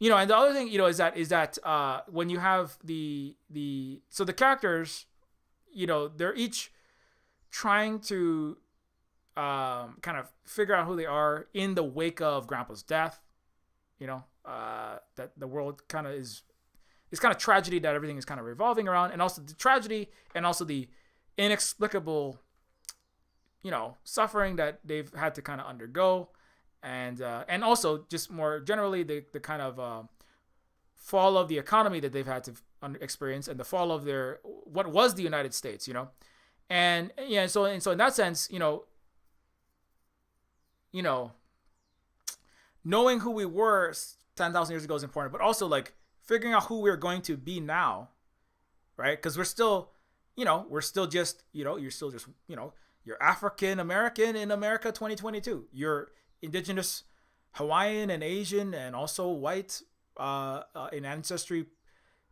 the other thing, is that when you have the characters, they're each trying to kind of figure out who they are in the wake of Grandpa's death. That the world kind of is kind of tragedy that everything is kind of revolving around, and also the tragedy and also the inexplicable, suffering that they've had to kind of undergo, and also just more generally the kind of fall of the economy that they've had to experience, and the fall of what was the United States, and yeah, so in that sense, knowing who we were 10,000 years ago is important, but also like figuring out who we're going to be now, right? Because we're still just, you're still just, you're African American in America 2022. You're indigenous Hawaiian and Asian and also white in ancestry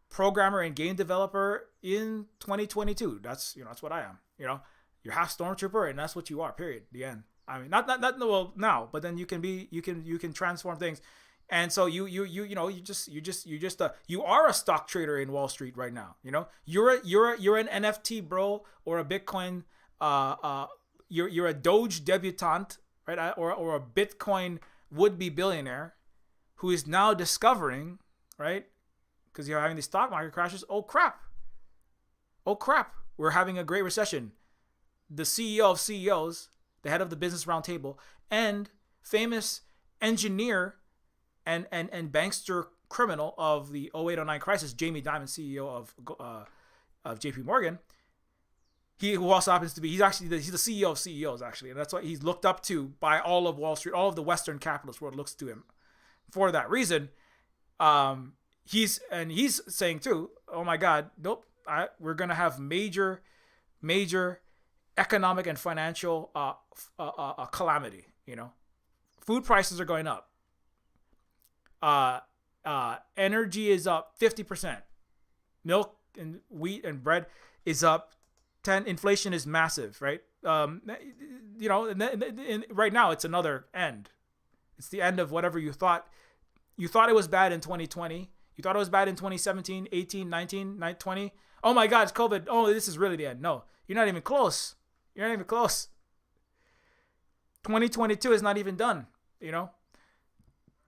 programmer and game developer in 2022. That's what I am. You're half stormtrooper and that's what you are. Period. The end. I mean, not well now, but then you can transform things. And so you are a stock trader in Wall Street right now. You're an NFT bro or a Bitcoin. You're a Doge debutante, right? Or a Bitcoin would-be billionaire who is now discovering, right? Because you're having these stock market crashes. Oh crap! We're having a great recession. The CEO of CEOs, the head of the Business Roundtable, and famous engineer and bankster criminal of the 0809 crisis, Jamie Dimon, CEO of JP Morgan. He who also happens to be, he's the CEO of CEOs actually, and that's why he's looked up to by all of Wall Street, all of the Western capitalist world looks to him for that reason. He's saying too, oh my God, nope, we're gonna have major economic and financial calamity. Food prices are going up. Energy is up 50%. Milk and wheat and bread is up 10. Inflation is massive, right? And right now it's another end. It's the end of whatever you thought. You thought it was bad in 2020. You thought it was bad in 2017, 18, 19, 20. Oh my God, it's COVID. Oh, this is really the end. No, you're not even close. 2022 is not even done,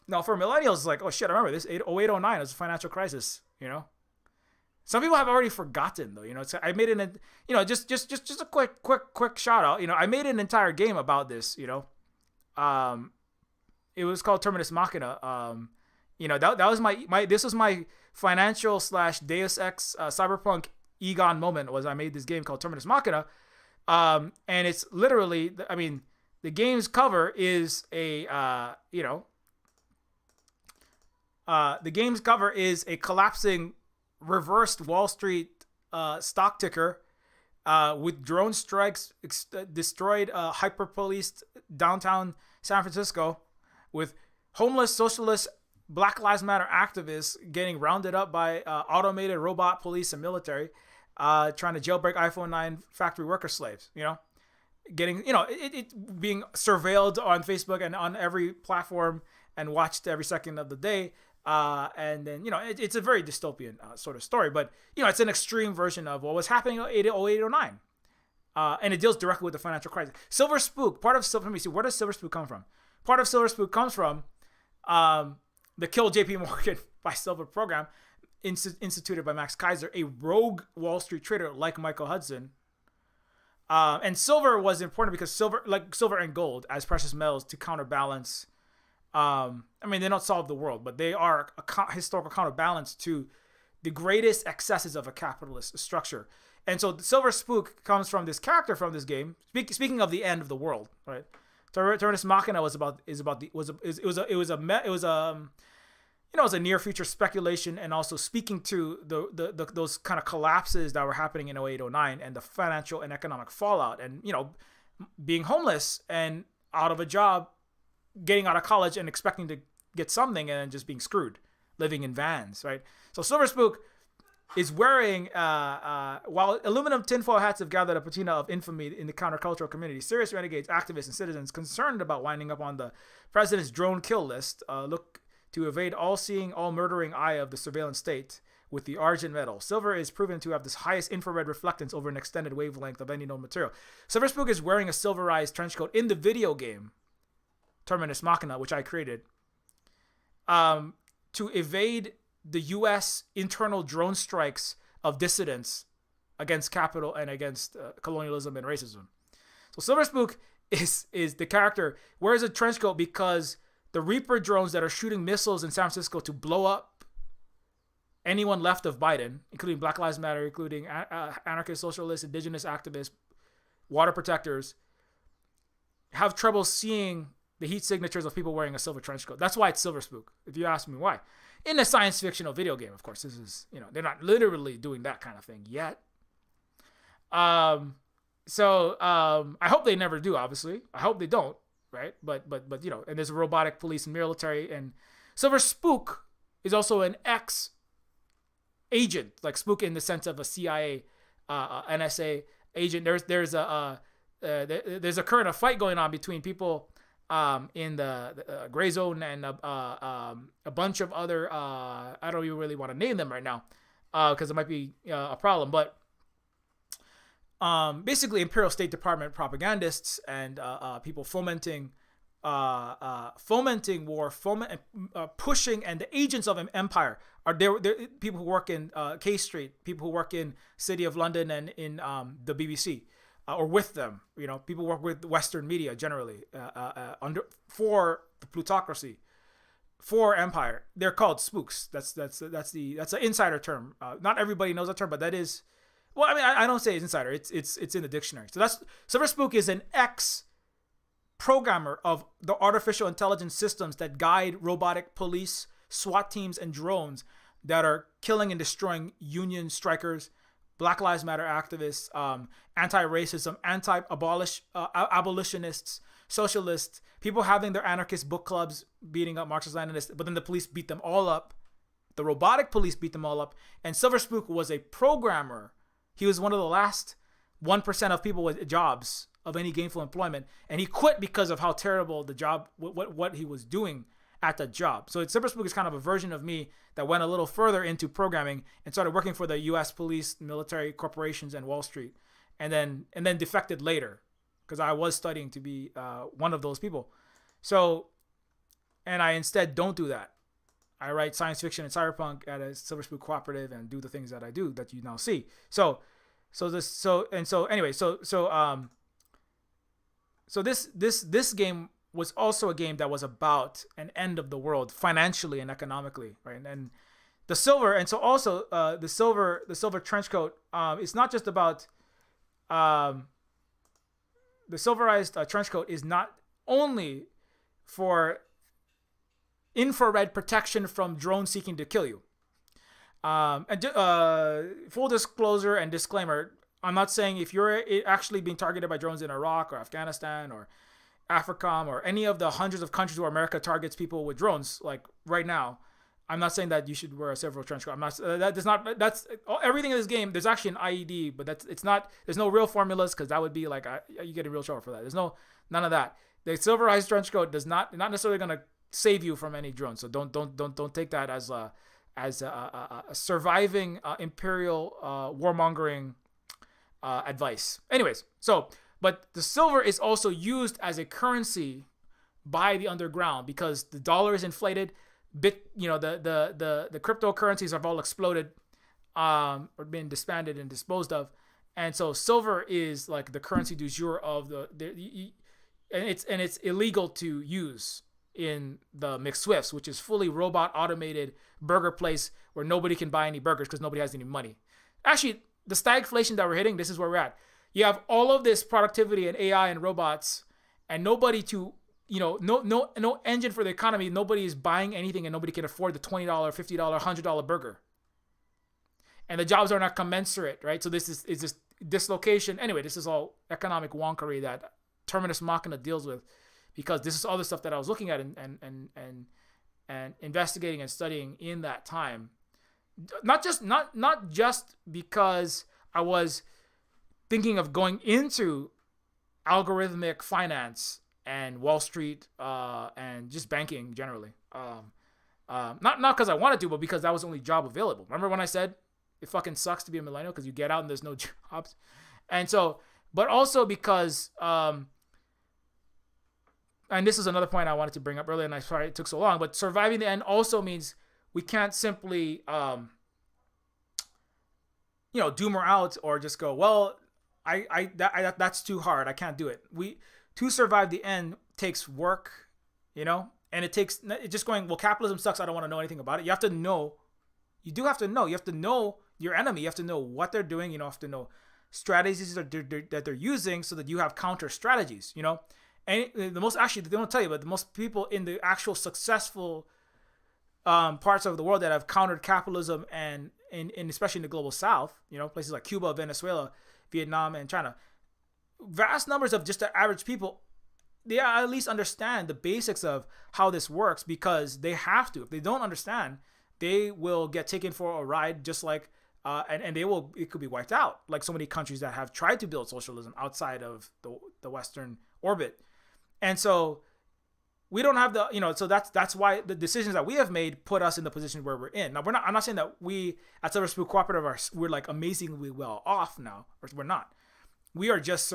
Now for millennials, it's like, oh shit, I remember this 0809 was a financial crisis, Some people have already forgotten though. I made an just a quick shout out. I made an entire game about this. It was called Terminus Machina. That was my financial / Deus Ex cyberpunk Egon moment. Was I made this game called Terminus Machina, and it's literally, the game's cover is the game's cover is a collapsing reversed Wall Street stock ticker with drone strikes destroyed hyper-policed downtown San Francisco, with homeless socialist Black Lives Matter activists getting rounded up by automated robot police and military trying to jailbreak iPhone 9 factory worker slaves, getting, it being surveilled on Facebook and on every platform and watched every second of the day. And then, it's a very dystopian sort of story, but, it's an extreme version of what was happening in 0809. And it deals directly with the financial crisis. Silver Spook, let me see, where does Silver Spook come from? Part of Silver Spook comes from the Kill JP Morgan by Silver program, instituted by Max Kaiser, a rogue Wall Street trader like Michael Hudson. And silver was important because silver and gold as precious metals to counterbalance. They don't solve the world, but they are a historical counterbalance to the greatest excesses of a capitalist structure. And so Silver Spook comes from this character from this game. Speaking of the end of the world, right? Terminus Machina was a near future speculation, and also speaking to those kind of collapses that were happening in 0809 and the financial and economic fallout, and being homeless and out of a job, getting out of college and expecting to get something and then just being screwed, living in vans, right? So Silver Spook is wearing, while aluminum tinfoil hats have gathered a patina of infamy in the countercultural community, serious renegades, activists, and citizens concerned about winding up on the president's drone kill list look to evade all-seeing, all-murdering eye of the surveillance state with the Argent metal. Silver is proven to have this highest infrared reflectance over an extended wavelength of any known material. Silver Spook is wearing a silverized trench coat in the video game Terminus Machina, which I created, to evade the U.S. internal drone strikes of dissidents against capital and against colonialism and racism. So Silver Spook is the character, wears a trench coat because the Reaper drones that are shooting missiles in San Francisco to blow up anyone left of Biden, including Black Lives Matter, including anarchist, socialists, indigenous activists, water protectors, have trouble seeing the heat signatures of people wearing a silver trench coat. That's why it's Silver Spook, if you ask me why. In a science fictional video game, of course, this is, they're not literally doing that kind of thing yet. I hope they never do, obviously. I hope they don't, right? But and there's a robotic police and military, and Silver Spook is also an ex-agent, like Spook in the sense of a CIA, NSA agent. There's a current fight going on between people in the gray zone and a bunch of other, I don't even really want to name them right now because it might be a problem, but basically Imperial State Department propagandists and people fomenting war, pushing, and the agents of an empire are there. People who work in K Street, people who work in City of London and in the BBC. Or with them, people work with Western media generally for the plutocracy, for empire. They're called spooks. That's an insider term. Not everybody knows that term, but that is. Well, I don't say it's insider. It's in the dictionary. So Silver Spook is an ex-programmer of the artificial intelligence systems that guide robotic police, SWAT teams, and drones that are killing and destroying union strikers, Black Lives Matter activists, anti-racism, abolitionists, socialists, people having their anarchist book clubs beating up Marxist-Leninists, but then the police beat them all up. The robotic police beat them all up. And Silver Spook was a programmer. He was one of the last 1% of people with jobs of any gainful employment. And he quit because of how terrible the job, what he was doing at that job. So Silver Spook is kind of a version of me that went a little further into programming and started working for the U.S. police, military, corporations, and Wall Street, and then defected later because I was studying to be one of those people. So, and I instead don't do that. I write science fiction and cyberpunk at a Silver Spook cooperative and do the things that I do that you now see. So this game was also a game that was about an end of the world financially and economically, right? And the silver, and so also the silver trench coat. It's not just about the silverized trench coat is not only for infrared protection from drones seeking to kill you. Full disclosure and disclaimer: I'm not saying if you're actually being targeted by drones in Iraq or Afghanistan or AFRICOM or any of the hundreds of countries where America targets people with drones, like right now, I'm not saying that you should wear a silver trench coat. I'm not. That's everything in this game. There's actually an IED, but it's not. There's no real formulas because that would be like you get in real trouble for that. There's none of that. The silverized trench coat does not necessarily going to save you from any drones. So don't take that as a surviving imperial warmongering advice. Anyways, but the silver is also used as a currency by the underground because the dollar is inflated. The cryptocurrencies have all exploded, or been disbanded and disposed of, and so silver is like the currency du jour of and it's illegal to use in the McSwifts, which is fully robot automated burger place where nobody can buy any burgers because nobody has any money. Actually, the stagflation that we're hitting, this is where we're at. You have all of this productivity and AI and robots, and nobody to no engine for the economy. Nobody is buying anything, and nobody can afford the $20, $50, $100 burger. And the jobs are not commensurate, right? So this is this dislocation. Anyway, this is all economic wonkery that Terminus Machina deals with, because this is all the stuff that I was looking at and investigating and studying in that time. Not just because I was thinking of going into algorithmic finance and Wall Street and just banking generally. Not because I wanted to, but because that was the only job available. Remember when I said it fucking sucks to be a millennial because you get out and there's no jobs? And so, but also because, and this is another point I wanted to bring up earlier, and I'm sorry it took so long, but surviving the end also means we can't simply, doom her out or just go, well, that's too hard. I can't do it. To survive the end takes work, and it just going, well, capitalism sucks. I don't want to know anything about it. You have to know. You do have to know. You have to know your enemy. You have to know what they're doing. You have to know strategies that they're using so that you have counter strategies, And the most, actually, they don't tell you, but the most people in the actual successful parts of the world that have countered capitalism and especially in the global south, places like Cuba, Venezuela, Vietnam, and China, vast numbers of just the average people, they at least understand the basics of how this works because they have to. If they don't understand, they will get taken for a ride, just like and it could be wiped out, like so many countries that have tried to build socialism outside of the Western orbit. And so we don't have so that's why the decisions that we have made put us in the position where we're in. Now I'm not saying that we at Silver Spook Cooperative we're like amazingly well off now, or we're not. We are just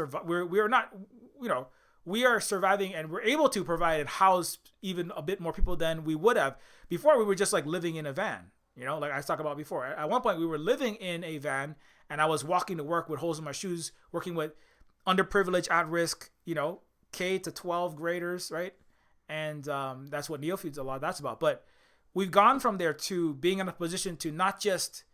we are surviving, and we're able to provide and house even a bit more people than we would have before. We were just like living in a van, like I was talking about before. At one point we were living in a van, and I was walking to work with holes in my shoes, working with underprivileged, at risk, K to 12 graders, right? And that's what Neofeud's a lot. That's about. But we've gone from there to being in a position to not just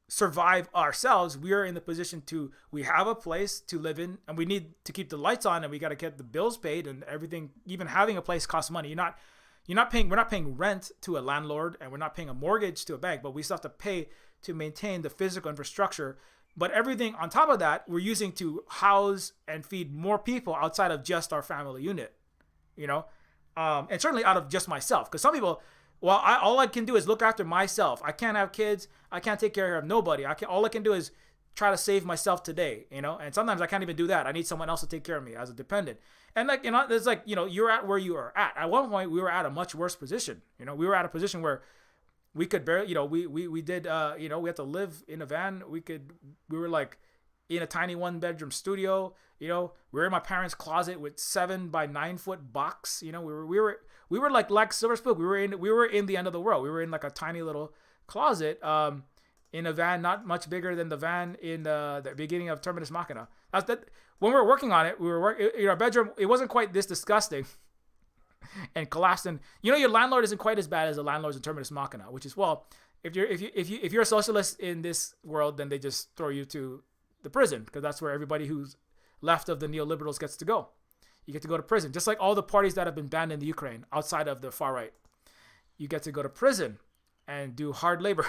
survive ourselves. We are in the position we have a place to live in, and we need to keep the lights on, and we got to get the bills paid and everything. Even having a place costs money. We're not paying rent to a landlord, and we're not paying a mortgage to a bank, but we still have to pay to maintain the physical infrastructure. But everything on top of that, we're using to house and feed more people outside of just our family unit, and certainly out of just myself. Because some people, well, all I can do is look after myself. I can't have kids. I can't take care of nobody. All I can do is try to save myself today, and sometimes I can't even do that. I need someone else to take care of me as a dependent. And there's you're at where you are at. At one point, we were at a much worse position. We were at a position where we could barely, we did, we had to live in a van. We were like in a tiny 1-bedroom studio. We were in my parents' closet with 7 by 9 foot box. We we were like Silver Spook. We were in the end of the world. We were in like a tiny little closet, in a van not much bigger than the van in the beginning of Terminus Machina. When we were working on it, we were working in our bedroom. It wasn't quite this disgusting and collapsed. And your landlord isn't quite as bad as the landlords in Terminus Machina, which is, well, if you're a socialist in this world, then they just throw you to the prison, because that's where everybody who's left of the neoliberals gets to go. You get to go to prison, just like all the parties that have been banned in the Ukraine outside of the far right. You get to go to prison and do hard labor,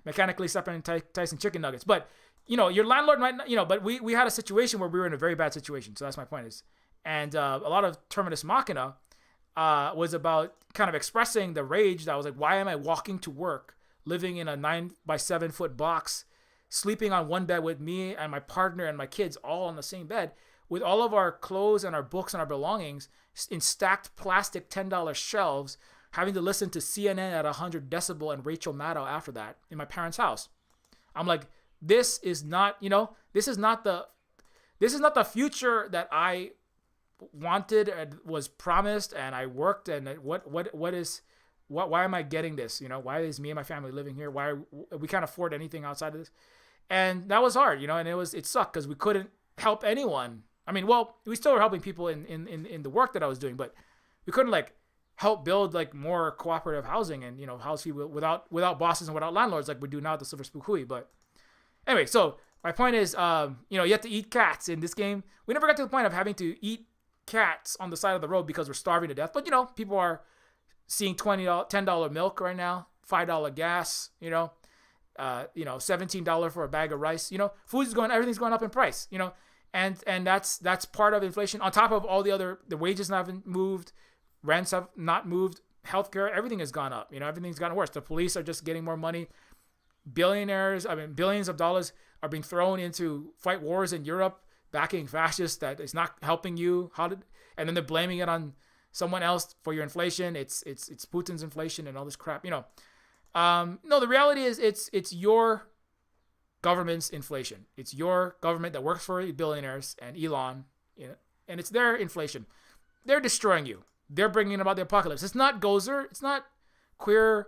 mechanically separating Tyson chicken nuggets. But your landlord might not, but we had a situation where we were in a very bad situation. So that's my point is, and a lot of Terminus Machina was about kind of expressing the rage that was like, why am I walking to work, living in a 9-by-7-foot box, sleeping on one bed with me and my partner and my kids all on the same bed, with all of our clothes and our books and our belongings in stacked plastic $10 shelves, having to listen to CNN at 100 decibel and Rachel Maddow after that in my parents' house. I'm like, this is not the future that I wanted and was promised, and I worked, and why am I getting this? Why is me and my family living here? Why we can't afford anything outside of this? And that was hard, and it sucked because we couldn't help anyone. I mean, well, we still were helping people in the work that I was doing, but we couldn't help build more cooperative housing and house people without bosses and without landlords like we do now at the Silver Spook Hui. But anyway, so my point is, you have to eat cats in this game. We never got to the point of having to eat cats on the side of the road because we're starving to death. But people are seeing $10 milk right now, $5 gas, $17 for a bag of rice. Everything's going up in price. And that's part of inflation. On top of all the wages haven't moved, rents have not moved, healthcare, everything has gone up. Everything's gotten worse. The police are just getting more money. Billions of dollars are being thrown into fight wars in Europe, backing fascists that is not helping you. And then they're blaming it on someone else for your inflation. It's Putin's inflation and all this crap. No, the reality is it's your government's inflation. It's your government that works for billionaires and Elon, and it's their inflation. They're destroying you. They're bringing about the apocalypse. It's not Gozer. It's not queer,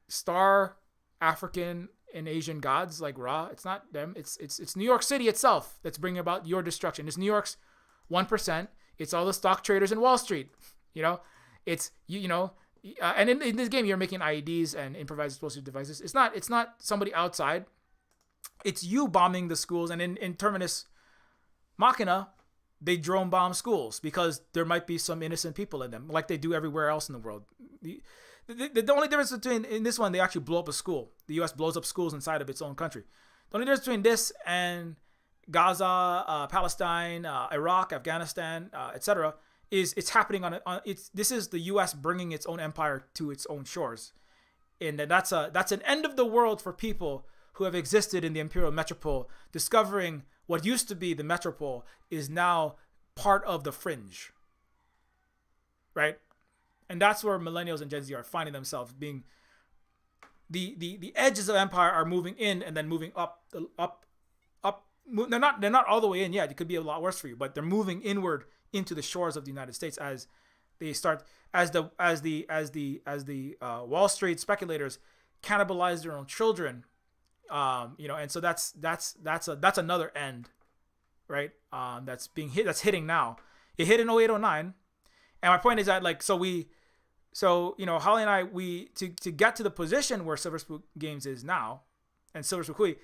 star, African and Asian gods like Ra. It's not them. It's New York City itself that's bringing about your destruction. It's New York's 1%. It's all the stock traders in Wall Street. It's and in this game you're making IEDs and improvised explosive devices. It's not somebody outside. It's you bombing the schools. And in Terminus Machina, they drone bomb schools because there might be some innocent people in them, like they do everywhere else in the world. The only difference between in this one, they actually blow up a school. The U.S. blows up schools inside of its own country. The only difference between this and Gaza, Palestine, Iraq, Afghanistan, etc., is it's happening this is the U.S. bringing its own empire to its own shores, and that's an end of the world for people who have existed in the imperial metropole, discovering what used to be the metropole is now part of the fringe, right? And that's where millennials and Gen Z are finding themselves being. The edges of empire are moving in and then moving up. They're not all the way in yet. It could be a lot worse for you, but they're moving inward into the shores of the United States as they start as the Wall Street speculators cannibalize their own children. And so that's another end, right? That's hitting now. It hit in 0809, and my point is that Holly and I, to get to the position where Silver Spook Games is now, and Silver Spook Hui,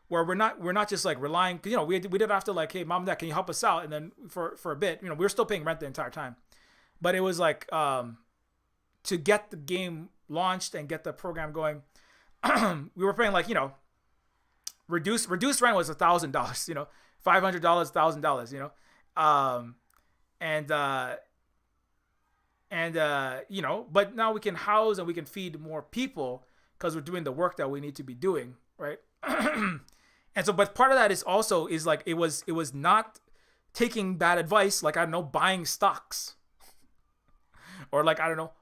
where we're not just relying, we did have to hey, mom and dad, can you help us out? And then for a bit, we were still paying rent the entire time, but it was to get the game launched and get the program going, we were paying reduced rent was $1,000, $500, $1,000, but now we can house and we can feed more people because we're doing the work that we need to be doing, right? And so, but part of that is it was not taking bad advice, buying stocks, or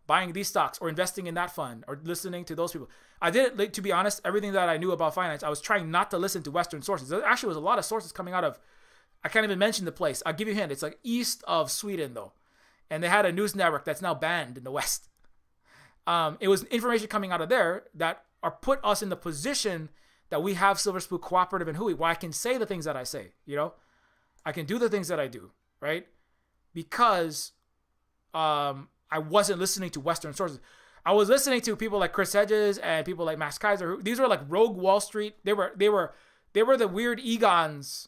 buying these stocks or investing in that fund or listening to those people. I did it, to be honest, everything that I knew about finance, I was trying not to listen to Western sources. There actually was a lot of sources coming out of, I can't even mention the place. I'll give you a hint. It's east of Sweden though. and they had a news network that's now banned in the West. It was information coming out of there that are put us in the position that we have Silver Spook Cooperative and Hui, where I can say the things that I say, I can do the things that I do, right? Because I wasn't listening to Western sources. I was listening to people like Chris Hedges and people like Max Kaiser. These were like rogue Wall Street. They were the weird Egons,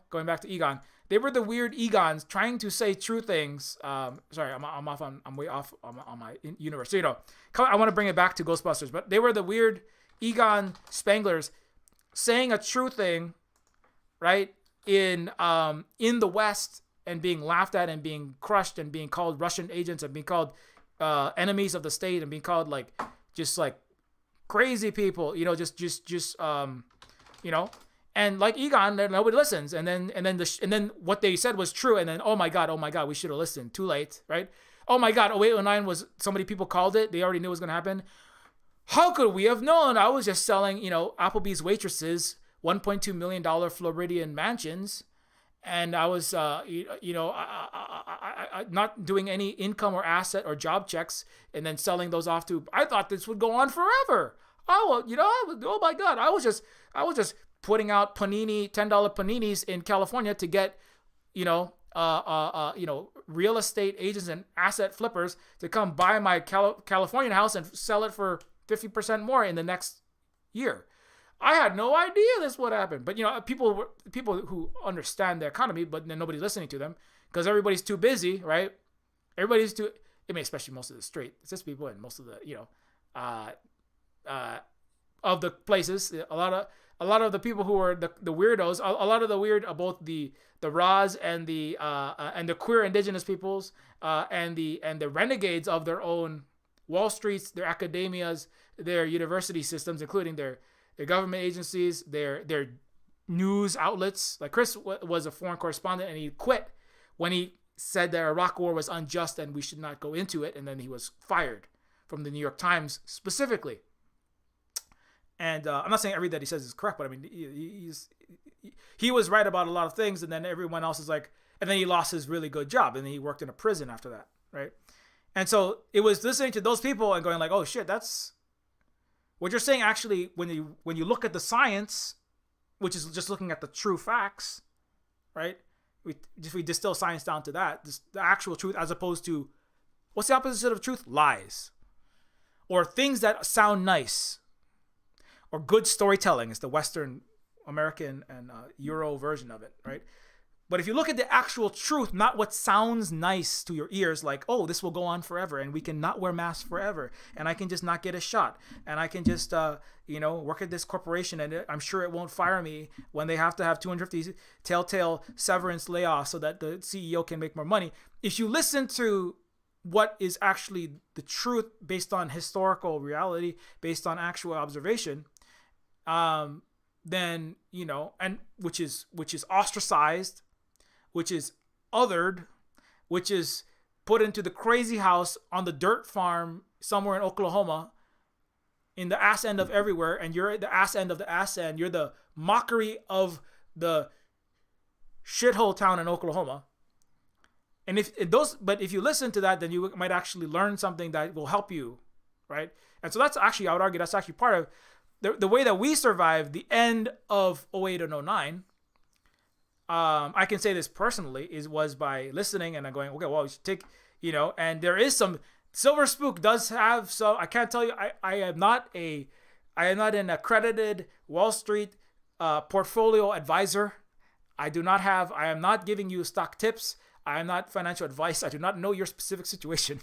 going back to Egon. They were the weird Egons trying to say true things. Sorry, I'm way off on my universe. So, I want to bring it back to Ghostbusters, but they were the weird Egon Spanglers saying a true thing, right? In the West, and being laughed at and being crushed and being called Russian agents and being called enemies of the state and being called just crazy people, and like Egon, nobody listens. And then what they said was true. And then, oh my God, we should have listened. Too late, right? Oh my God, 0809 was people called it. They already knew it was going to happen. How could we have known? I was just selling, Applebee's waitresses $1.2 million Floridian mansions. And I was, not doing any income or asset or job checks, and then selling those off to. I thought this would go on forever. Oh my God! I was just putting out $10 paninis in California to get, real estate agents and asset flippers to come buy my Californian house and sell it for 50% more in the next year. I had no idea this would happen. But, people who understand the economy, but then nobody's listening to them because everybody's too busy, right? Everybody's too, especially most of the straight cis people and most of the, of the places, a lot of the people who are the weirdos, a lot of the weird, both the Ras and the queer indigenous peoples, and the renegades of their own Wall Streets, their academias, their university systems, including their government agencies, their news outlets. Like Chris was a foreign correspondent, and he quit when he said that Iraq War was unjust and we should not go into it, and then he was fired from the New York Times specifically. And I'm not saying everything that he says is correct, but I mean, he was right about a lot of things, and then everyone else is like, and then he lost his really good job, and then he worked in a prison after that, right? And so it was listening to those people and going like, oh shit, that's what you're saying. Actually, when you look at the science, which is just looking at the true facts, right? We distill science down to that, the actual truth, as opposed to what's the opposite of truth? Lies, or things that sound nice, or good storytelling is the Western American and Euro version of it, right? But if you look at the actual truth, not what sounds nice to your ears, like, oh, this will go on forever, and we can not wear masks forever, and I can just not get a shot, and I can just, work at this corporation, and I'm sure it won't fire me when they have to have 250 telltale severance layoffs so that the CEO can make more money. If you listen to what is actually the truth based on historical reality, based on actual observation, then, and which is ostracized, which is othered, which is put into the crazy house on the dirt farm somewhere in Oklahoma, in the ass end of everywhere, and you're the ass end of the ass end. You're the mockery of the shithole town in Oklahoma. And if you listen to that, then you might actually learn something that will help you, right? And so that's actually, I would argue, that's actually part of the way that we survived the end of 08 and 09. I can say this personally was by listening and I'm going, okay, well, we should take, and there is some. Silver Spook does have, so I can't tell you, I am not an accredited Wall Street portfolio advisor. I am not giving you stock tips. I am not financial advice. I do not know your specific situation.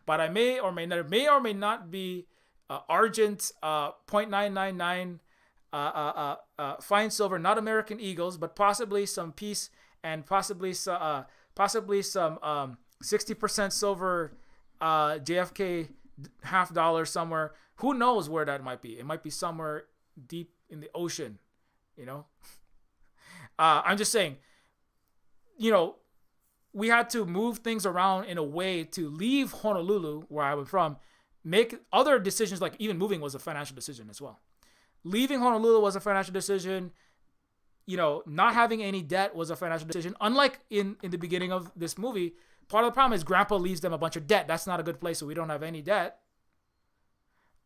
But I may or may not be Argent 0.999 fine silver, not American Eagles, but possibly some peace and possibly some 60% silver JFK $50 somewhere. Who knows where that might be? It might be somewhere deep in the ocean, I'm just saying, we had to move things around in a way to leave Honolulu, where I was from, make other decisions, like even moving was a financial decision as well. Leaving Honolulu was a financial decision. Not having any debt was a financial decision. Unlike in the beginning of this movie, part of the problem is grandpa leaves them a bunch of debt. That's not a good place, so we don't have any debt.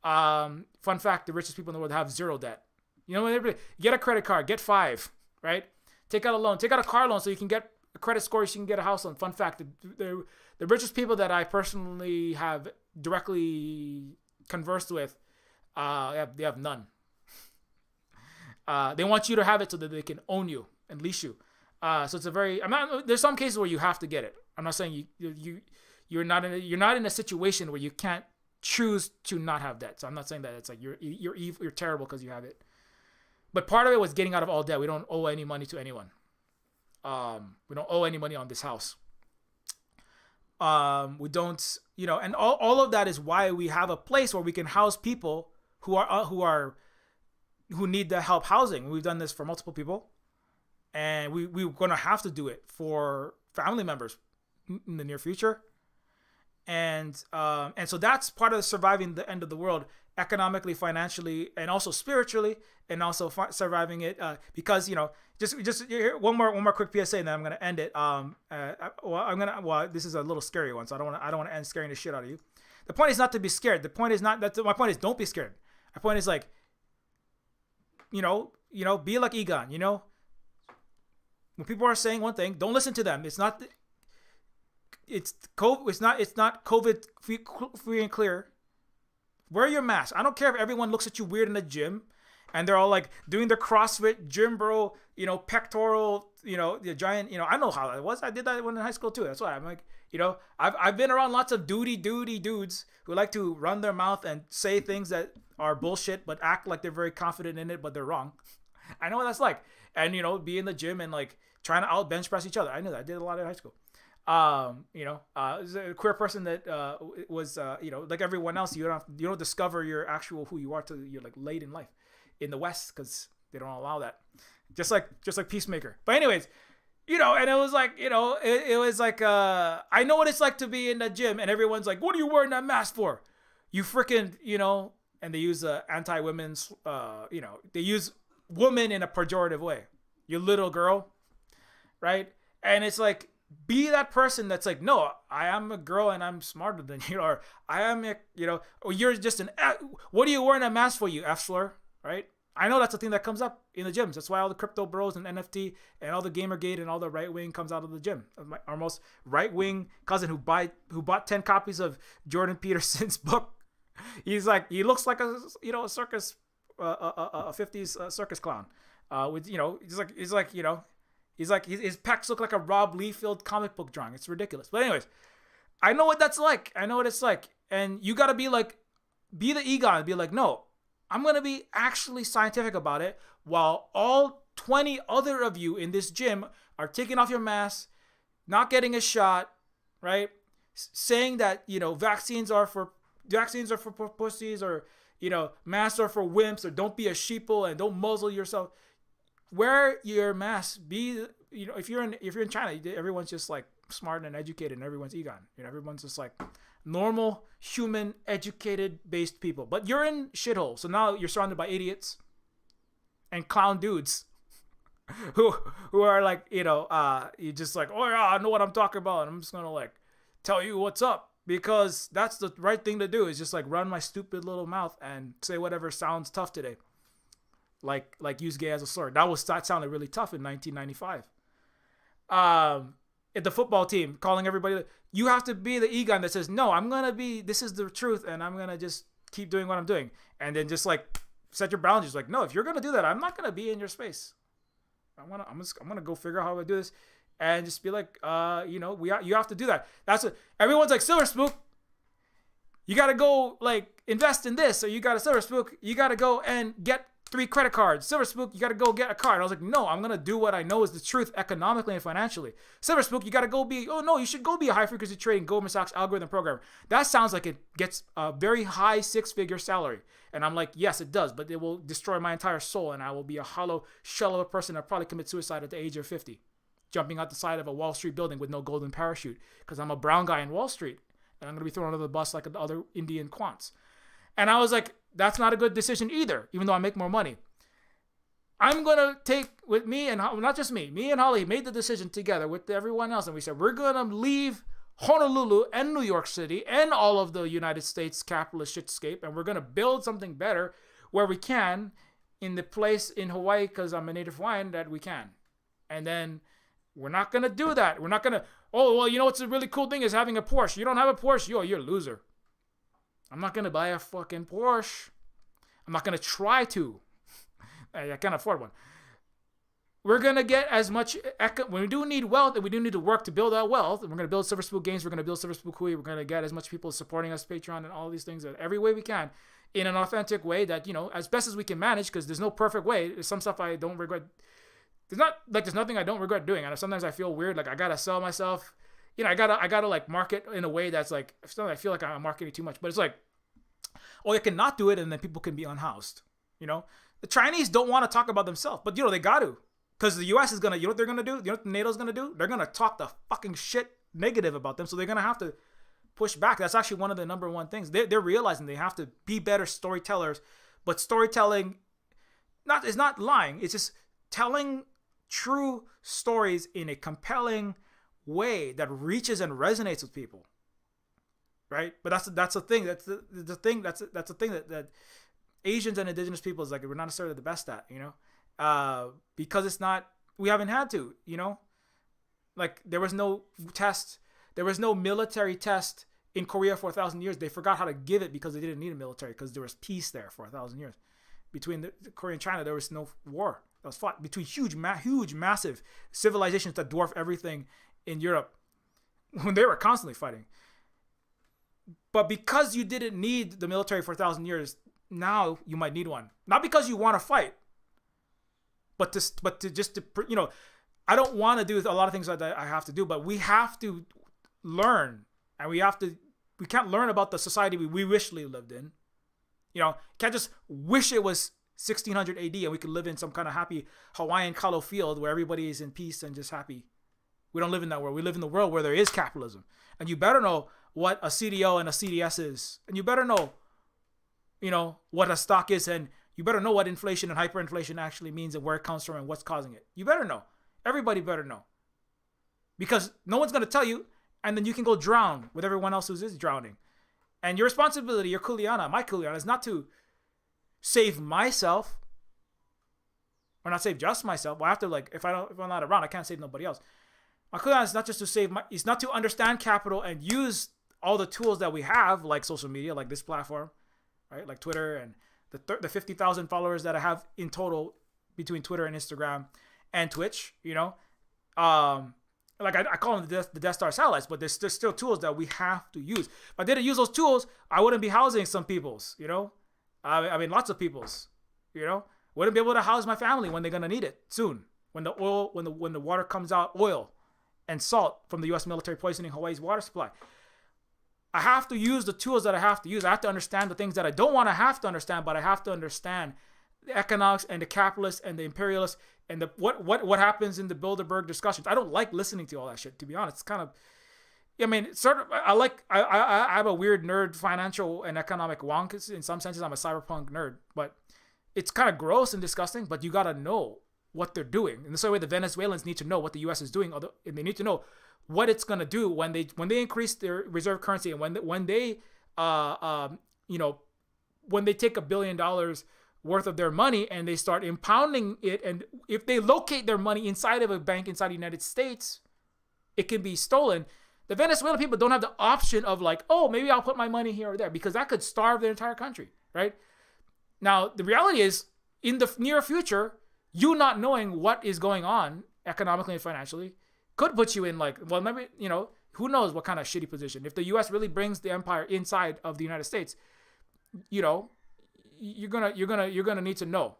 Fun fact, the richest people in the world have zero debt. You know, get a credit card, get 5, right? Take out a loan, take out a car loan so you can get a credit score, so you can get a house loan. Fun fact, the richest people that I personally have directly conversed with, they have none. They want you to have it so that they can own you and lease you. So it's a very, there's some cases where you have to get it. I'm not saying you're not in a situation where you can't choose to not have debt. So I'm not saying that it's like you're terrible because you have it. But part of it was getting out of all debt. We don't owe any money to anyone. We don't owe any money on this house. We don't, and all of that is why we have a place where we can house people who need the help housing. We've done this for multiple people, and we're gonna have to do it for family members in the near future. And so that's part of surviving the end of the world, economically, financially, and also spiritually, and also surviving it. Because just one more quick PSA, and then I'm gonna end it. This is a little scary one, so I don't want to end scaring the shit out of you. The point is not to be scared. My point is don't be scared. My point is like, be like Egon. When people are saying one thing, don't listen to them. It's not COVID free and clear. Wear your mask. I don't care if everyone looks at you weird in the gym and they're all like doing their CrossFit gym bro, pectoral, the giant, I know how that was. I did that when in high school too. That's why I'm like, I've been around lots of duty dudes who like to run their mouth and say things that are bullshit but act like they're very confident in it, but they're wrong. I know what that's like. And be in the gym and like trying to out bench press each other. I knew that. I did a lot in high school. A queer person that was like everyone else, you don't discover your actual who you are till you're like late in life in the West, because they don't allow that, just like Peacemaker. But anyways, and it was like, it was like I know what it's like to be in the gym and everyone's like, what are you wearing that mask for, you freaking, and they use anti-women's they use woman in a pejorative way, you little girl, right? And it's like, be that person that's like, no, I am a girl and I'm smarter than you, or I am, or you're just what are you wearing a mask for, you F slur, right? I know that's a thing that comes up in the gyms. That's why all the crypto bros and NFT and all the Gamergate and all the right wing comes out of the gym. Our most right wing cousin who bought 10 copies of Jordan Peterson's book. He looks like a circus, a 50s circus clown. He's like his pecs look like a Rob Liefeld comic book drawing. It's ridiculous. But anyways, I know what that's like. I know what it's like. And you got to be the Egon. Be like, no, I'm going to be actually scientific about it, while all 20 other of you in this gym are taking off your masks, not getting a shot, right? Saying that, vaccines are for pussies, or, masks are for wimps, or don't be a sheeple and don't muzzle yourself. Wear your mask. Be, if you're in China, everyone's just like smart and educated, and everyone's Egon. Everyone's just like normal, human, educated based people. But you're in shithole, so now you're surrounded by idiots and clown dudes who are like, you just like, oh yeah, I know what I'm talking about, and I'm just gonna like tell you what's up, because that's the right thing to do, is just like run my stupid little mouth and say whatever sounds tough today. Like use gay as a slur. That sounded really tough in 1995. At the football team, calling everybody, you have to be the Egon that says, no, this is the truth, and I'm gonna just keep doing what I'm doing, and then just like set your boundaries. Like, no, if you're gonna do that, I'm not gonna be in your space. I'm gonna go figure out how to do this, and just be like, you have to do that. That's what everyone's like, Silver Spook, you gotta go like invest in this, or you gotta, Silver Spook, you gotta go and get 3 credit cards. Silver Spook, you gotta go get a card. I was like, no, I'm gonna do what I know is the truth economically and financially. Silver Spook, you gotta go be, you should go be a high frequency trading Goldman Sachs algorithm programmer. That sounds like it gets a very high 6-figure salary. And I'm like, yes, it does, but it will destroy my entire soul, and I will be a hollow shell of a person that probably commit suicide at the age of 50, jumping out the side of a Wall Street building with no golden parachute, because I'm a brown guy in Wall Street, and I'm gonna be thrown under the bus like the other Indian quants. And I was like, that's not a good decision either, even though I make more money. I'm going to take with me, and not just me and Holly made the decision together with everyone else. And we said, we're going to leave Honolulu and New York City and all of the United States capitalist shitscape, and we're going to build something better where we can in the place in Hawaii, because I'm a native Hawaiian, that we can. And then we're not going to do that. We're not going to, oh, well, you know what's a really cool thing is having a Porsche. You don't have a Porsche, you're a loser. I'm not going to buy a fucking Porsche. I'm not going to try to. I can't afford one. We're going to get as much, when we do need wealth, and we do need to work to build that wealth, and we're going to build Silver Spook Games, we're going to build Silver Spook Hui, we're going to get as much people supporting us, Patreon, and all these things, every way we can, in an authentic way that, as best as we can manage, because there's no perfect way. There's some stuff I don't regret. There's nothing I don't regret doing. And sometimes I feel weird, like I got to sell myself. I gotta like market in a way that's like, sometimes I feel like I'm marketing too much, but it's like, oh, I cannot do it, and then people can be unhoused. The Chinese don't want to talk about themselves, but they got to. Because the U.S. is going to, you know what they're going to do? You know what NATO's going to do? They're going to talk the fucking shit negative about them. So they're going to have to push back. That's actually one of the number one things. They're realizing they have to be better storytellers. But storytelling is not lying. It's just telling true stories in a compelling way that reaches and resonates with people. Right? But that's the thing. That's the thing. That's the thing that Asians and indigenous peoples, like, we're not necessarily the best at, because it's not, we haven't had to, like, there was no test, there was no military test in Korea for 1,000 years. They forgot how to give it because they didn't need a military, because there was peace there for 1,000 years. Between the Korea and China, there was no war that was fought between huge, massive civilizations that dwarf everything in Europe when they were constantly fighting. But because you didn't need the military for 1,000 years, now you might need one. Not because you want to fight, but to I don't want to do a lot of things that I have to do, but we have to learn, and we can't learn about the society we wish we lived in. Can't just wish it was 1600 AD and we could live in some kind of happy Hawaiian kalo field where everybody is in peace and just happy. We don't live in that world. We live in the world where there is capitalism. And you better know what a CDO and a CDS is. And you better know, what a stock is, and you better know what inflation and hyperinflation actually means and where it comes from and what's causing it. You better know. Everybody better know. Because no one's going to tell you, and then you can go drown with everyone else who is drowning. And your responsibility, your kuleana, my kuleana, is not to save myself, or not save just myself. Well, I have to, if I'm not around, I can't save nobody else. My kuleana is not just to it's not to understand capital and use all the tools that we have, like social media, like this platform, right? Like Twitter and the 50,000 followers that I have in total between Twitter and Instagram and Twitch, I call them the Death Star satellites, but there's still tools that we have to use. If I didn't use those tools, I wouldn't be housing some peoples, I mean, lots of peoples, wouldn't be able to house my family when they're going to need it soon. When the oil, when the water comes out, oil and salt from the U.S. military poisoning Hawaii's water supply. I have to use the tools that I have to use. I have to understand the things that I don't want to have to understand, but I have to understand the economics and the capitalists and the imperialists and the what happens in the Bilderberg discussions. I don't like listening to all that shit, to be honest. It's kind of, I mean, sort of. I have a weird nerd financial and economic wonk. In some senses, I'm a cyberpunk nerd, but it's kind of gross and disgusting. But you gotta know what they're doing. In the same way, the Venezuelans need to know what the U.S. is doing, and they need to know what it's gonna do when they increase their reserve currency, and when they take $1 billion worth of their money and they start impounding it, and if they locate their money inside of a bank inside the United States, it can be stolen. The Venezuelan people don't have the option of maybe I'll put my money here or there, because that could starve their entire country, right? Now, the reality is, in the near future, you not knowing what is going on economically and financially could put you in maybe, who knows what kind of shitty position. If the U.S. really brings the empire inside of the United States, you're gonna need to know,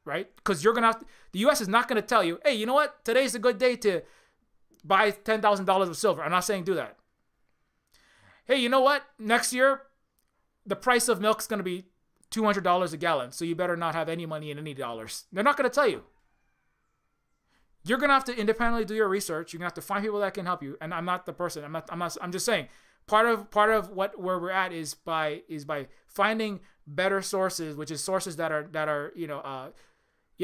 right? Because the U.S. is not gonna tell you, hey, you know what? Today's a good day to buy $10,000 of silver. I'm not saying do that. Hey, you know what? Next year, the price of milk is gonna be $200 a gallon, so you better not have any money in any dollars. They're not gonna tell you. You're gonna have to independently do your research. You're gonna have to find people that can help you. And I'm not the person. I'm just saying. Part of where we're at is by finding better sources, which is sources that are you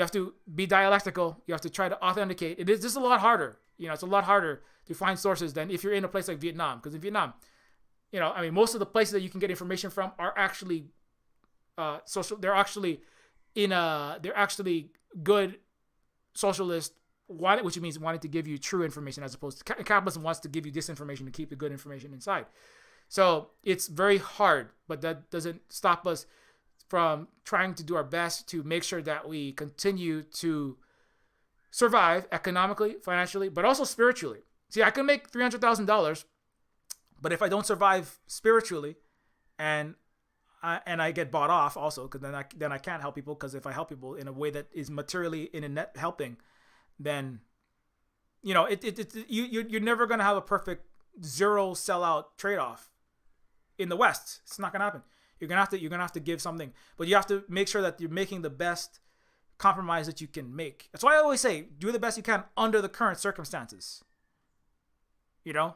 have to be dialectical. You have to try to authenticate. It is just a lot harder. It's a lot harder to find sources than if you're in a place like Vietnam. Because in Vietnam, most of the places that you can get information from are actually social. They're actually they're actually good socialist, which means wanting to give you true information, as opposed to capitalism wants to give you disinformation to keep the good information inside. So it's very hard, but that doesn't stop us from trying to do our best to make sure that we continue to survive economically, financially, but also spiritually. See, I can make $300,000, but if I don't survive spiritually, and I get bought off also, because then I can't help people, because if I help people in a way that is materially in a net helping, then you're never gonna have a perfect zero sellout trade-off in the West. It's not gonna happen. You're gonna have to give something, but you have to make sure that you're making the best compromise that you can make. That's why I always say, do the best you can under the current circumstances. We don't.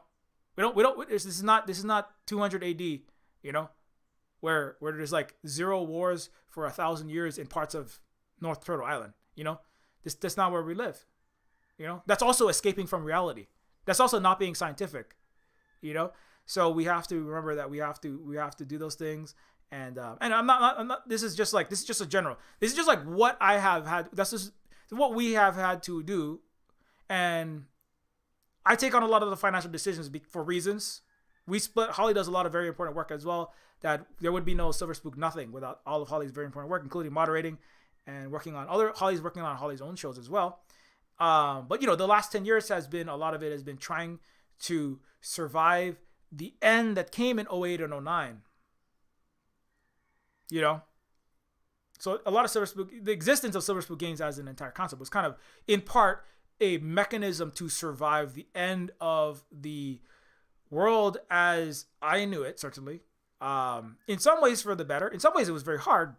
This is not 200 AD. Where there's like zero wars for 1,000 years in parts of North Turtle Island. That's not where we live. That's also escaping from reality. That's also not being scientific. So we have to remember that we have to do those things. And I'm not. This is just a general. This is just like what I have had. That's just what we have had to do, and I take on a lot of the financial decisions for reasons. We split. Holly does a lot of very important work as well. That there would be no Silver Spook nothing without all of Holly's very important work, including moderating and working on Holly's own shows as well. But the last 10 years a lot of it has been trying to survive the end that came in 08 and 09. So a lot of Silver Spook, the existence of Silver Spook games as an entire concept was kind of in part a mechanism to survive the end of the world as I knew it, certainly. In some ways for the better. In some ways it was very hard,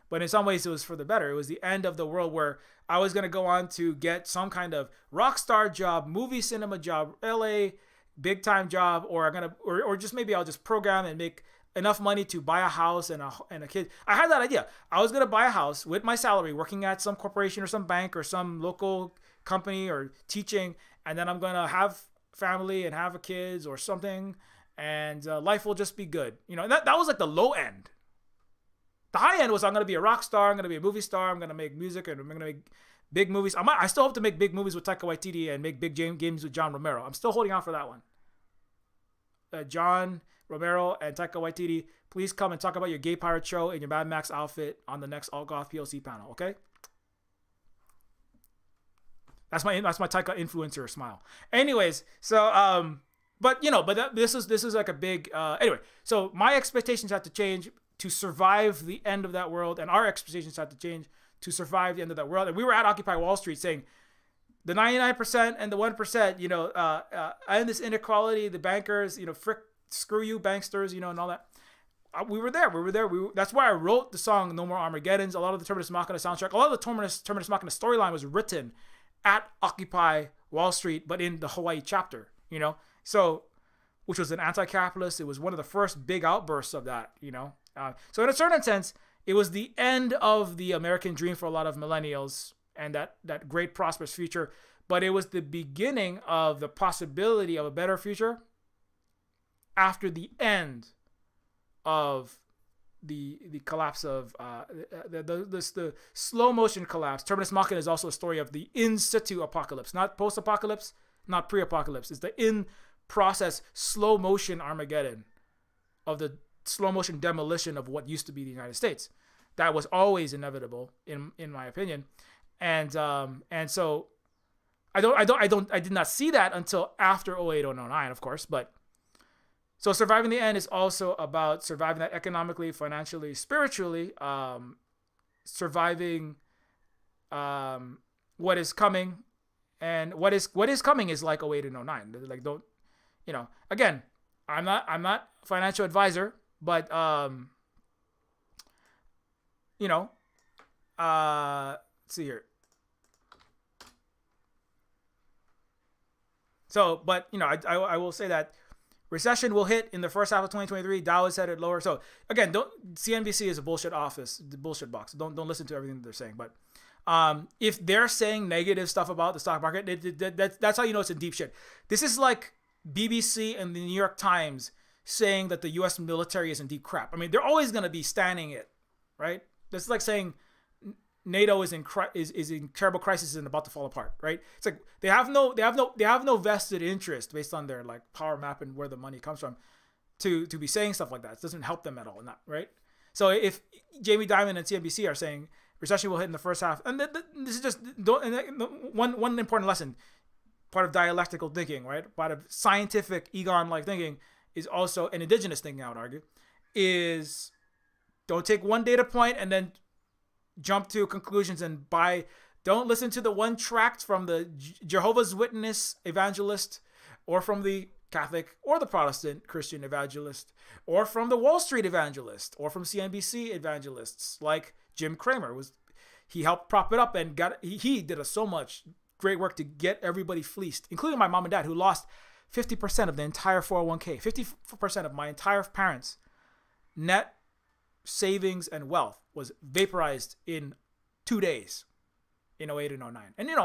but in some ways it was for the better. It was the end of the world where I was going to go on to get some kind of rock star job, movie cinema job, LA big time job, or just maybe I'll just program and make enough money to buy a house and a kid. I had that idea. I was going to buy a house with my salary, working at some corporation or some bank or some local company or teaching, and then I'm going to have family and have kids or something, and life will just be good. That was like the low end. The high end was I'm going to be a rock star, I'm going to be a movie star, I'm going to make music, and I'm going to make big movies. I still hope to make big movies with Taika Waititi and make big games with John Romero. I'm still holding out for that one. John Romero and Taika Waititi, please come and talk about your gay pirate show and your Mad Max outfit on the next All Goth PLC panel, okay? That's my Taika influencer smile. Anyways, so this is like a big anyway. So my expectations had to change to survive the end of that world, and our expectations had to change to survive the end of that world. And we were at Occupy Wall Street saying the 99% and the 1%, and this inequality, the bankers, screw you banksters, and all that. We were there. That's why I wrote the song No More Armageddons. A lot of the Terminus Machina soundtrack, a lot of the Terminus Machina storyline was written at Occupy Wall Street, but in the Hawaii chapter, so, which was an anti-capitalist. It was one of the first big outbursts of that, so in a certain sense, it was the end of the American dream for a lot of millennials and that great prosperous future, but it was the beginning of the possibility of a better future after the end of the collapse of the slow motion collapse. Terminus Machina is also a story of the in situ apocalypse, not post apocalypse, not pre apocalypse. It's the in process slow motion Armageddon, of the slow motion demolition of what used to be the United States. That was always inevitable, in my opinion, and so I did not see that until after 08, 09, of course, but. So surviving the end is also about surviving that economically, financially, spiritually, surviving what is coming, and what is coming is like 08 and 09. Like, don't, again, I'm not a financial advisor, but let's see here. So, but I will say that recession will hit in the first half of 2023. Dow is headed lower. So again, CNBC is a bullshit office, the bullshit box. Don't listen to everything that they're saying. But If they're saying negative stuff about the stock market, that's how you know it's in deep shit. This is like BBC and the New York Times saying that the U.S. military is in deep crap. I mean, they're always going to be standing it, right? That's like saying NATO is in terrible crisis and about to fall apart, right? It's like they have no vested interest based on their like power map and where the money comes from to be saying stuff like that. It doesn't help them at all, not right. So if Jamie Dimon and CNBC are saying recession will hit in the first half, and this is just one important lesson, part of dialectical thinking, right? Part of scientific Egon-like thinking is also an indigenous thinking. I would argue is don't take one data point and then jump to conclusions and don't listen to the one tract from the Jehovah's Witness evangelist or from the Catholic or the Protestant Christian evangelist or from the Wall Street evangelist or from CNBC evangelists like Jim Cramer. He helped prop it up and he did so much great work to get everybody fleeced, including my mom and dad, who lost 50% of the entire 401k, 50% of my entire parents' net savings and wealth was vaporized in 2 days in 08 and 09. And I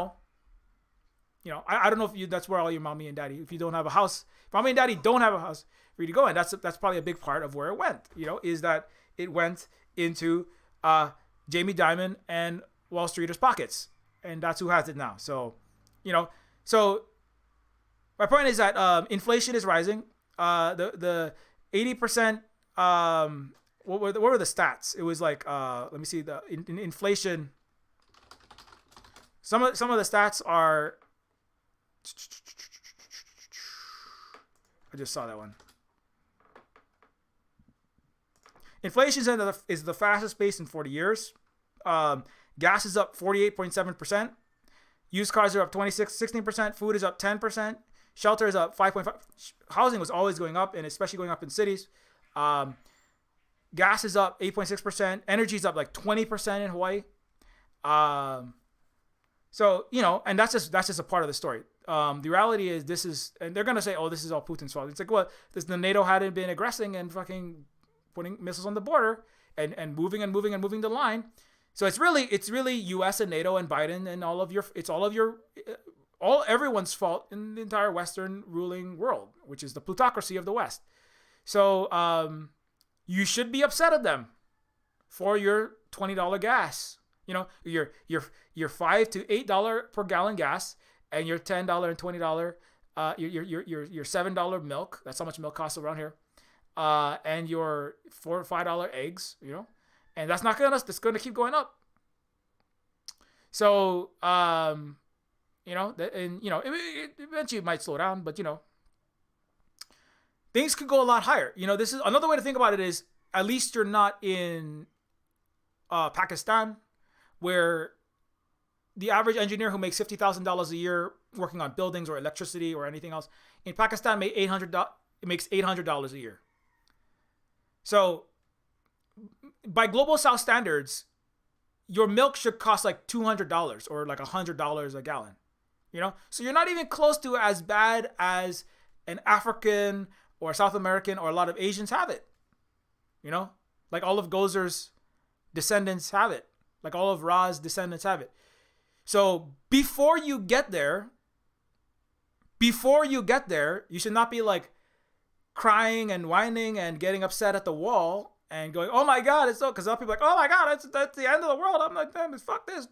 don't know if that's where all your mommy and daddy, if you don't have a house, if mommy and daddy don't have a house for you to go in, that's probably a big part of where it went, is that it went into Jamie Dimon and Wall Streeters' pockets. And that's who has it now. So my point is that inflation is rising. The 80%, what were the stats? It was like, let me see, the inflation. Some of the stats are, I just saw that one. Inflation is the fastest pace in 40 years. Gas is up 48.7%. Used cars are up 16%. Food is up 10%. Shelter is up 5.5%. Housing was always going up, and especially going up in cities. Gas is up 8.6%. Energy is up like 20% in Hawaii. So, and that's just a part of the story. The reality is and they're going to say, oh, this is all Putin's fault. It's like, well, the NATO hadn't been aggressing and fucking putting missiles on the border and moving the line. So it's really U.S. and NATO and Biden and everyone's fault in the entire Western ruling world, which is the plutocracy of the West. So you should be upset at them for your $20 gas. Your $5 to $8 per gallon gas and your $10 and $20 your $7 milk. That's how much milk costs around here. And your $4 or $5 eggs. And that's not that's going to keep going up. So, eventually it might slow down, but things could go a lot higher. This is another way to think about it is at least you're not in Pakistan, where the average engineer who makes $50,000 a year working on buildings or electricity or anything else in Pakistan makes $800 a year. So by global South standards, your milk should cost like $200 or like $100 a gallon. So you're not even close to as bad as an African or South American or a lot of Asians have it. Like all of Gozer's descendants have it. Like all of Ra's descendants have it. So before you get there, you should not be like crying and whining and getting upset at the wall and going, oh my God, it's so, because other people are like, oh my God, that's the end of the world. I'm like, damn, fuck this,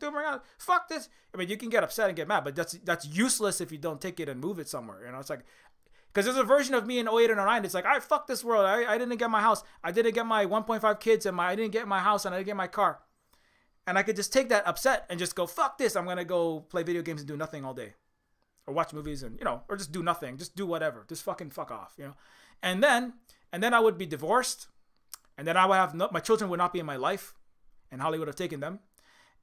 fuck this. I mean, you can get upset and get mad, but that's useless if you don't take it and move it somewhere. It's like, because there's a version of me in 08 and 09. It's like, I fuck this world. I didn't get my house. I didn't get my 1.5 kids and I didn't get my house and I didn't get my car. And I could just take that upset and just go, fuck this. I'm going to go play video games and do nothing all day. Or watch movies and, or just do nothing. Just do whatever. Just fucking fuck off, And then I would be divorced. And then I would have my children would not be in my life, and Holly would have taken them.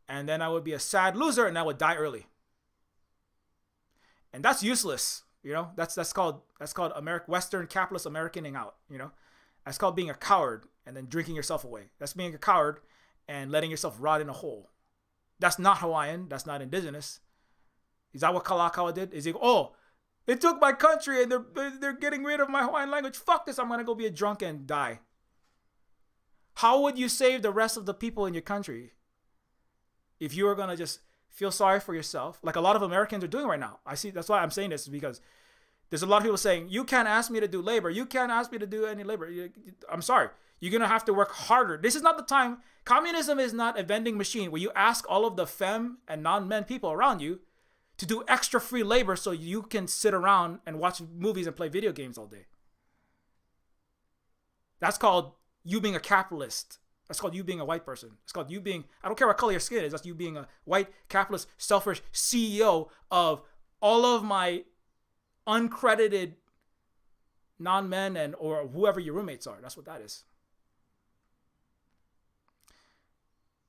And then I would be a sad loser, and I would die early. And that's useless, That's called Western capitalist Americaning out, That's called being a coward and then drinking yourself away. That's being a coward and letting yourself rot in a hole. That's not Hawaiian. That's not indigenous. Is that what Kalakaua did? Is he? Oh, they took my country and they're getting rid of my Hawaiian language. Fuck this! I'm gonna go be a drunk and die. How would you save the rest of the people in your country? if you are gonna just feel sorry for yourself, like a lot of Americans are doing right now. I see. That's why I'm saying this, is because there's a lot of people saying, you can't ask me to do labor. You can't ask me to do any labor. I'm sorry. You're going to have to work harder. This is not the time. Communism is not a vending machine where you ask all of the femme and non-men people around you to do extra free labor so you can sit around and watch movies and play video games all day. That's called you being a capitalist. That's called you being a white person. It's called you being, I don't care what color your skin is, that's you being a white, capitalist, selfish CEO of all of my uncredited non-men and or whoever your roommates are. That's what that is.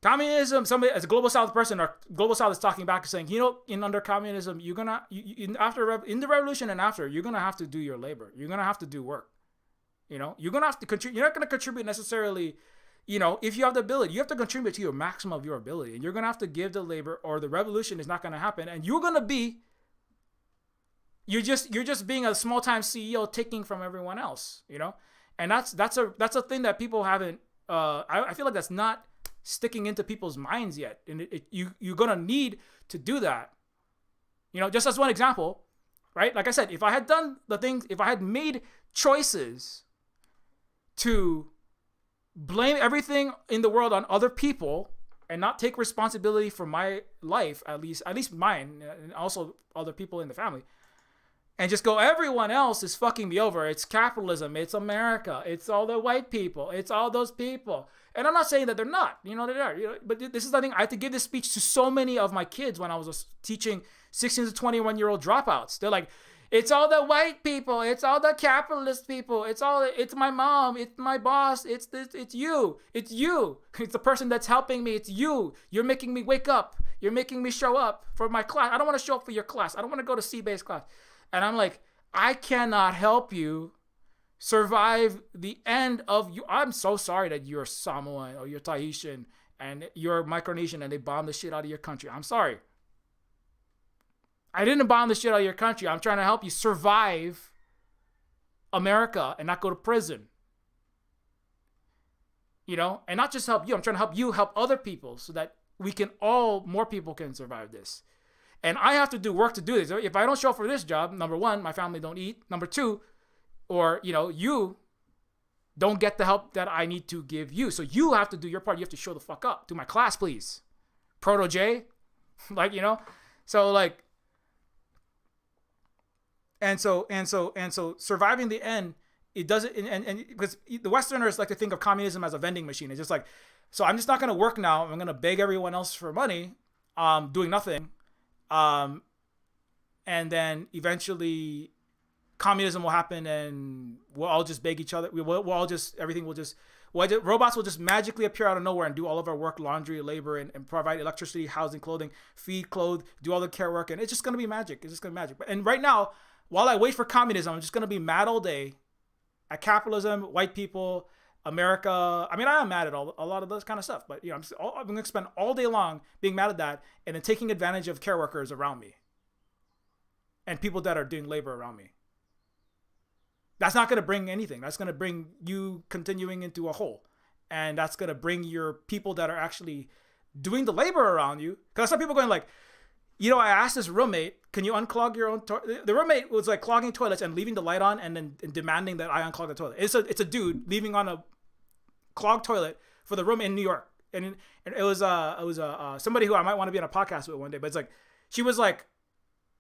Communism, somebody as a global south person or global south is talking back and saying, in under communism, you're gonna in the revolution and after, you're gonna have to do your labor. You're gonna have to do work. You're gonna have to contribute. You're not gonna contribute necessarily. If you have the ability, you have to contribute to your maximum of your ability, and you're gonna have to give the labor, or the revolution is not gonna happen, and you're gonna be. You're just being a small time CEO taking from everyone else, and that's a thing that people haven't. I feel like that's not sticking into people's minds yet, and you're gonna need to do that. Just as one example, right? Like I said, if I had done the things, if I had made choices to blame everything in the world on other people and not take responsibility for my life, at least mine, and also other people in the family, and just go, everyone else is fucking me over. It's capitalism. It's America. It's all the white people. It's all those people. And I'm not saying that they're not. They are. But this is the thing. I had to give this speech to so many of my kids when I was teaching 16 to 21-year-old dropouts. They're like, it's all the white people. It's all the capitalist people. It's my mom. It's my boss. It's you. It's you. It's the person that's helping me. It's you. You're making me wake up. You're making me show up for my class. I don't want to show up for your class. I don't want to go to C-based class. And I'm like, I cannot help you survive the end of you. I'm so sorry that you're Samoan or you're Tahitian and you're Micronesian and they bombed the shit out of your country. I'm sorry. I didn't bomb the shit out of your country. I'm trying to help you survive America and not go to prison. And not just help you. I'm trying to help you help other people so that more people can survive this. And I have to do work to do this. If I don't show up for this job, number one, my family don't eat. Number two, or, you don't get the help that I need to give you. So you have to do your part. You have to show the fuck up. Do my class, please. Proto J. So like, and so surviving the end, it doesn't, and because the Westerners like to think of communism as a vending machine. It's just like, so I'm just not going to work now. I'm going to beg everyone else for money, doing nothing. And then eventually communism will happen and we'll all just beg each other. Robots will just magically appear out of nowhere and do all of our work, laundry, labor, and provide electricity, housing, clothing, feed, clothe, do all the care work. And it's just going to be magic. It's just going to be magic. And right now, while I wait for communism, I'm just going to be mad all day at capitalism, white people, America. I mean, I am mad at a lot of those kind of stuff, but I'm going to spend all day long being mad at that and then taking advantage of care workers around me and people that are doing labor around me. That's not going to bring anything. That's going to bring you continuing into a hole, and that's going to bring your people that are actually doing the labor around you. Because some people going like, I asked this roommate, can you unclog your own toilet? The roommate was like clogging toilets and leaving the light on and then demanding that I unclog the toilet. It's a dude leaving on a clogged toilet for the roommate in New York. And it was somebody who I might want to be on a podcast with one day. But it's like, she was like,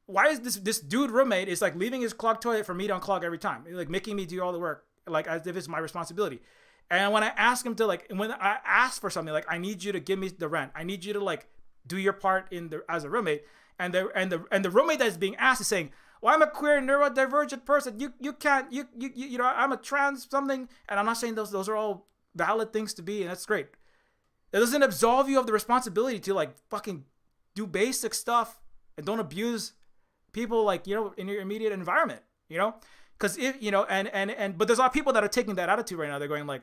why is this dude roommate is like leaving his clogged toilet for me to unclog every time? Like making me do all the work, like as if it's my responsibility. And when I ask him to when I ask for something, like I need you to give me the rent. I need you to like do your part as a roommate. And the roommate that is being asked is saying, well, I'm a queer neurodivergent person. You can't, I'm a trans something. And I'm not saying those are all valid things to be. And that's great. It doesn't absolve you of the responsibility to like fucking do basic stuff and don't abuse people like, in your immediate environment, because if, but there's a lot of people that are taking that attitude right now. They're going like,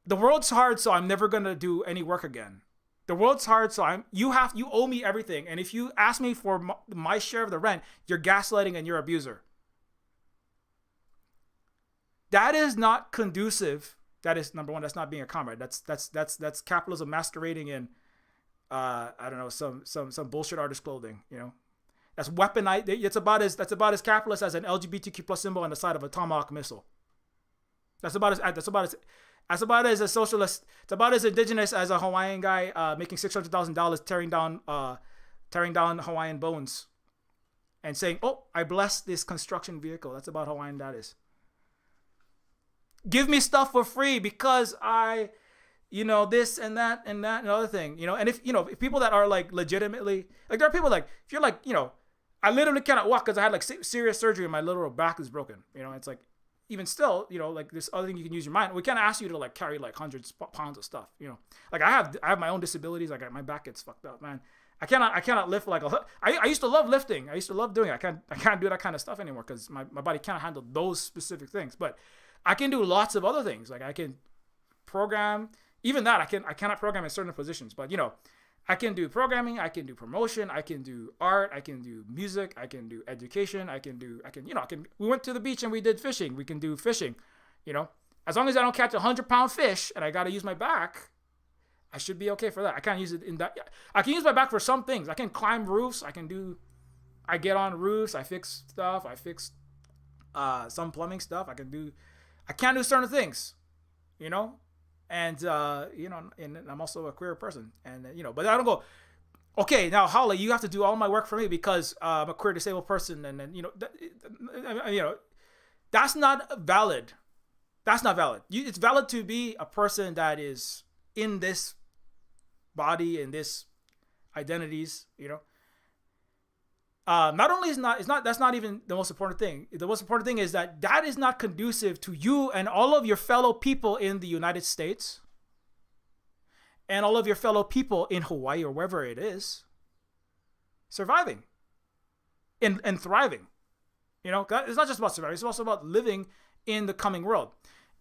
the world's hard, so I'm never going to do any work again. The world's hard, so you owe me everything. And if you ask me for my share of the rent, you're gaslighting and you're an abuser. That is not conducive. That is number one. That's not being a comrade. That's capitalism masquerading in I don't know, some bullshit artist clothing, you know. That's weaponized. That's about as capitalist as an LGBTQ plus symbol on the side of a Tomahawk missile. That's about as a socialist. It's about as indigenous as a Hawaiian guy making $600,000 tearing down Hawaiian bones, and saying, "Oh, I bless this construction vehicle." That's about Hawaiian that is. Give me stuff for free because I, you know, this and that and that and other thing, you know. And if, you know, if people that are like legitimately, like, there are people like, if you're like, you know, I literally cannot walk because I had like serious surgery and my literal back is broken, you know. It's like, even still, you know, like, this other thing you can use your mind. We can't ask you to like carry like hundreds of pounds of stuff, you know. Like, I have my own disabilities. Like, my back gets fucked up, man. I cannot lift like I used to love lifting. I used to love doing it. I can't do that kind of stuff anymore because my body can't handle those specific things. But I can do lots of other things. Like, I can program. Even that, I cannot program in certain positions. But, you know, I can do programming. I can do promotion. I can do art. I can do music. I can do education. We went to the beach and we did fishing. We can do fishing, you know. As long as I don't catch 100-pound fish and I got to use my back, I should be okay for that. I can't use it in that. I can use my back for some things. I can climb roofs. I get on roofs. I fix stuff. I fix some plumbing stuff. I can't do certain things, you know. And, you know, and I'm also a queer person. And, you know, but I don't go, okay, now, Holly, you have to do all my work for me because I'm a queer disabled person. And then, you know, that's not valid. That's not valid. It's valid to be a person that is in this body, in this identities, you know. Not only that's not even the most important thing. The most important thing is that is not conducive to you and all of your fellow people in the United States and all of your fellow people in Hawaii or wherever it is surviving and thriving. You know, it's not just about surviving. It's also about living in the coming world.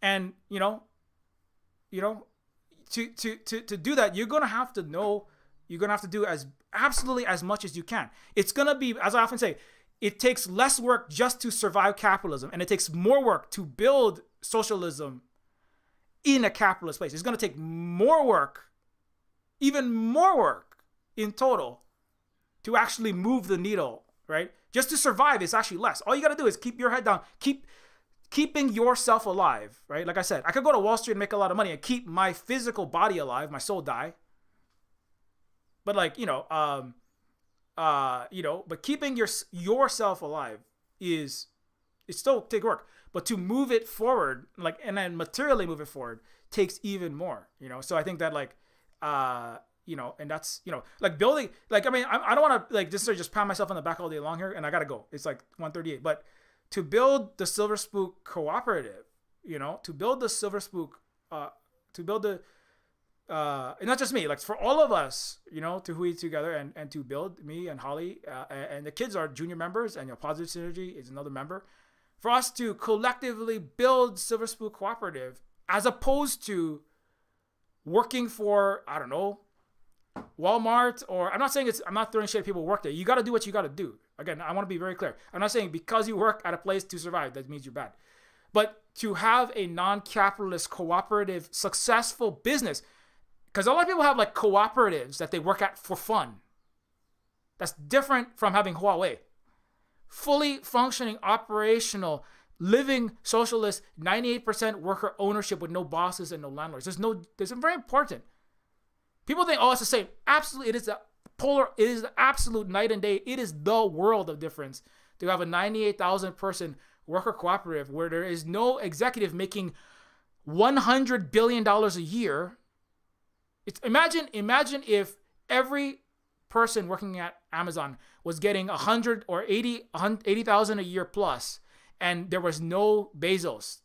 And, you know, to do that, you're going to have to know, you're going to have to do absolutely as much as you can. It's going to be, as I often say, it takes less work just to survive capitalism, and it takes more work to build socialism in a capitalist place. It's going to take more work, even more work in total, to actually move the needle, right? Just to survive is actually less. All you got to do is keep your head down, keeping yourself alive, right? Like I said, I could go to Wall Street and make a lot of money and keep my physical body alive, my soul die. But like, you know, but keeping yourself alive it's still take work. But to move it forward, like, and then materially move it forward, takes even more, you know. So I think that, like, you know, and that's, you know, like building, like, I mean, I don't want to like just pound myself on the back all day long here, and I gotta go. It's like 1:38, but to build the Silver Spook Cooperative, you know, to build the Silver Spook, to build the and not just me, like for all of us, you know, to hui together and to build, me and Holly, and the kids are junior members, and, you know, Positive Synergy is another member, for us to collectively build Silver Spook Cooperative, as opposed to working for, I don't know, Walmart, or I'm not throwing shade at people who work there. You got to do what you got to do. Again, I want to be very clear. I'm not saying because you work at a place to survive, that means you're bad. But to have a non-capitalist, cooperative, successful business, because a lot of people have like cooperatives that they work at for fun. That's different from having Huawei. Fully functioning, operational, living socialist, 98% worker ownership with no bosses and no landlords. There's very important. People think, oh, it's the same. Absolutely, it is the absolute night and day. It is the world of difference to have a 98,000 person worker cooperative where there is no executive making $100 billion a year. Imagine if every person working at Amazon was getting 100 or 80,000 a year plus, and there was no Bezos.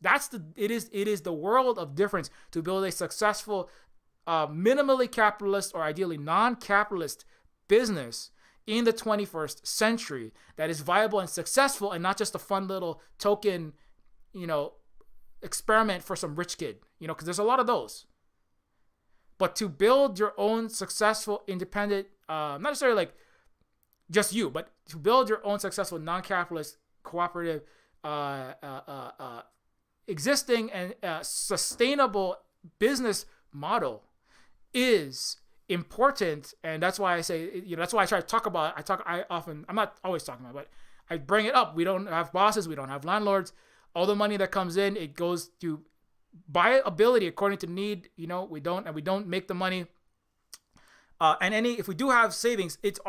It is the world of difference to build a successful, minimally capitalist or ideally non-capitalist business in the 21st century that is viable and successful, and not just a fun little token, you know, experiment for some rich kid, you know, because there's a lot of those. But to build your own successful, independent, not necessarily like just you, but to build your own successful, non-capitalist, cooperative, existing and sustainable business model is important, and that's why I say, that's why I try to talk about it. I'm not always talking about it, but I bring it up. We don't have bosses, we don't have landlords. All the money that comes in, it goes to buyability according to need. We don't make the money. And if we do have savings, it's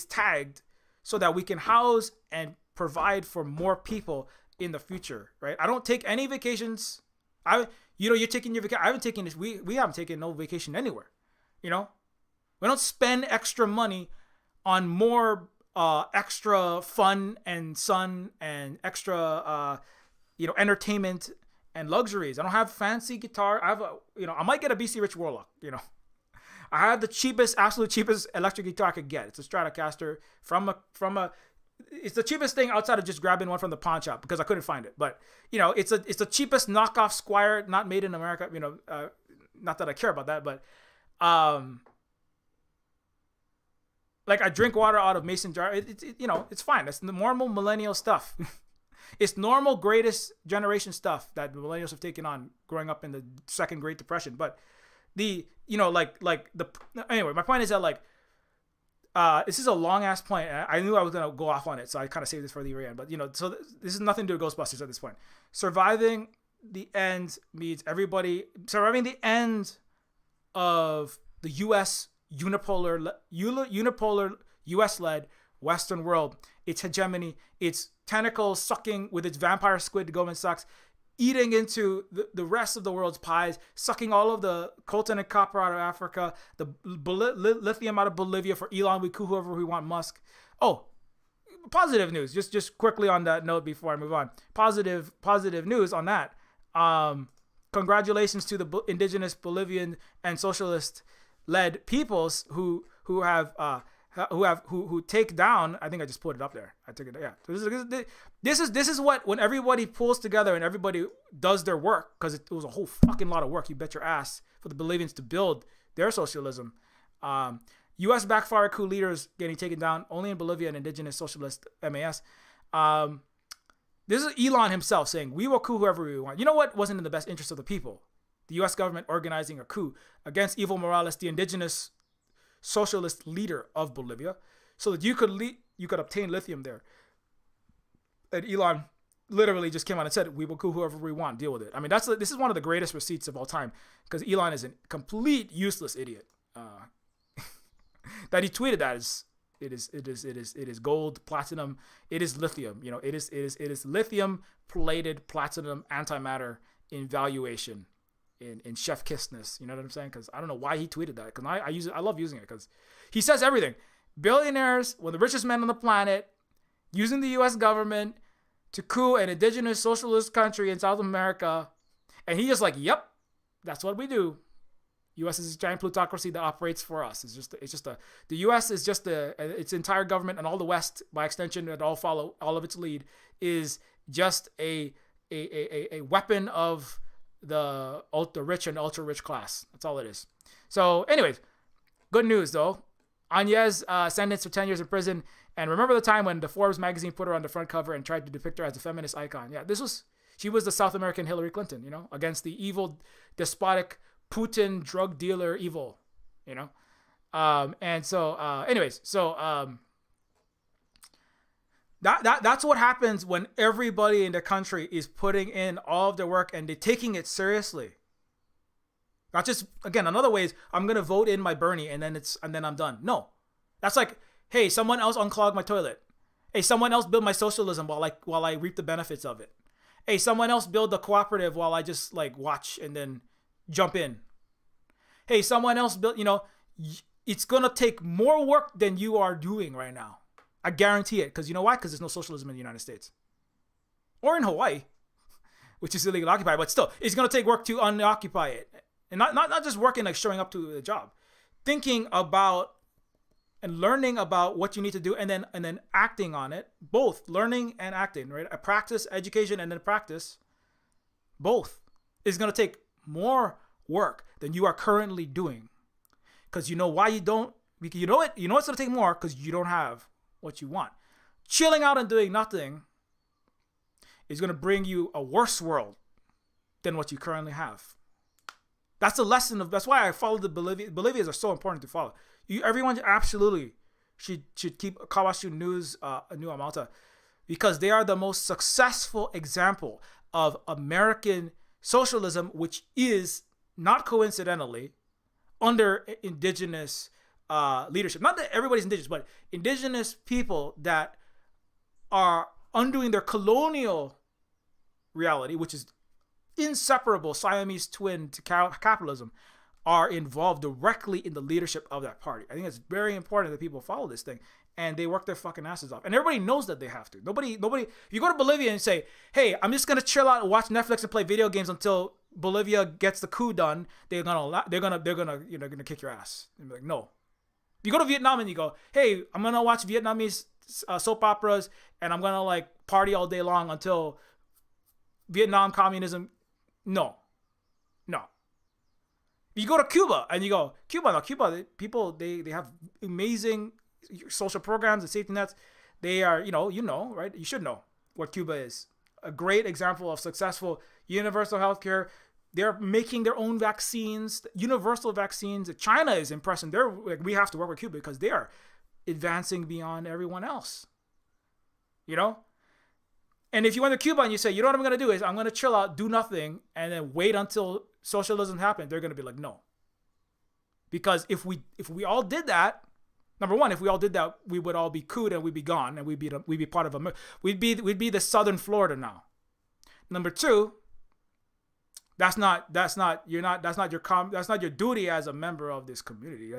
tagged so that we can house and provide for more people in the future, right? I don't take any vacations. You're taking your vacation. I haven't taken this. We haven't taken no vacation anywhere. We don't spend extra money on more extra fun and sun and extra entertainment and luxuries. I don't have fancy guitar. I might get a BC Rich Warlock. I have the absolute cheapest electric guitar I could get. It's a Stratocaster it's the cheapest thing outside of just grabbing one from the pawn shop because I couldn't find it. But it's the cheapest knockoff Squier, not made in America. Not that I care about that, but like I drink water out of mason jar. It's fine. That's the normal millennial stuff. It's normal greatest generation stuff that the millennials have taken on growing up in the second Great Depression. But anyway, my point is that this is a long ass point. I knew I was gonna go off on it, so I kind of saved this for the very end. But so this is nothing to do with Ghostbusters at this point. Surviving the end means surviving the end of the U.S. unipolar U.S.-led Western world, its hegemony, its tentacles sucking with its vampire squid, Goldman Sachs, eating into the rest of the world's pies, sucking all of the coltan and copper out of Africa, the lithium out of Bolivia for Elon, we coup whoever we want, Musk. Oh, positive news. Just quickly on that note before I move on. Positive news on that. Congratulations to the indigenous Bolivian and socialist-led peoples who take down. I think I just put it up there. I took it. Yeah. This is what, when everybody pulls together and everybody does their work, because it was a whole fucking lot of work. You bet your ass for the Bolivians to build their socialism. U.S. backfire coup leaders getting taken down only in Bolivia and indigenous socialist MAS. This is Elon himself saying, "We will coup whoever we want." You know what wasn't in the best interest of the people? The U.S. government organizing a coup against Evo Morales, the indigenous socialist leader of Bolivia, so that you could obtain lithium there. And Elon literally just came out and said, "We will coup whoever we want. Deal with it." I mean, this is one of the greatest receipts of all time, because Elon is a complete useless idiot. That he tweeted that it is gold, platinum, it is lithium. It is lithium plated platinum antimatter in valuation. In chef kissness, you know what I'm saying? Because I don't know why he tweeted that. Because I use it. I love using it because he says everything. Billionaires, one of the richest men on the planet, using the U.S. government to coup an indigenous socialist country in South America, and he just like, "Yep, that's what we do." U.S. is a giant plutocracy that operates for us. The U.S. is just its entire government, and all the West, by extension, that all follow all of its lead, is just a weapon of the ultra rich and ultra rich class. That's all it is. So anyways, good news though. Agnes sentenced for 10 years in prison. And remember the time when the Forbes magazine put her on the front cover and tried to depict her as a feminist icon? Yeah, she was the South American Hillary Clinton, against the evil, despotic Putin drug dealer evil, and so That's what happens when everybody in the country is putting in all of their work and they're taking it seriously. Not just, again, another way is I'm gonna vote in my Bernie and then I'm done. No, that's like, hey, someone else unclog my toilet. Hey, someone else build my socialism while I reap the benefits of it. Hey, someone else build the cooperative while I just watch and then jump in. Hey, someone else build. It's gonna take more work than you are doing right now. I guarantee it. Because you know why? Because there's no socialism in the United States. Or in Hawaii, which is illegally occupied. But still, it's going to take work to unoccupy it. And not just working, showing up to the job. Thinking about and learning about what you need to do and then acting on it. Both learning and acting, right? A practice, education, and then practice. Both is going to take more work than you are currently doing. Because you know why you don't? Because you know it's going to take more because you don't have what you want. Chilling out and doing nothing is going to bring you a worse world than what you currently have. That's the lesson of. That's why I follow the Bolivians are so important to follow. Everyone absolutely should keep Kawasu News New Malta, because they are the most successful example of American socialism, which is not coincidentally under indigenous leadership. Not that everybody's indigenous, but indigenous people that are undoing their colonial reality, which is inseparable Siamese twin to capitalism, are involved directly in the leadership of that party. I think it's very important that people follow this thing, and they work their fucking asses off. And everybody knows that they have to. Nobody. If you go to Bolivia and say, "Hey, I'm just gonna chill out and watch Netflix and play video games until Bolivia gets the coup done," they're gonna kick your ass. And be like, no. If you go to Vietnam and you go, "Hey, I'm gonna watch Vietnamese soap operas and I'm gonna like party all day long until Vietnam communism," no. You go to Cuba and you go, Cuba, people, they have amazing social programs and safety nets. They are, right? You should know what Cuba is. A great example of successful universal healthcare. They're making their own vaccines, universal vaccines. China is impressive. They're like, we have to work with Cuba because they are advancing beyond everyone else. And if you went to Cuba and you say, you know what I'm going to do is I'm going to chill out, do nothing, and then wait until socialism happens, they're going to be like, no. Because if we all did that, number one, if we all did that, we would all be couped and we'd be gone and we'd be part of America. We'd be the Southern Florida now. Number two, that's not your duty as a member of this community.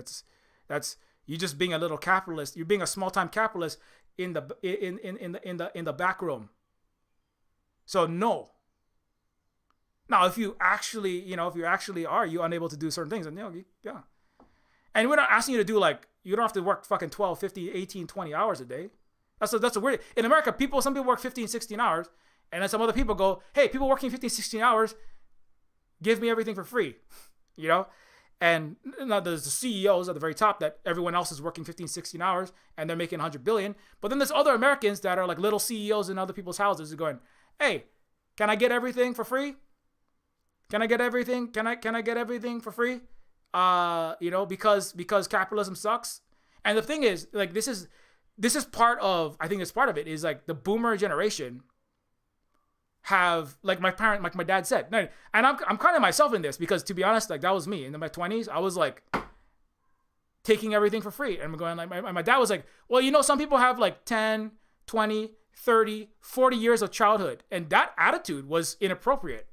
That's you just being a little capitalist. You're being a small time capitalist in the back room. So no. Now, if you actually are you unable to do certain things, and yeah. And we're not asking you to do you don't have to work fucking 12, 15, 18, 20 hours a day. That's a weird. In America, some people work 15, 16 hours, and then some other people go, "Hey, people working 15, 16 hours, give me everything for free." And now there's the CEOs at the very top that everyone else is working 15, 16 hours and they're making 100 billion. But then there's other Americans that are like little CEOs in other people's houses who are going, "Hey, can I get everything for free? Can I get everything? Can I get everything for free? Because capitalism sucks." And the thing is, this is part of, I think it's part of it, is the boomer generation have, my dad said, and I'm kind of myself in this, because to be honest, that was me in my 20s. I was taking everything for free, and I'm going my dad was like, "Well, some people have 10, 20, 30, 40 years of childhood," and that attitude was inappropriate.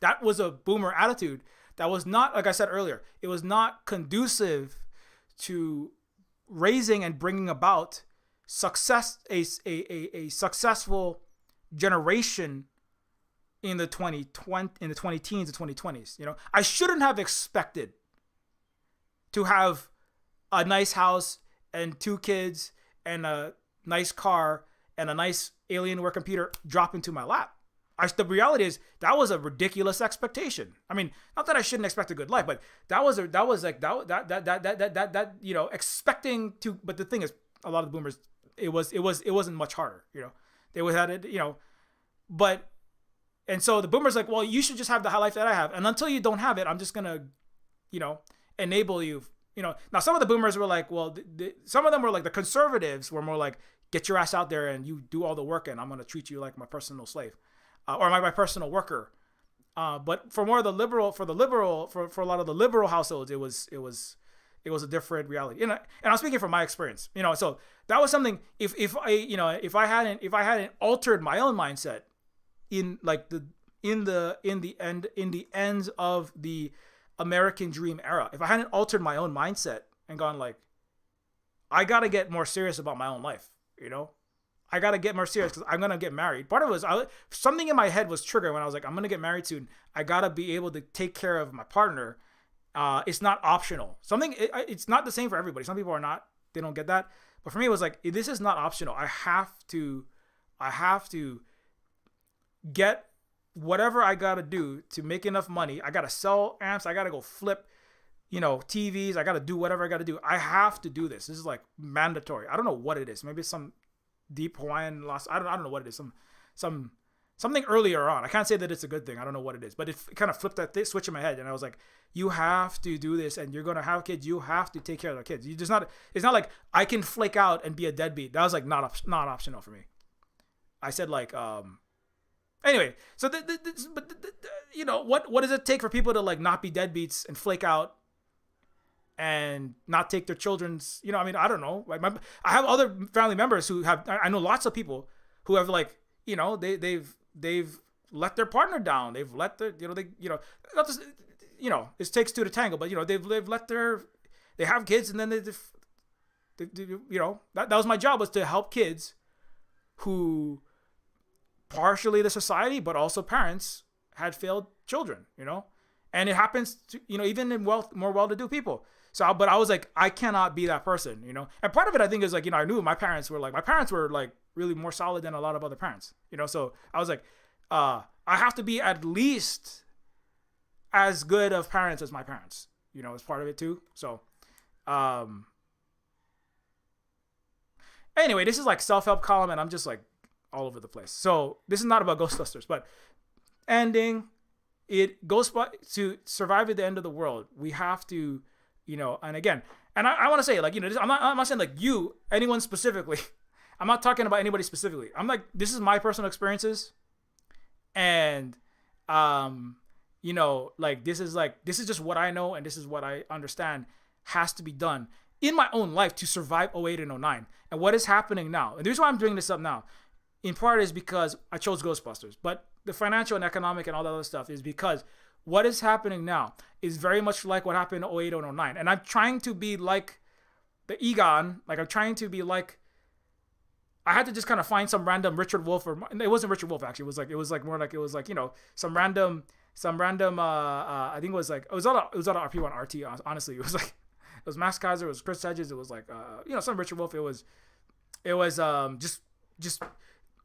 That was a boomer attitude. That was not, like I said earlier, it was not conducive to raising and bringing about success, a successful generation in the 20 teens and 2020s. I shouldn't have expected to have a nice house and 2 kids and a nice car and a nice Alienware computer drop into my lap. The reality is that was a ridiculous expectation. I mean, not that I shouldn't expect a good life, but expecting to. But the thing is, a lot of the boomers, it wasn't much harder. They would had it. But and so the boomers well, you should just have the high life that I have, and until you don't have it, I'm just gonna, enable you. Now some of the boomers were some of them were the conservatives were more get your ass out there and you do all the work, and I'm gonna treat you like my personal slave. Or my personal worker, but for a lot of the liberal households, it was a different reality. And I'm speaking from my experience, So that was something. If I hadn't altered my own mindset in the ends of the American dream era, if I hadn't altered my own mindset and gone I gotta get more serious about my own life, I got to get more serious because I'm going to get married. Part of it was something in my head was triggered when I was I'm going to get married soon. I got to be able to take care of my partner. It's not optional. It's not the same for everybody. Some people are not, they don't get that. But for me, it was this is not optional. I have to get whatever I got to do to make enough money. I got to sell amps. I got to go flip, TVs. I got to do whatever I got to do. I have to do this. This is mandatory. I don't know what it is. Maybe it's some deep Hawaiian loss. I don't know what it is. Some something earlier on. I can't say that it's a good thing. I don't know what it is, but it kind of flipped that switch in my head, and I was like, you have to do this, and you're gonna have kids. You have to take care of the kids. You just not. It's not like I can flake out and be a deadbeat. That was like not optional for me. I said like anyway. So you know what does it take for people to like not be deadbeats and flake out and not take their children's? You know, I mean, I don't know. Like I have other family members who have. I know lots of people who have like, you know, they've let their partner down. They've let their, you know, not just, you know, it takes two to tango, but you know, they've let they have kids, and then they you know, that was my job, was to help kids who partially the society, but also parents had failed children, you know, and it happens to, you know, even in more well-to-do people. So, but I was like, I cannot be that person, you know, and part of it I think is like, you know, I knew my parents were like really more solid than a lot of other parents, you know, so I was like, I have to be at least as good of parents as my parents, you know, as part of it too. So, anyway, this is like self-help column, and I'm just like all over the place. So this is not about Ghostbusters, but ending it goes to survive at the end of the world. We have to, you know, and again, and I want to say, like, you know, I'm not saying like you, anyone specifically. I'm not talking about anybody specifically. I'm like, this is my personal experiences, and you know, like this is just what I know, and this is what I understand has to be done in my own life to survive 08 and 09. And what is happening now, and the reason why I'm bringing this up now, in part, is because I chose Ghostbusters, but the financial and economic and all that other stuff is because what is happening now is very much like what happened in 08 and 09. And I'm trying to be like the Egon, like I'm trying to be like, I had to just kind of find some random Richard Wolff, or it wasn't Richard Wolff actually. It was like, you know, some random. I think it was like, it was out of RP1 RT. Honestly, it was like, it was Max Kaiser, it was Chris Hedges, it was like, you know, some Richard Wolff. It was just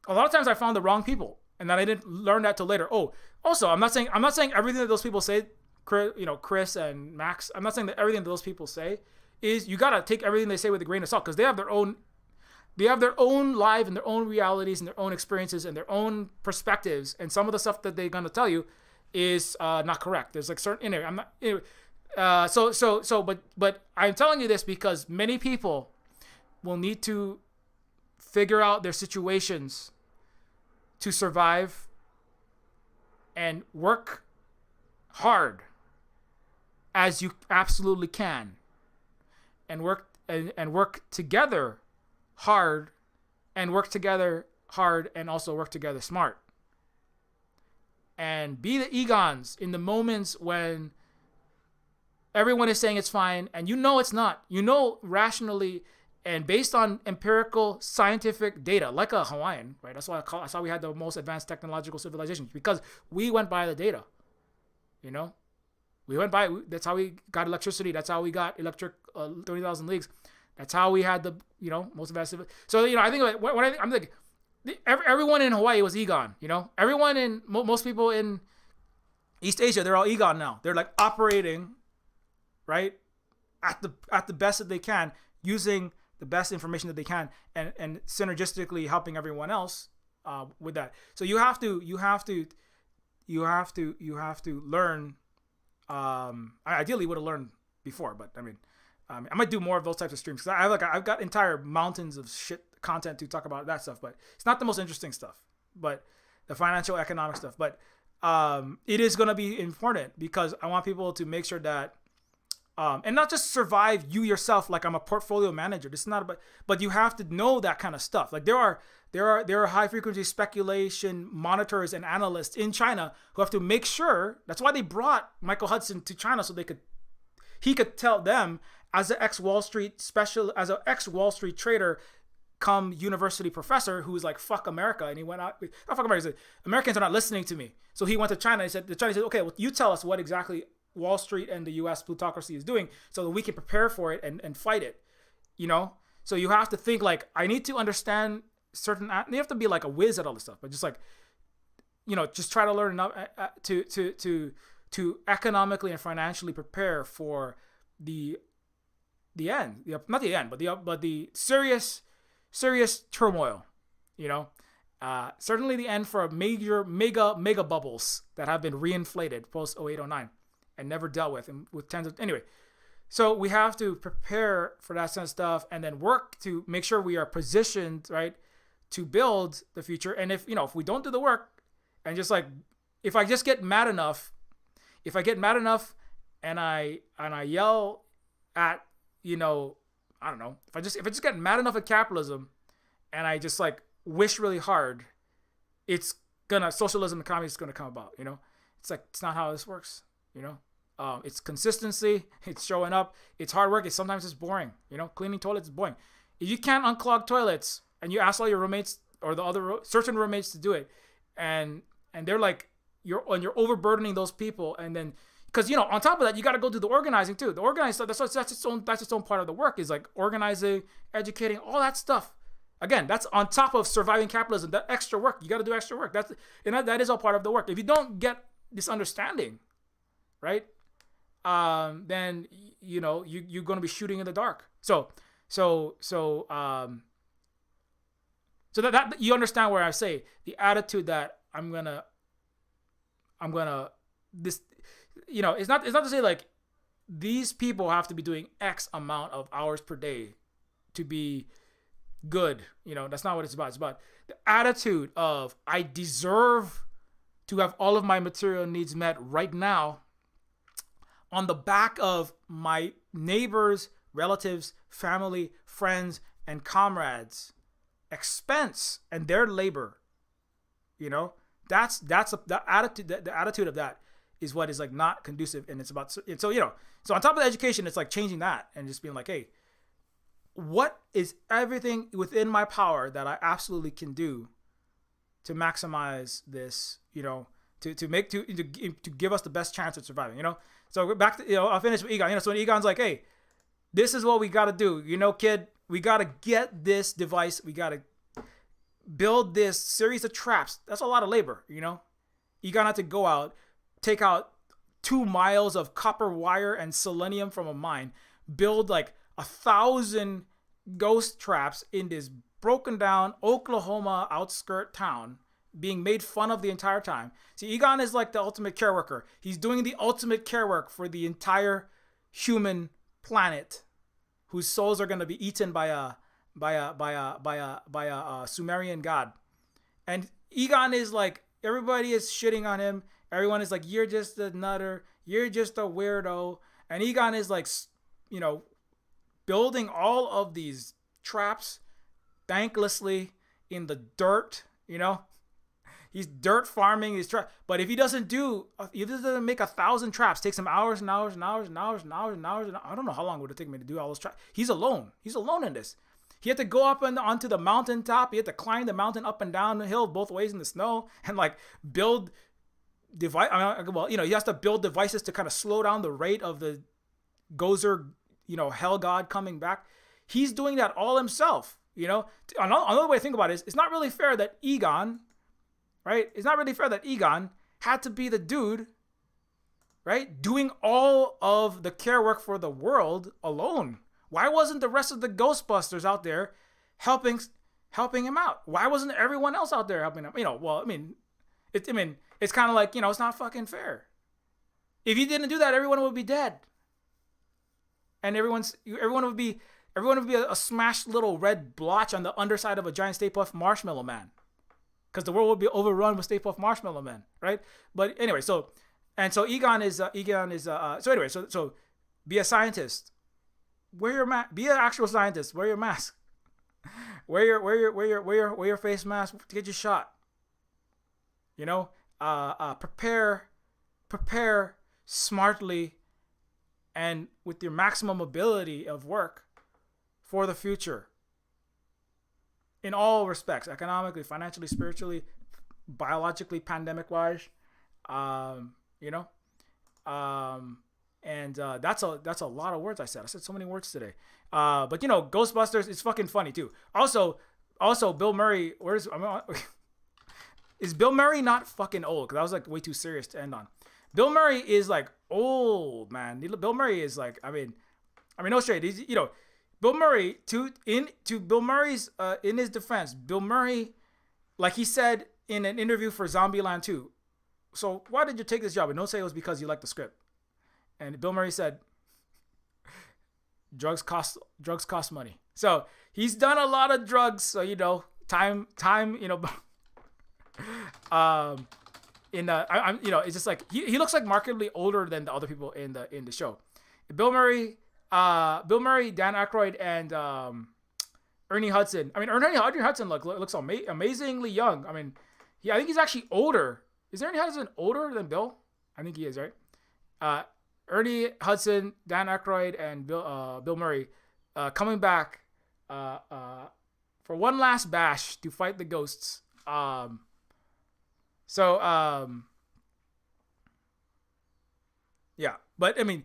a lot of times I found the wrong people, and then I didn't learn that till later. Oh, also, I'm not saying everything that those people say, you know, Chris and Max. I'm not saying that everything that those people say is, you gotta take everything they say with a grain of salt, because they have their own life and their own realities and their own experiences and their own perspectives, and some of the stuff that they're gonna tell you is not correct. There's like certain, anyway, I'm not, anyway, but I'm telling you this because many people will need to figure out their situations to survive and work hard as you absolutely can, and work together hard, and work together hard, and also work together smart, and be the Egons in the moments when everyone is saying it's fine and you know it's not. You know, rationally and based on empirical scientific data, like a Hawaiian, right? That's why we had the most advanced technological civilizations, because we went by the data. You know, we went by. That's how we got electricity. That's how we got electric 30,000 leagues. That's how we had the, you know, most advanced. So, you know, I think I'm like, everyone in Hawaii was Egon. You know, everyone in most people in East Asia, they're all Egon now. They're like operating, right, at the best that they can, using the best information that they can, and synergistically helping everyone else with that. So you have to learn. I ideally would have learned before, but I mean, I might do more of those types of streams, because I've got entire mountains of shit content to talk about that stuff, but it's not the most interesting stuff, but the financial economic stuff. But it is going to be important, because I want people to make sure that and not just survive you yourself, like I'm a portfolio manager. This is not about, but you have to know that kind of stuff. Like there are high frequency speculation monitors and analysts in China who have to make sure. That's why they brought Michael Hudson to China, so he could tell them, as an ex Wall Street trader, come university professor, who was like, fuck America, and he went out. Not fuck America. He said, Americans are not listening to me. So he went to China. The Chinese said, okay, well, you tell us what exactly Wall Street and the U.S. plutocracy is doing, so that we can prepare for it and fight it. You know, so you have to think like, I need to understand certain. You have to be like a whiz at all this stuff, but just like, you know, just try to learn enough to economically and financially prepare for the end. Not the end, but the serious turmoil. You know, Certainly the end for major mega bubbles that have been reinflated post 0809 and never dealt with, and with tens of anyway. So we have to prepare for that kind of stuff and then work to make sure we are positioned right to build the future. And if we don't do the work and just like if I just get mad enough, and I yell at I don't know, if I just get mad enough at capitalism and I just like wish really hard, socialism and communism is gonna come about. It's like it's not how this works. It's consistency. It's showing up. It's hard work. Sometimes it's boring. Cleaning toilets is boring. If you can't unclog toilets and you ask all your roommates or the other certain roommates to do it, and they're like you're overburdening those people, and then because on top of that you got to go do the organizing too. The organizing stuff that's its own part of the work is like organizing, educating, all that stuff. Again, that's on top of surviving capitalism. That extra work, you got to do extra work. That is all part of the work. If you don't get this understanding, right, then you're going to be shooting in the dark. So that you understand where I say the attitude that I'm gonna this, it's not to say like these people have to be doing X amount of hours per day to be good. That's not what it's about. It's about the attitude of I deserve to have all of my material needs met right now on the back of my neighbors, relatives, family, friends, and comrades' expense and their labor. That's the attitude. The attitude of that is what is like not conducive, and it's about. So so on top of the education, it's like changing that and just being like, hey, what is everything within my power that I absolutely can do to maximize this? To give us the best chance at surviving. So back to I'll finish with Egon. So when Egon's like, hey, this is what we got to do. Kid, we got to get this device. We got to build this series of traps. That's a lot of labor. Egon had to go out, take out 2 miles of copper wire and selenium from a mine, build like 1,000 ghost traps in this broken down Oklahoma outskirt town, being made fun of the entire time. See, Egon is like the ultimate care worker. He's doing the ultimate care work for the entire human planet, whose souls are going to be eaten by a Sumerian god. And Egon is like, everybody is shitting on him. Everyone is like, you're just a nutter. You're just a weirdo. And Egon is like, building all of these traps thanklessly in the dirt. He's dirt farming his trap. But if he doesn't make 1,000 traps, takes him hours and hours and hours and hours and hours and hours. And I don't know how long it would have taken me to do all those traps. He's alone. He's alone in this. He had to go up onto the mountaintop. He had to climb the mountain up and down the hill both ways in the snow and like build device. He has to build devices to kind of slow down the rate of the Gozer, hell god coming back. He's doing that all himself. Another way to think about it is it's not really fair that Egon, right? It's not really fair that Egon had to be the dude, right, doing all of the care work for the world alone. Why wasn't the rest of the Ghostbusters out there helping him out? Why wasn't everyone else out there helping him? It's kind of like, it's not fucking fair. If he didn't do that, everyone would be dead. And everyone would be a smashed little red blotch on the underside of a giant Stay Puft Marshmallow Man. Because the world would be overrun with Stay Puft Marshmallow Man, right? But anyway, so Egon is be a scientist. Wear your mask. Be an actual scientist. Wear your mask. Wear your face mask to get your shot. Prepare smartly and with your maximum ability of work for the future. In all respects, economically, financially, spiritually, biologically, pandemic-wise, and that's a lot of words I said. I said so many words today. But Ghostbusters is fucking funny too. Also, Bill Murray. Is Bill Murray not fucking old? Because I was like way too serious to end on. Bill Murray is like old, man. Bill Murray is like, no straight. He's, Bill Murray in his defense, Bill Murray like he said in an interview for Zombieland 2. So why did you take this job? And don't say it was because you liked the script. And Bill Murray said, drugs cost money. So he's done a lot of drugs. So, you know, time, you know, I'm you know, it's just like he looks like markedly older than the other people in the show. Bill Murray, Dan Aykroyd, and Ernie Hudson. I mean, Ernie Hudson looks amazingly young. I mean, I think he's actually older. Is Ernie Hudson older than Bill? I think he is, right? Ernie Hudson, Dan Aykroyd, and Bill Murray coming back for one last bash to fight the ghosts. Yeah, but I mean,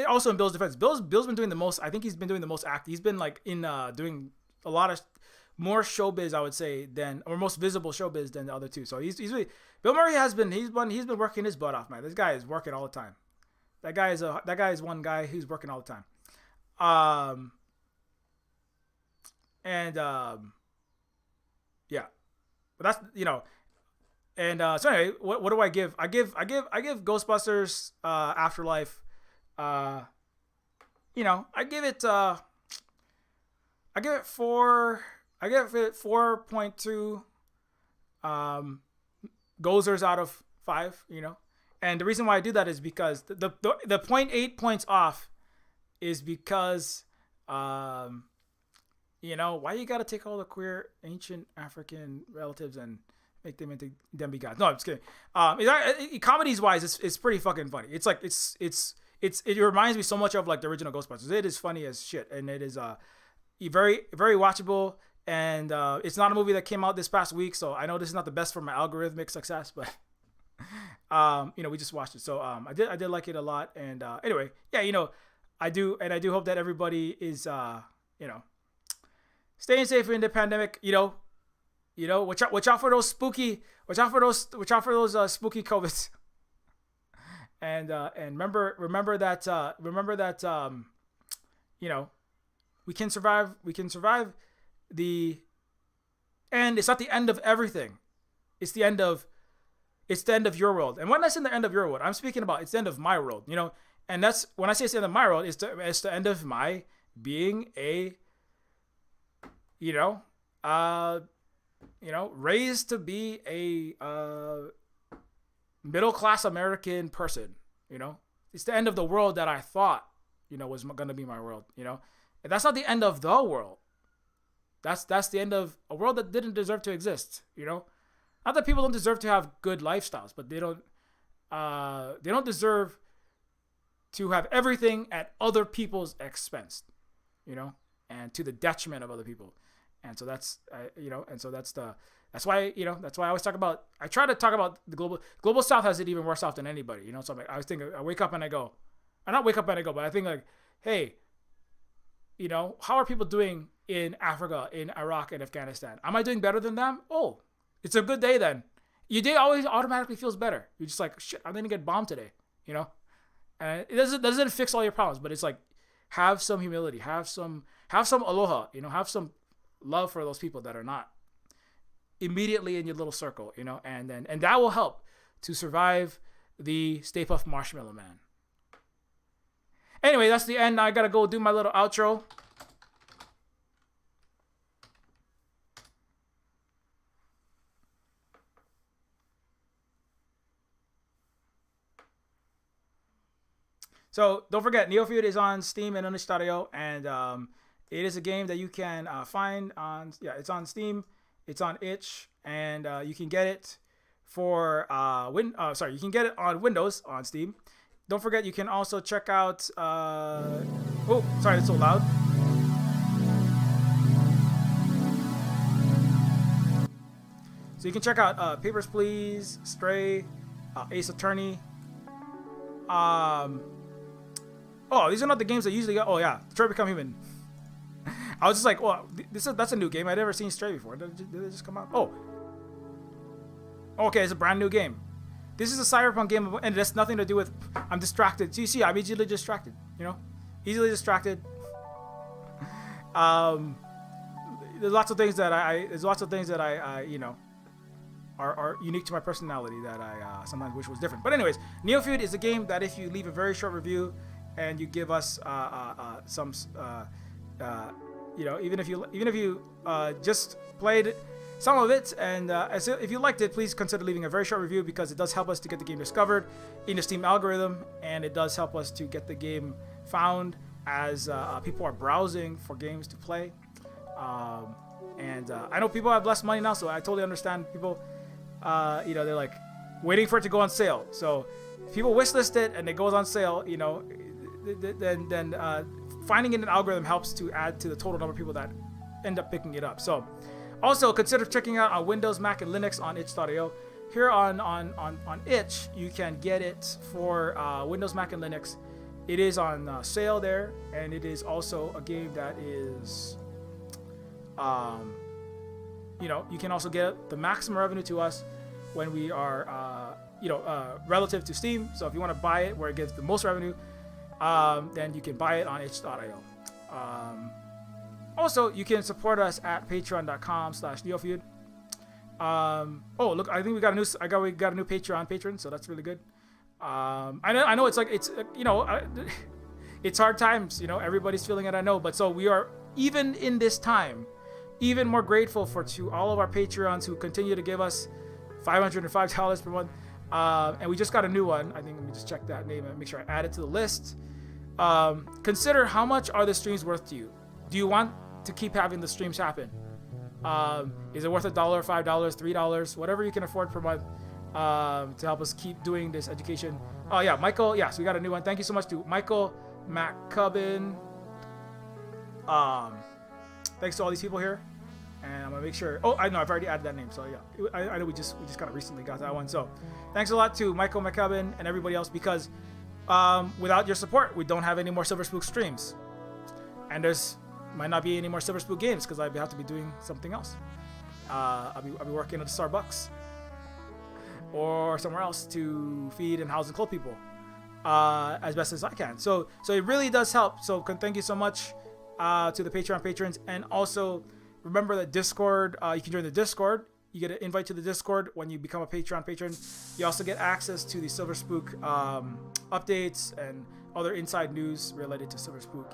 also in Bill's defense, Bill's been doing the most. I think he's been doing the most acting. He's been like in doing a lot of more showbiz, I would say, or most visible showbiz than the other two. So he's really, Bill Murray has been he's been working his butt off, man. This guy is working all the time. That guy is one guy who's working all the time. Yeah, but that's, you know. And so anyway, what do I give? I give Ghostbusters Afterlife. You know, I give it 4.2 Gozers out of 5, you know. And the reason why I do that is because the 0.8 points off is because you know, why you got to take all the queer ancient African relatives and make them into demigods? No, I'm just kidding. Comedies wise, it's pretty fucking funny. It's like it reminds me so much of like the original Ghostbusters. It is funny as shit, and it is very very watchable. And it's not a movie that came out this past week, so I know this is not the best for my algorithmic success, but you know, we just watched it, so I did like it a lot. And anyway, yeah, you know, I do hope that everybody is you know, staying safe in the pandemic. You know, watch out for those spooky spooky COVIDs. And remember that you know, we can survive and it's not the end of everything. It's the end of your world. And when I say the end of your world, I'm speaking about it's the end of my world, you know. And that's when I say it's the end of my world, it's the end of my being a, you know, raised to be a middle class American person, you know. It's the end of the world that I thought, you know, was going to be my world, you know. And that's not the end of the world. That's the end of a world that didn't deserve to exist, you know. Not that people don't deserve to have good lifestyles, but they don't deserve to have everything at other people's expense, you know, and to the detriment of other people. And so that's you know, and so that's why, you know, that's why I always talk about, I try to talk about the global South has it even worse off than anybody, you know. So I'm like, I was thinking, I wake up and I go, but I think like, hey, you know, how are people doing in Africa, in Iraq, and Afghanistan? Am I doing better than them? Oh, it's a good day then. Your day always automatically feels better. You're just like, shit, I'm going to get bombed today, you know? And it doesn't fix all your problems, but it's like, have some humility, have some aloha, you know, have some love for those people that are not immediately in your little circle, you know, and that will help to survive the Stay Puft Marshmallow Man. Anyway, that's the end. I gotta go do my little outro. So don't forget, Neofeud is on Steam and Unistad.io, and it is a game that you can find on, it's on Steam, it's on itch, and you can get it for you can get it on Windows on Steam. Don't forget, you can also check out oh, sorry, it's so loud. So you can check out Papers, Please, Stray, Ace Attorney. Oh, these are not the games that usually go. Oh yeah, Detroit Become Human. I was just like, well, that's a new game. I'd never seen Stray before. Did it just come out? Oh, okay, it's a brand new game. This is a cyberpunk game, and it has nothing to do with. I'm distracted. So you see, I'm easily distracted. You know, easily distracted. there's lots of things that I you know, are unique to my personality that I sometimes wish was different. But anyways, Neofeud is a game that if you leave a very short review and you give us some you know, even if you just played some of it, and if you liked it, please consider leaving a very short review, because it does help us to get the game discovered in the Steam algorithm, and it does help us to get the game found as people are browsing for games to play. And I know people have less money now, so I totally understand people. You know, they're like waiting for it to go on sale. So if people wishlist it and it goes on sale, you know, then finding it in an algorithm helps to add to the total number of people that end up picking it up. So also consider checking out on Windows, Mac, and Linux on itch.io. Here on itch, you can get it for Windows, Mac, and Linux. It is on sale there, and it is also a game that is, you know, you can also get the maximum revenue to us when we are, you know, relative to Steam. So if you want to buy it where it gives the most revenue, then you can buy it on itch.io. Also, you can support us at patreon.com/neofeud. Oh, look, I think we got a new Patreon patron, so that's really good. I know it's like, it's, you know, it's hard times, you know, everybody's feeling it, I know, but so we are, even in this time, even more grateful to all of our Patreons who continue to give us $505 per month. And we just got a new one. I think let me just check that name and make sure I add it to the list. Consider, how much are the streams worth to you? Do you want to keep having the streams happen? Is it worth $1, $5, $3, whatever you can afford per month, to help us keep doing this education? Oh yeah, Michael. Yeah, so we got a new one. Thank you so much to Michael McCubbin. Thanks to all these people here, and I'm gonna make sure. Oh, I know I've already added that name, so yeah, I know we just kind of recently got that one. So thanks a lot to Michael McCubbin and everybody else, because without your support, we don't have any more Silver Spook streams, and there's might not be any more Silver Spook games because I have to be doing something else. I'll be working at a Starbucks or somewhere else to feed and house and clothe people as best as I can. So it really does help. So thank you so much to the Patreon patrons. And also remember that Discord, you can join the Discord. You get an invite to the Discord when you become a Patreon patron. You also get access to the Silver Spook updates and other inside news related to Silver Spook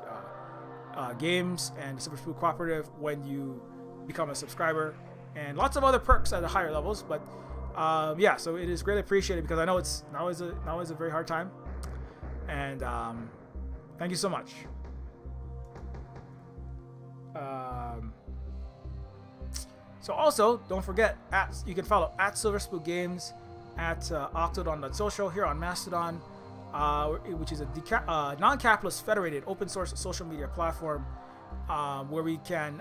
games and the Silver Spook Cooperative when you become a subscriber, and lots of other perks at the higher levels. But yeah, so it is greatly appreciated, because I know it's now is a very hard time, and thank you so much. So also, don't forget, you can follow at Silver Spook Games, at Octodon.social here on Mastodon, which is a non-capitalist federated open source social media platform, where we can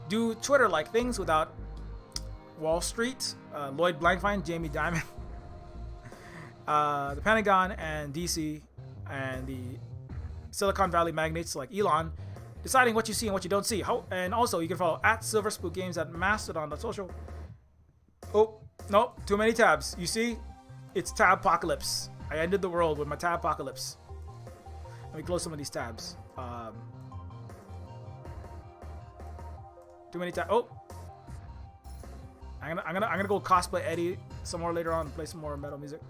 do Twitter-like things without Wall Street, Lloyd Blankfein, Jamie Dimon, the Pentagon, and DC, and the Silicon Valley magnates like Elon, deciding what you see and what you don't see. And also, you can follow at Silver Spook Games at Mastodon.social. Oh, no, too many tabs. You see? It's tab apocalypse. I ended the world with my tab apocalypse. Let me close some of these tabs. Too many tabs. Oh, I'm gonna go cosplay Eddie some more later on and play some more metal music.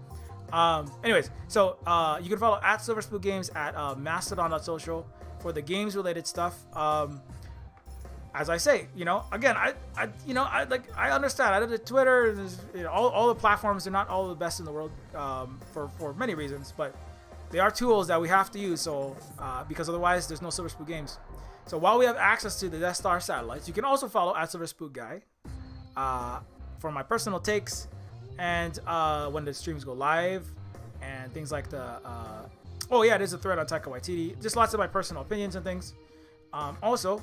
Anyways, so you can follow at Silver Spook Games at Mastodon.social for the games related stuff. As I say, you know, again, I understand. I did Twitter, you know, all the platforms. They're not all the best in the world for many reasons, but they are tools that we have to use. So because otherwise, there's no Silver Spook Games. So while we have access to the Death Star satellites, you can also follow at Silver Spook Guy for my personal takes, and when the streams go live and things like the oh yeah, there's a thread on Taika Waititi. Just lots of my personal opinions and things. Also,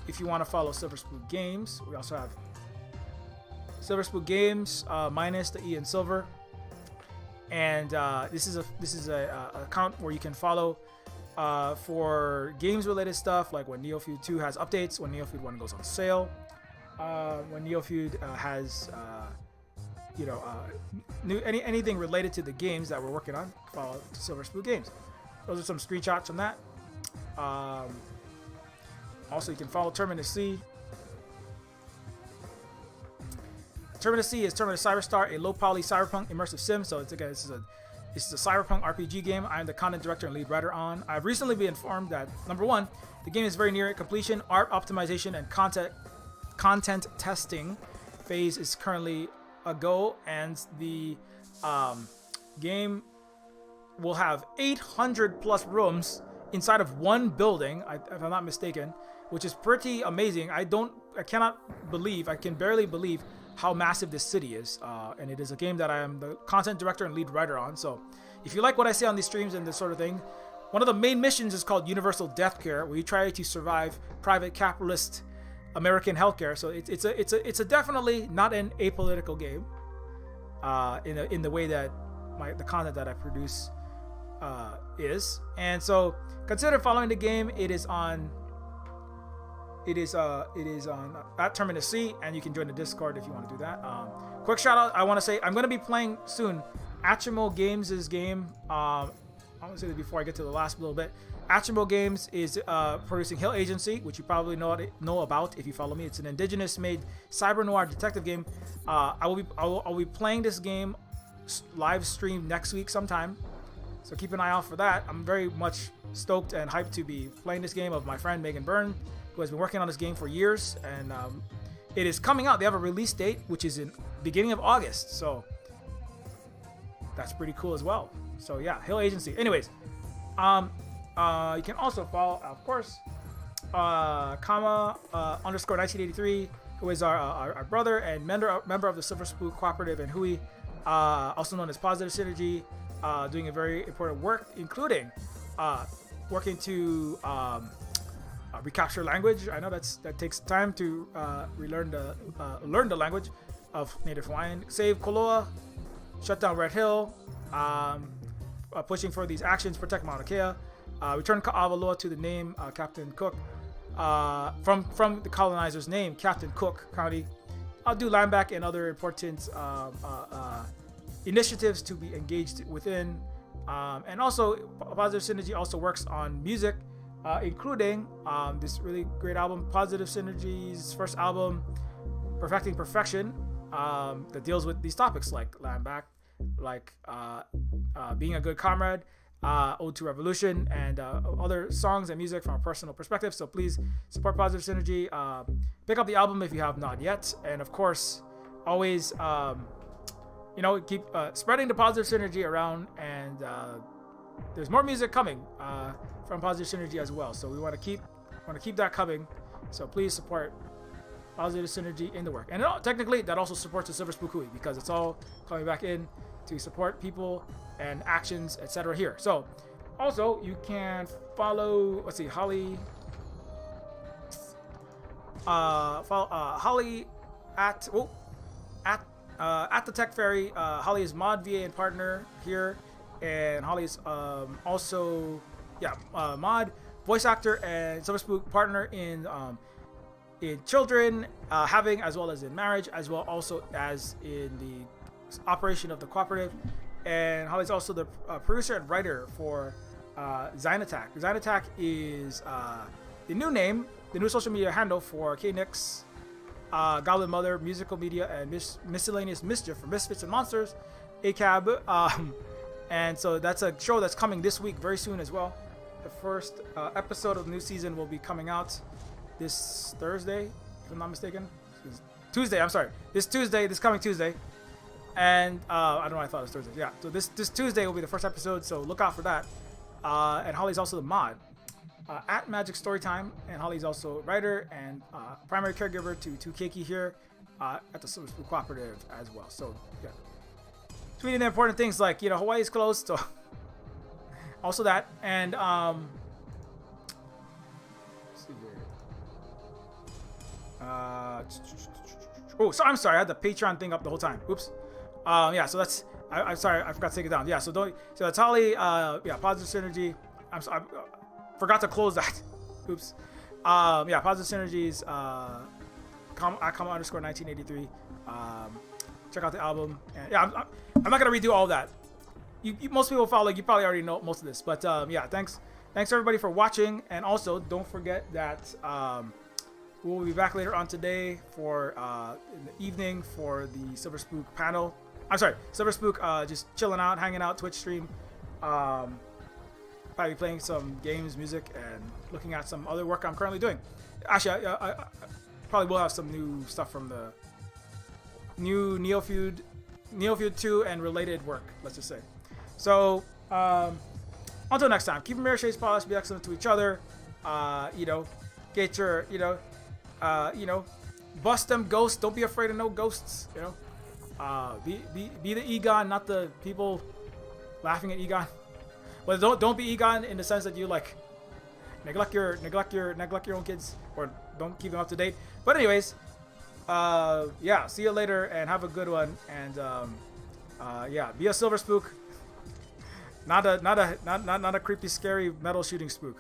if you want to follow Silver Spook Games, we also have Silver Spook Games minus the E in silver, and this is a account where you can follow for games related stuff, like when Neofeud 2 has updates, when Neofeud 1 goes on sale, when Neofeud has anything related to the games that we're working on. Follow Silver Spook Games. Those are some screenshots from that. Also, you can follow Terminus C. Terminus C is Terminus Cyberstar, a low-poly cyberpunk immersive sim. So it's again, this is a cyberpunk RPG game. I am the content director and lead writer on. I've recently been informed that number one, the game is very near completion. Art optimization and content testing phase is currently a go, and the game will have 800 plus rooms inside of one building, if I'm not mistaken, which is pretty amazing. I can barely believe how massive this city is, and it is a game that I am the content director and lead writer on. So if you like what I say on these streams and this sort of thing, one of the main missions is called Universal Death Care, where you try to survive private capitalist American healthcare. So it's a definitely not an apolitical game, in the way that the content that I produce is. And so consider following the game. It is on at Terminus C, and you can join the Discord if you want to do that. Quick shout out, I want to say I'm going to be playing soon Achimo Games' game. I want to say this before I get to the last little bit. Achimo Games is producing Hill Agency, which you probably know about if you follow me. It's an indigenous-made cyber noir detective game. I will be playing this game live stream next week sometime, so keep an eye out for that. I'm very much stoked and hyped to be playing this game of my friend Megan Byrne, who has been working on this game for years, and it is coming out. They have a release date, which is in beginning of August, so that's pretty cool as well. So yeah, Hill Agency. Anyways, you can also follow, of course, _underscore 1983, who is our brother and member of the Silver Spook Cooperative, and Hui, also known as Positive Synergy, doing a very important work, including working to recapture language. I know that takes time to learn the language of Native Hawaiian. Save Koloa, shut down Red Hill, pushing for these actions, protect Mauna Kea, return Ka'avalua to the name Captain Cook, from the colonizer's name, Captain Cook County. I'll do land back and other important initiatives to be engaged within. And also, Positive Synergy also works on music, including this really great album, Positive Synergy's first album, Perfecting Perfection, that deals with these topics like land back, like being a good comrade, Ode to Revolution, and other songs and music from a personal perspective. So please support Positive Synergy. Pick up the album if you have not yet, and of course, always keep spreading the Positive Synergy around. And there's more music coming from Positive Synergy as well. So we want to keep that coming. So please support Positive Synergy in the work. And technically, that also supports the Silver Spook Hui, because it's all coming back in to support people and actions, etc. here. So also you can follow, Holly, Holly at the Tech Fairy. Holly is mod VA and partner here, and Holly is also mod, voice actor, and Silver Spook partner in children having, as well as in marriage, as well also as in the operation of the cooperative. And Holly's also the producer and writer for Zynattack. Zynattack is the new name, the new social media handle for K-Nix, Goblin Mother, Musical Media, and Miscellaneous Mischief for Misfits and Monsters, ACAB. And so that's a show that's coming this week, very soon as well. The first episode of the new season will be coming out this Thursday, if I'm not mistaken. Tuesday, I'm sorry. This coming Tuesday. And I don't know why I thought it was Thursday. Yeah, so this Tuesday will be the first episode, so look out for that. And Holly's also the mod at Magic Storytime, and Holly's also writer and primary caregiver to Keiki here at the Silver Spook Cooperative as well. So yeah, tweeting the important things like Hawaii's closed, so also that. And let's see here. So I'm sorry, I had the Patreon thing up the whole time. Oops. So that's I'm sorry, I forgot to take it down. Yeah, so that's Holly. Positive Synergy. I forgot to close that. Oops. Positive Synergy's _underscore 1983. Check out the album. And I'm not gonna redo all that. Most people follow. You probably already know most of this, but thanks thanks everybody for watching, and also don't forget that we'll be back later on today for in the evening for the Silver Spook panel. I'm sorry, Silver Spook just chilling out, hanging out, Twitch stream. Probably playing some games, music, and looking at some other work I'm currently doing. Actually, I probably will have some new stuff from the new Neofeud 2 and related work, let's just say. So, until next time, keep a mirror shades polished, be excellent to each other. You know, get your, bust them ghosts. Don't be afraid of no ghosts. You know, be the Egon, not the people laughing at Egon. But don't be Egon in the sense that you like neglect your own kids, or don't keep them up to date. But anyways, yeah, see you later and have a good one. And yeah, be a Silver Spook, not a creepy, scary metal shooting spook.